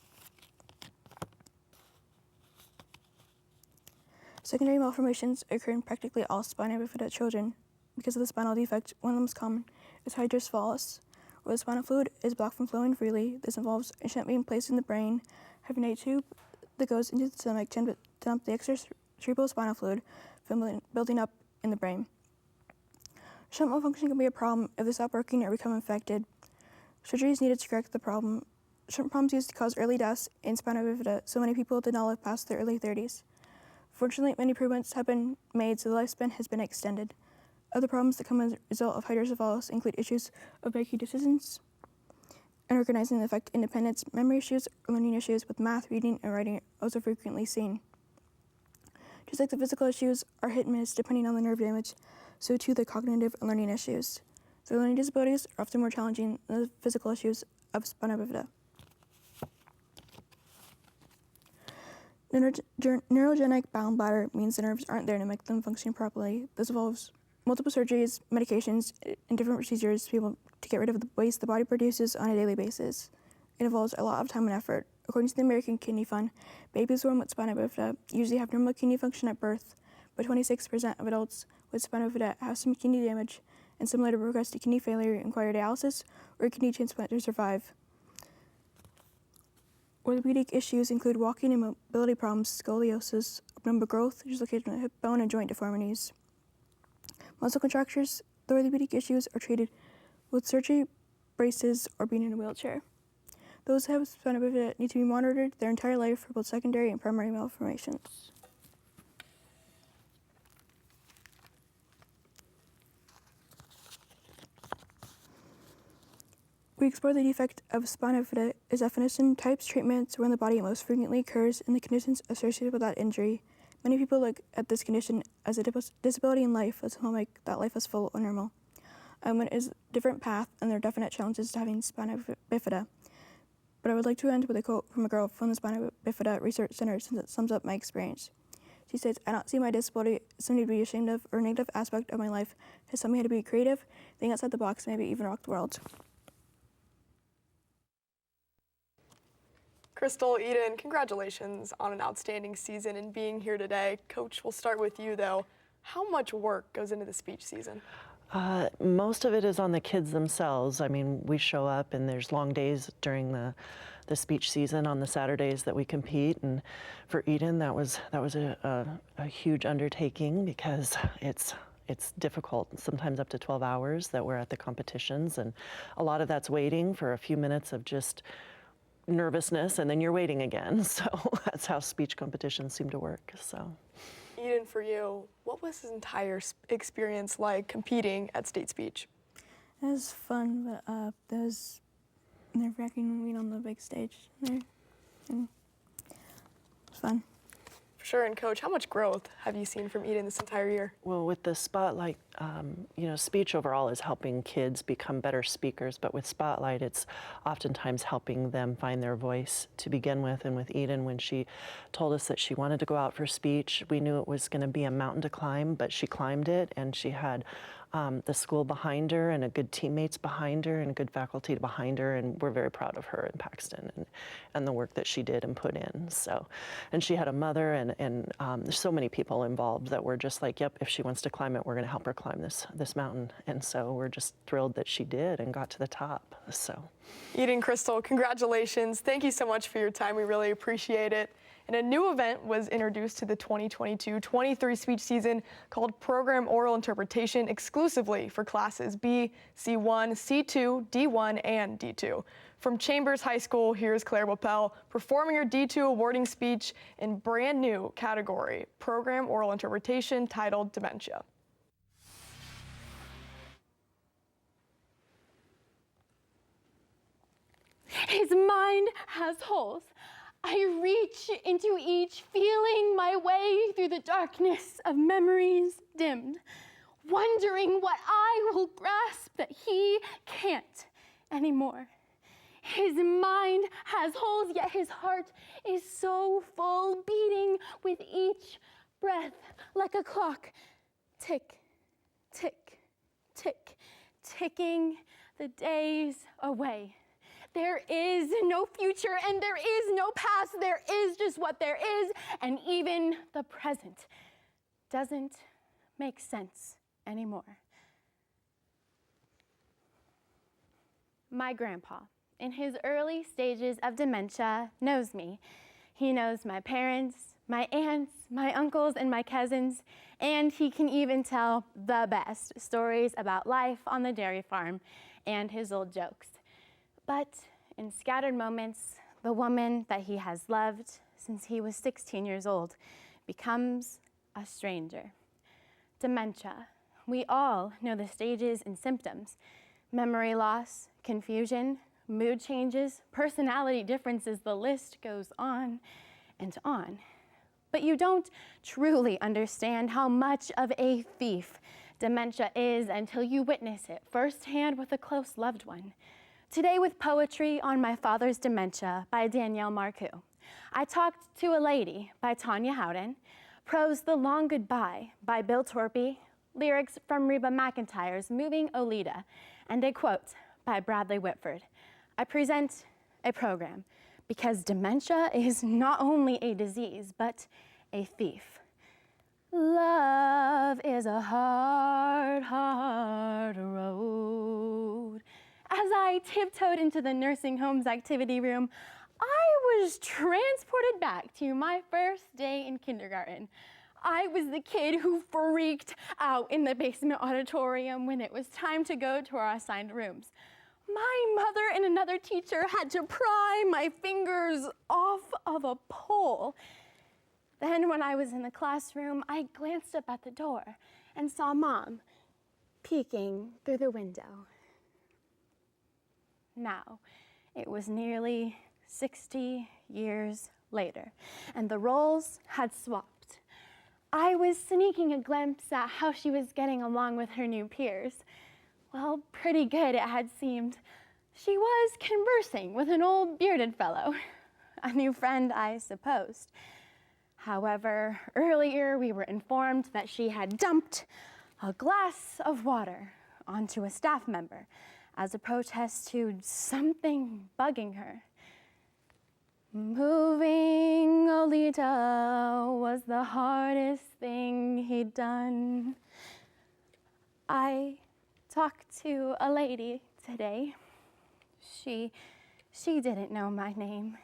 Speaker 30: Secondary malformations occur in practically all spina bifida children. Because of the spinal defect, one of the most common is hydrocephalus, where the spinal fluid is blocked from flowing freely. This involves a shunt being placed in the brain, having a tube that goes into the stomach to dump the extra cerebrospinal fluid from building up in the brain. Shunt malfunction can be a problem if they stop working or become infected. Surgery is needed to correct the problem. Shunt problems used to cause early deaths in spina bifida, so many people did not live past their early 30s. Fortunately, many improvements have been made, so the lifespan has been extended. Other problems that come as a result of hydrocephalus include issues of making decisions and organizing that affect independence, memory issues, or learning issues with math, reading, and writing are also frequently seen. Just like the physical issues are hit and miss depending on the nerve damage, so too the cognitive and learning issues. The learning disabilities are often more challenging than the physical issues of spina bifida. Neurogenic bowel and bladder means the nerves aren't there to make them function properly. This involves multiple surgeries, medications, and different procedures to get rid of the waste the body produces on a daily basis. It involves a lot of time and effort. According to the American Kidney Fund, babies born with spina bifida usually have normal kidney function at birth, but 26% of adults with spina bifida have some kidney damage, and similar to progressive kidney failure, require dialysis or a kidney transplant to survive. Orthopedic issues include walking and mobility problems, scoliosis, abnormal growth, which is located in the hip bone, and joint deformities. Muscle contractures, the orthopedic issues are treated with surgery, braces, or being in a wheelchair. Those who have spina bifida need to be monitored their entire life for both secondary and primary malformations. We explore the defect of spina bifida, its definition, types, treatments, where in the body it most frequently occurs, and the conditions associated with that injury. Many people look at this condition as a disability in life that will make that life as full or normal. It is a different path, and there are definite challenges to having spina bifida. But I would like to end with a quote from a girl from the Spina Bifida Research Center since it sums up my experience. She states, I don't see my disability as something to be ashamed of or a negative aspect of my life. It's something to be creative, think outside the box, maybe even rock the world.
Speaker 2: Crystal, Eden, congratulations on an outstanding season and being here today. Coach, we'll start with you though. How much work goes into the speech season?
Speaker 1: Most of it is on the kids themselves. I mean, we show up and there's long days during the speech season on the Saturdays that we compete. And for Eden, that was a huge undertaking because it's difficult, sometimes up to 12 hours that we're at the competitions. And a lot of that's waiting for a few minutes of just nervousness, and then you're waiting again. So that's how speech competitions seem to work. So.
Speaker 2: Eden, for you, what was his entire experience like competing at State Speech?
Speaker 30: It was fun, but it was nerve-wracking being on the big stage there. And it was fun.
Speaker 2: For sure. And Coach, how much growth have you seen from Eden this entire year?
Speaker 1: Well, with the Spotlight, speech overall is helping kids become better speakers, but with Spotlight, it's oftentimes helping them find their voice to begin with. And with Eden, when she told us that she wanted to go out for speech, we knew it was going to be a mountain to climb, but she climbed it, and she had the school behind her and a good teammates behind her and good faculty behind her, and we're very proud of her in Paxton and the work that she did and put in. So, and she had a mother and there's so many people involved that were just like, yep, if she wants to climb it, we're going to help her climb this mountain. And so we're just thrilled that she did and got to the top. So,
Speaker 2: Eden, Crystal, congratulations. Thank you so much for your time. We really appreciate it. And a new event was introduced to the 2022-23 speech season called Program Oral Interpretation exclusively for classes B, C1, C2, D1, and D2. From Chambers High School, here's Claire Wappel performing her D2 awarding speech in brand new category, Program Oral Interpretation, titled Dementia.
Speaker 3: His mind has holes. I reach into each, feeling my way through the darkness of memories dimmed, wondering what I will grasp that he can't anymore. His mind has holes, yet his heart is so full, beating with each breath like a clock. Tick, tick, tick, ticking the days away. There is no future and there is no past. There is just what there is, and even the present doesn't make sense anymore. My grandpa, in his early stages of dementia, knows me. He knows my parents, my aunts, my uncles, and my cousins, and he can even tell the best stories about life on the dairy farm and his old jokes. But in scattered moments, the woman that he has loved since he was 16 years old becomes a stranger. Dementia. We all know the stages and symptoms: memory loss, confusion, mood changes, personality differences, the list goes on and on. But you don't truly understand how much of a thief dementia is until you witness it firsthand with a close loved one. Today with poetry on my father's dementia by Danielle Marcoux. I talked to a lady by Tanya Howden, prose The Long Goodbye by Bill Torpy, lyrics from Reba McEntire's Moving Olita, and a quote by Bradley Whitford. I present a program because dementia is not only a disease, but a thief. Love is a hard, hard road. As I tiptoed into the nursing home's activity room, I was transported back to my first day in kindergarten. I was the kid who freaked out in the basement auditorium when it was time to go to our assigned rooms. My mother and another teacher had to pry my fingers off of a pole. Then when I was in the classroom, I glanced up at the door and saw Mom peeking through the window. Now, it was nearly 60 years later, and the roles had swapped. I was sneaking a glimpse at how she was getting along with her new peers. Well, pretty good, it had seemed. She was conversing with an old bearded fellow, a new friend, I supposed. However, earlier we were informed that she had dumped a glass of water onto a staff member as a protest to something bugging her. Moving Olita was the hardest thing he'd done. I talked to a lady today. She didn't know my name.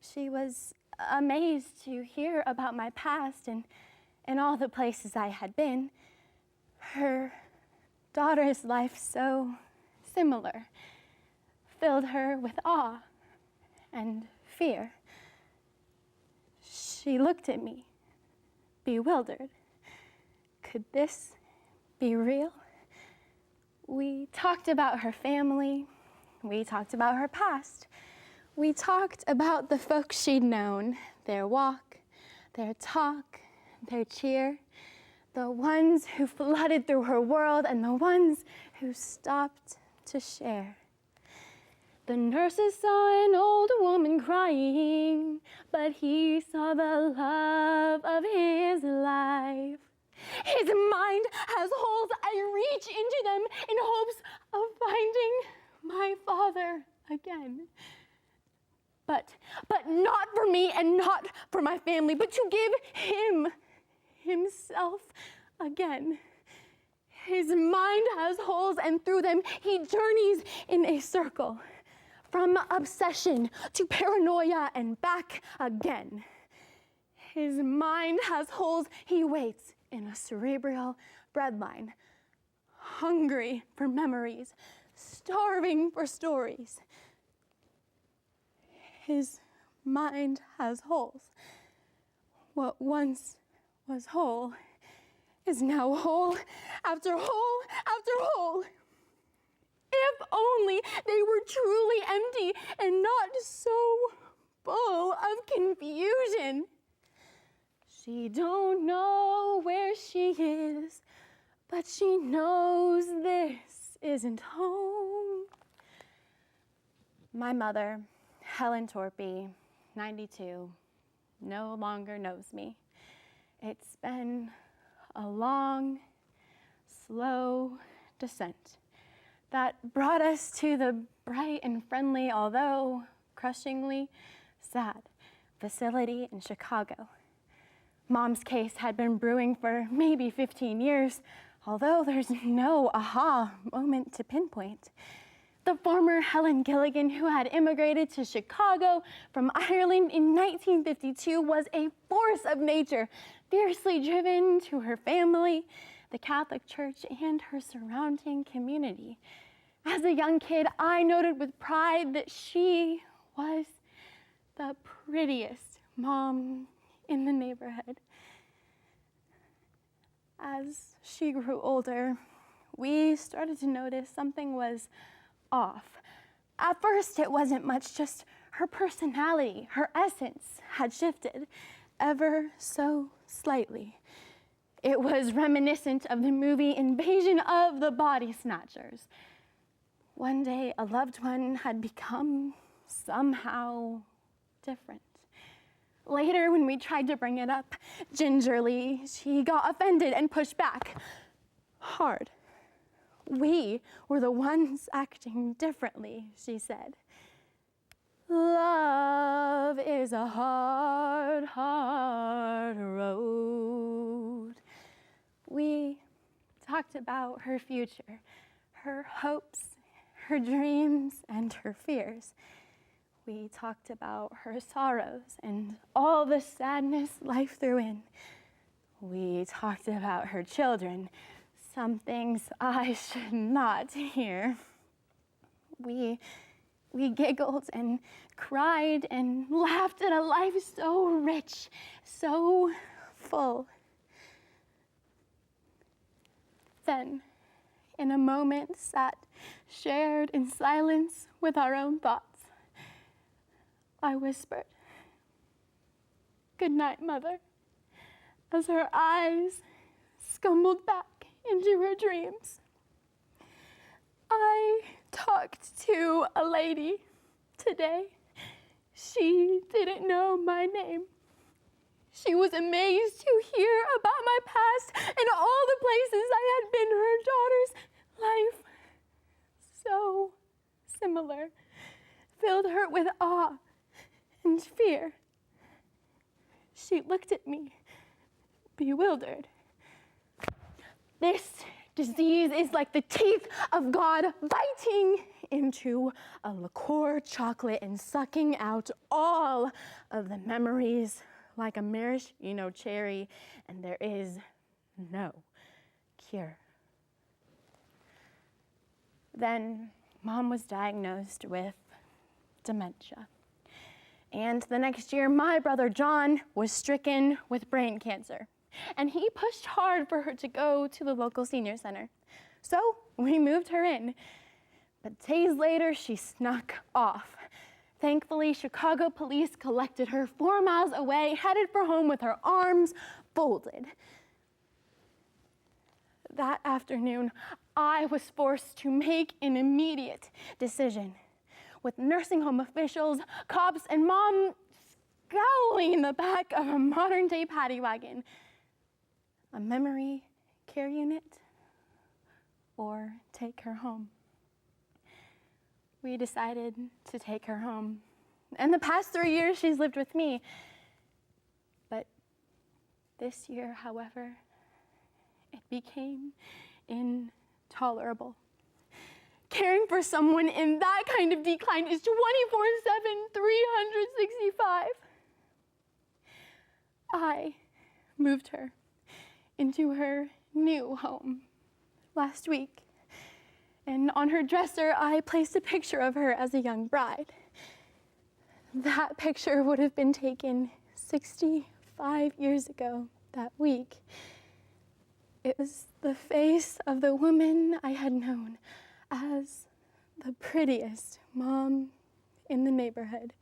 Speaker 3: She was amazed to hear about my past and all the places I had been. Her daughter's life, so similar, filled her with awe and fear. She looked at me, bewildered. Could this be real? We talked about her family. We talked about her past. We talked about the folks she'd known, their walk, their talk, their cheer, the ones who flooded through her world and the ones who stopped to share. The nurses saw an old woman crying, but he saw the love of his life. His mind has holes. I reach into them in hopes of finding my father again. But not for me and not for my family, but to give him himself again. His mind has holes, and through them he journeys in a circle, from obsession to paranoia and back again. His mind has holes. He waits in a cerebral breadline, hungry for memories, starving for stories. His mind has holes. What once was whole is now hole after hole after hole. If only they were truly empty and not so full of confusion. She don't know where she is, but she knows this isn't home. My mother, Helen Torpy, 92, no longer knows me. It's been a long, slow descent that brought us to the bright and friendly, although crushingly sad, facility in Chicago. Mom's case had been brewing for maybe 15 years, although there's no aha moment to pinpoint. The former Helen Gilligan, who had immigrated to Chicago from Ireland in 1952, was a force of nature, fiercely driven to her family, the Catholic Church, and her surrounding community. As a young kid, I noted with pride that she was the prettiest mom in the neighborhood. As she grew older, we started to notice something was off. At first, it wasn't much, just her personality, her essence had shifted ever so slightly. It was reminiscent of the movie Invasion of the Body Snatchers. One day, a loved one had become somehow different. Later, when we tried to bring it up gingerly, she got offended and pushed back hard. We were the ones acting differently, she said. Love is a hard, hard road. We talked about her future, her hopes, her dreams, and her fears. We talked about her sorrows and all the sadness life threw in. We talked about her children, some things I should not hear. We giggled and cried and laughed at a life so rich, so full. Then, in a moment, sat shared in silence with our own thoughts. I whispered, "Good night, Mother," as her eyes scumbled back into her dreams. I talked to a lady today. She didn't know my name. She was amazed to hear about my past and all the places I had been. Her daughter's life, so similar, filled her with awe and fear. She looked at me, bewildered. This disease is like the teeth of God biting into a liqueur chocolate and sucking out all of the memories like a maraschino cherry, and there is no cure. Then Mom was diagnosed with dementia. And the next year, my brother John was stricken with brain cancer. And he pushed hard for her to go to the local senior center. So we moved her in. But days later, she snuck off. Thankfully, Chicago police collected her 4 miles away, headed for home with her arms folded. That afternoon, I was forced to make an immediate decision. With nursing home officials, cops, and Mom scowling in the back of a modern-day paddy wagon. A memory care unit, or take her home. We decided to take her home. And the past 3 years, she's lived with me. But this year, however, it became intolerable. Caring for someone in that kind of decline is 24/7, 365. I moved her into her new home last week. And on her dresser, I placed a picture of her as a young bride. That picture would have been taken 65 years ago that week. It was the face of the woman I had known as the prettiest mom in the neighborhood.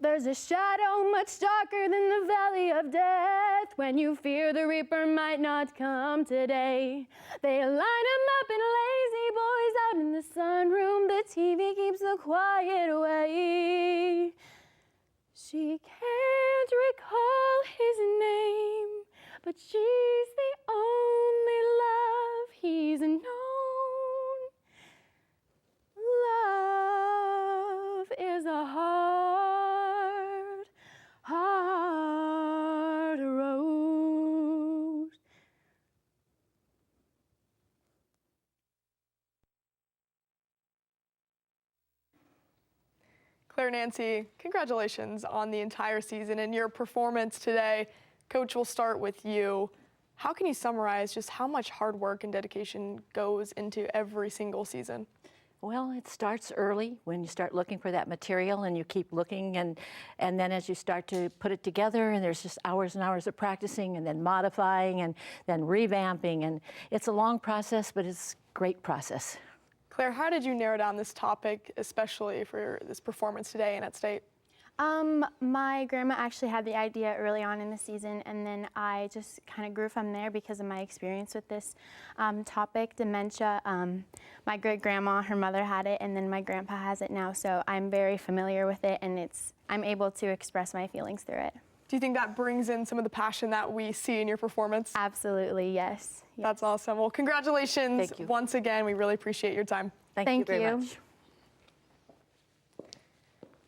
Speaker 3: There's a shadow much darker than the valley of death when you fear the reaper might not come today. They line 'em up in lazy boys out in the sunroom. The TV keeps the quiet away. She can't recall his name, but she's the only love he's known. Love is a hard, hard road.
Speaker 2: Claire Nancy, congratulations on the entire season and your performance today. Coach, we'll start with you. How can you summarize just how much hard work and dedication goes into every single season?
Speaker 4: Well, it starts early when you start looking for that material and you keep looking, and then as you start to put it together, and there's just hours and hours of practicing and then modifying and then revamping, and it's a long process, but it's a great process.
Speaker 2: Claire, how did you narrow down this topic, especially for this performance today and at state?
Speaker 3: My grandma actually had the idea early on in the season, and then I just kind of grew from there because of my experience with this topic, dementia. My great-grandma, her mother had it, and then my grandpa has it now, so I'm very familiar with it, and I'm able to express my feelings through it.
Speaker 2: Do you think that brings in some of the passion that we see in your performance?
Speaker 3: Absolutely, yes.
Speaker 2: That's awesome. Well, congratulations.
Speaker 4: Thank you.
Speaker 2: Once again. We really appreciate your time.
Speaker 4: Thank you very much.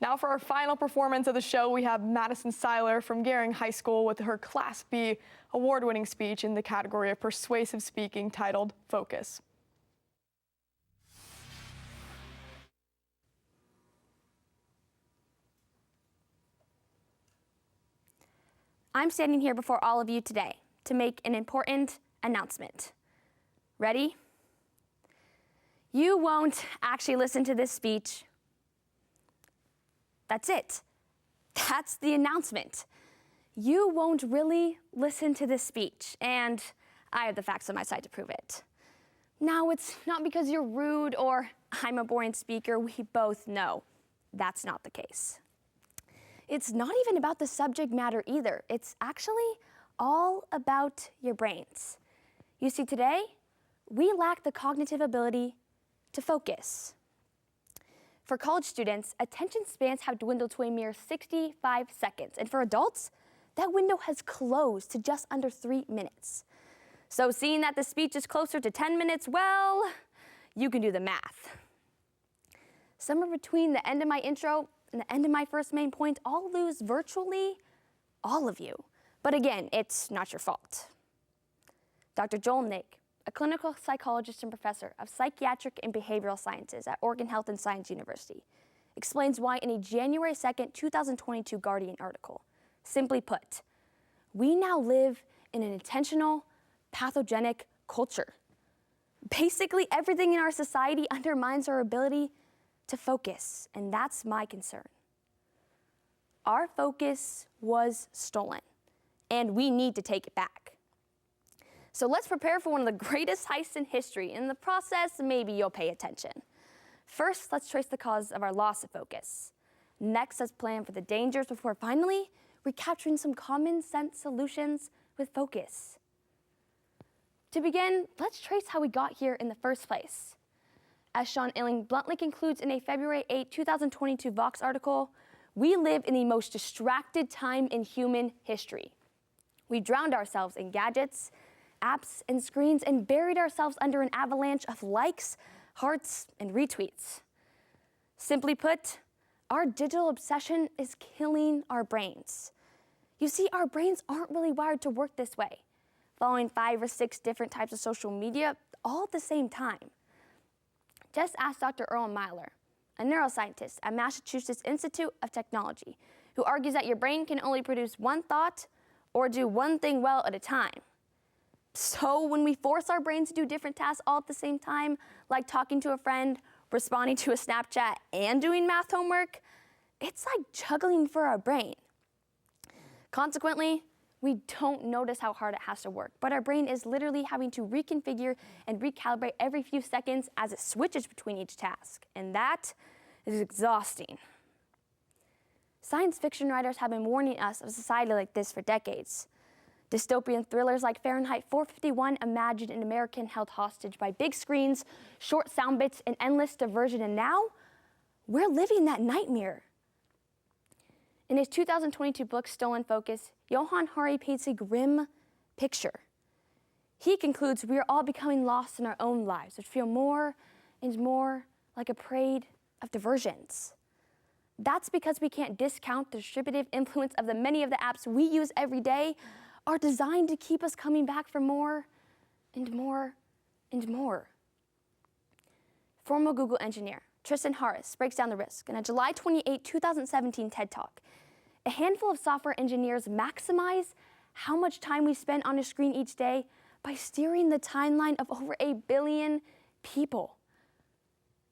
Speaker 2: Now for our final performance of the show, we have Madison Seiler from Gehring High School with her Class B award-winning speech in the category of persuasive speaking titled Focus.
Speaker 5: I'm standing here before all of you today to make an important announcement. Ready? You won't actually listen to this speech. That's it. That's the announcement. You won't really listen to this speech, and I have the facts on my side to prove it. Now, it's not because you're rude or I'm a boring speaker. We both know that's not the case. It's not even about the subject matter either. It's actually all about your brains. You see, today, we lack the cognitive ability to focus. For college students, attention spans have dwindled to a mere 65 seconds. And for adults, that window has closed to just under 3 minutes. So seeing that the speech is closer to 10 minutes, well, you can do the math. Somewhere between the end of my intro and the end of my first main point, I'll lose virtually all of you. But again, it's not your fault. Dr. Joel Naik, a clinical psychologist and professor of psychiatric and behavioral sciences at Oregon Health and Science University, explains why in a January 2nd, 2022 Guardian article. Simply put, we now live in an intentional, pathogenic culture. Basically, everything in our society undermines our ability to focus, and that's my concern. Our focus was stolen, and we need to take it back. So let's prepare for one of the greatest heists in history. In the process, maybe you'll pay attention. First, let's trace the cause of our loss of focus. Next, let's plan for the dangers before finally recapturing some common sense solutions with focus. To begin, let's trace how we got here in the first place. As Sean Illing bluntly concludes in a February 8, 2022 Vox article, we live in the most distracted time in human history. We drowned ourselves in gadgets, apps, and screens, and buried ourselves under an avalanche of likes, hearts, and retweets. Simply put, our digital obsession is killing our brains. You see, our brains aren't really wired to work this way, following 5 or 6 different types of social media all at the same time. Just ask Dr. Earl Myler, a neuroscientist at Massachusetts Institute of Technology, who argues that your brain can only produce one thought or do one thing well at a time. So when we force our brains to do different tasks all at the same time, like talking to a friend, responding to a Snapchat, and doing math homework, it's like juggling for our brain. Consequently, we don't notice how hard it has to work, but our brain is literally having to reconfigure and recalibrate every few seconds as it switches between each task, and that is exhausting. Science fiction writers have been warning us of a society like this for decades. Dystopian thrillers like Fahrenheit 451 imagined an American held hostage by big screens, short sound bits, and endless diversion, and now we're living that nightmare. In his 2022 book, Stolen Focus, Johann Hari paints a grim picture. He concludes we are all becoming lost in our own lives, which feel more and more like a parade of diversions. That's because we can't discount the distributive influence of the many of the apps we use every day are designed to keep us coming back for more and more and more. Former Google engineer Tristan Harris breaks down the risk in a July 28, 2017 TED Talk. A handful of software engineers maximize how much time we spend on a screen each day by steering the timeline of over 1 billion people.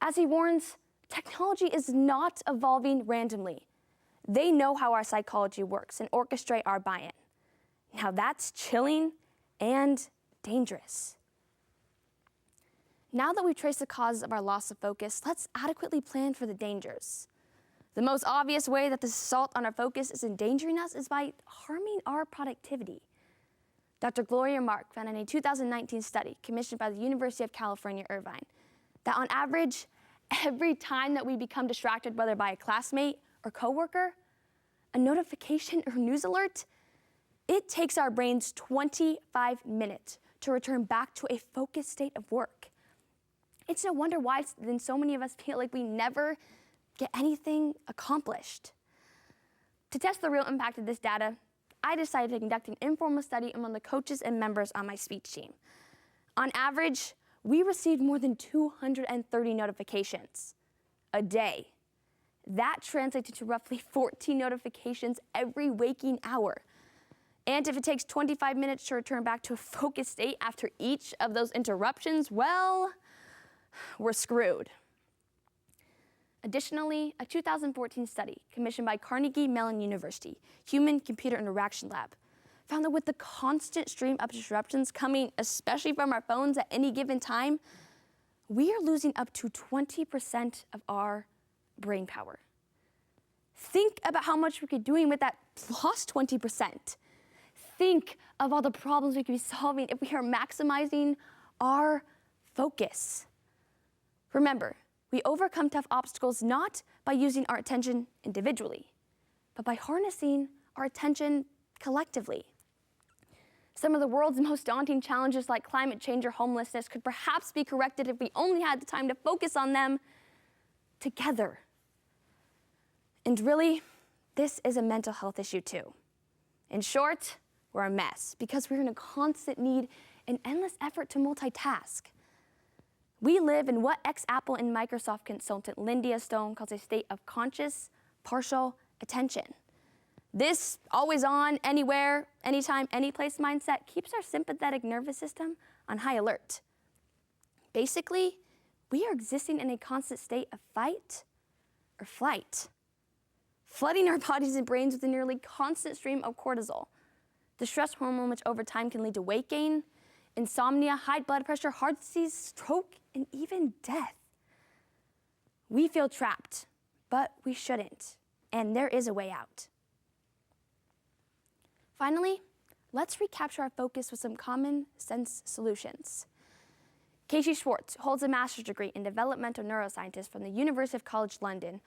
Speaker 5: As he warns, technology is not evolving randomly. They know how our psychology works and orchestrate our buy-in. Now that's chilling and dangerous. Now that we've traced the causes of our loss of focus, let's adequately plan for the dangers. The most obvious way that this assault on our focus is endangering us is by harming our productivity. Dr. Gloria Mark found in a 2019 study commissioned by the University of California, Irvine, that on average, every time that we become distracted, whether by a classmate or coworker, a notification or news alert, it takes our brains 25 minutes to return back to a focused state of work. It's no wonder why then so many of us feel like we never get anything accomplished. To test the real impact of this data, I decided to conduct an informal study among the coaches and members on my speech team. On average, we received more than 230 notifications a day. That translates to roughly 14 notifications every waking hour. And if it takes 25 minutes to return back to a focused state after each of those interruptions, well, we're screwed. Additionally, a 2014 study commissioned by Carnegie Mellon University Human-Computer Interaction Lab found that with the constant stream of disruptions coming especially from our phones at any given time, we are losing up to 20% of our brain power. Think about how much we could be doing with that lost 20%. Think of all the problems we could be solving if we are maximizing our focus. Remember, We overcome tough obstacles not by using our attention individually, but by harnessing our attention collectively. Some of the world's most daunting challenges like climate change or homelessness could perhaps be corrected if we only had the time to focus on them together. And really, this is a mental health issue too. In short, we're a mess because we're in a constant need and endless effort to multitask. We live in what ex-Apple and Microsoft consultant Lindia Stone calls a state of conscious, partial attention. This always on, anywhere, anytime, anyplace mindset keeps our sympathetic nervous system on high alert. Basically, we are existing in a constant state of fight or flight, flooding our bodies and brains with a nearly constant stream of cortisol, the stress hormone which over time can lead to weight gain, insomnia, high blood pressure, heart disease, stroke, and even death. We feel trapped, but we shouldn't, and there is a way out. Finally, let's recapture our focus with some common sense solutions. Casey Schwartz holds a master's degree in developmental neuroscientist from the University of College London,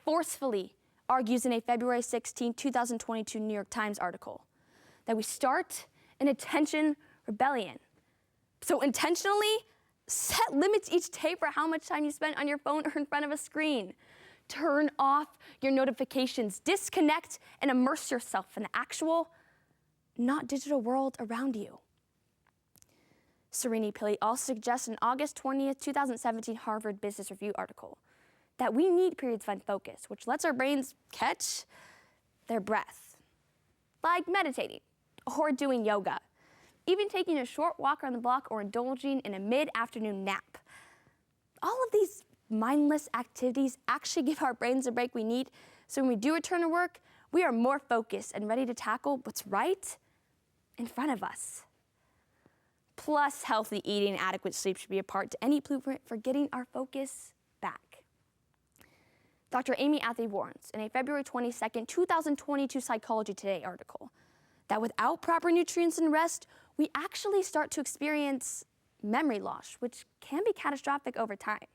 Speaker 5: forcefully argues in a February 16, 2022 New York Times article that we start an attention rebellion. So intentionally set limits each day for how much time you spend on your phone or in front of a screen. Turn off your notifications, disconnect and immerse yourself in the actual, not digital world around you. Serini Pilley also suggests in August 20th, 2017 Harvard Business Review article that we need periods of focus, which lets our brains catch their breath, like meditating or doing yoga, even taking a short walk around the block or indulging in a mid-afternoon nap. All of these mindless activities actually give our brains the break we need, so when we do return to work, we are more focused and ready to tackle what's right in front of us. Plus, healthy eating and adequate sleep should be a part to any blueprint for getting our focus back. Dr. Amy Athey warns in a February 22nd, 2022 Psychology Today article that without proper nutrients and rest, we actually start to experience memory loss, which can be catastrophic over time.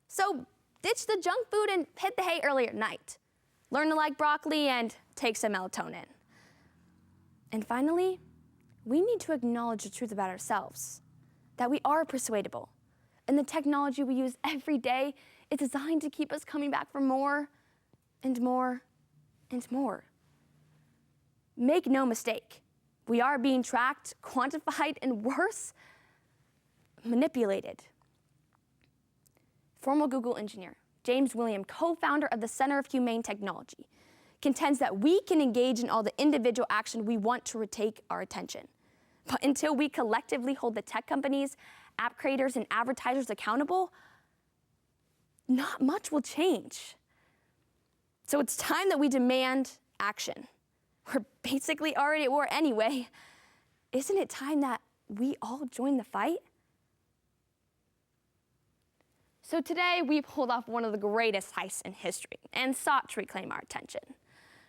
Speaker 5: So ditch the junk food and hit the hay early at night. Learn to like broccoli and take some melatonin. And finally, we need to acknowledge the truth about ourselves, that we are persuadable, and the technology we use every day is designed to keep us coming back for more and more and more. Make no mistake, we are being tracked, quantified, and worse, manipulated. Former Google engineer James William, co-founder of the Center of Humane Technology, contends that we can engage in all the individual action we want to retake our attention. But until we collectively hold the tech companies, app creators, and advertisers accountable, not much will change. So it's time that we demand action. We're basically already at war anyway. Isn't it time that we all join the fight? So today we pulled off one of the greatest heists in history and sought to reclaim our attention.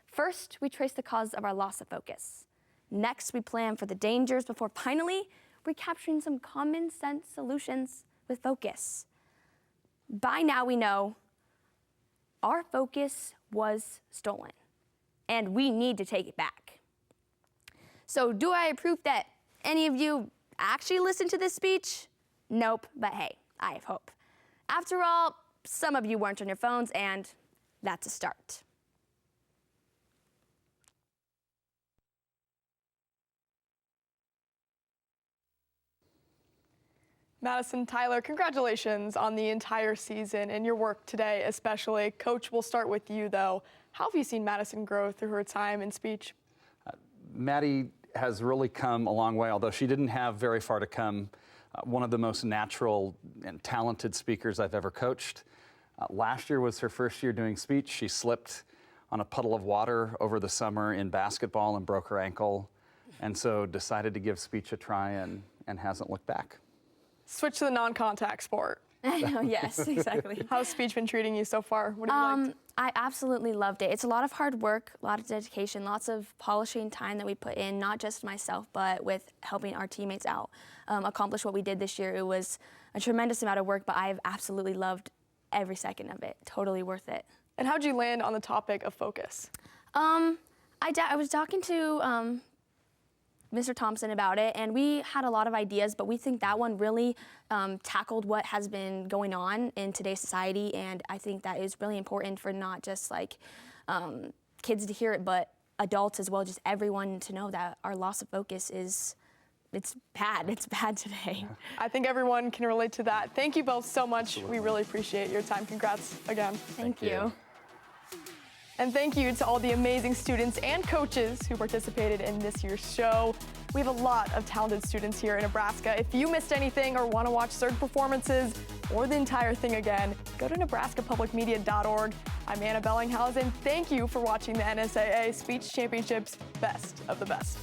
Speaker 5: First, we traced the cause of our loss of focus. Next, we planned for the dangers before finally recapturing some common sense solutions with focus. By now we know our focus was stolen and we need to take it back. So do I have proof that any of you actually listened to this speech? Nope, but hey, I have hope. After all, some of you weren't on your phones, and that's a start.
Speaker 2: Madison, Tyler, congratulations on the entire season and your work today especially. Coach, we'll start with you though. How have you seen Madison grow through her time in speech?
Speaker 6: Maddie has really come a long way, although she didn't have very far to come. One of the most natural and talented speakers I've ever coached. Last year was her first year doing speech. She slipped on a puddle of water over the summer in basketball and broke her ankle, and so decided to give speech a try and hasn't looked back.
Speaker 2: Switch to the non-contact sport.
Speaker 5: I know, yes, exactly.
Speaker 2: How's speech been treating you so far? What have you liked?
Speaker 5: I absolutely loved it. It's a lot of hard work, a lot of dedication, lots of polishing time that we put in, not just myself, but with helping our teammates out accomplish what we did this year. It was a tremendous amount of work, but I've absolutely loved every second of it. Totally worth it.
Speaker 2: And how'd you land on the topic of focus?
Speaker 5: I was talking to Mr. Thompson about it, and we had a lot of ideas, but we think that one really tackled what has been going on in today's society, and I think that is really important for not just like kids to hear it, but adults as well, just everyone to know that our loss of focus it's bad. It's bad today.
Speaker 2: I think everyone can relate to that. Thank you both so much. We really appreciate your time. Congrats again.
Speaker 5: Thank you.
Speaker 2: And thank you to all the amazing students and coaches who participated in this year's show. We have a lot of talented students here in Nebraska. If you missed anything or want to watch certain performances or the entire thing again, go to nebraskapublicmedia.org. I'm Anna Bellinghausen. Thank you for watching the NSAA Speech Championships Best of the Best.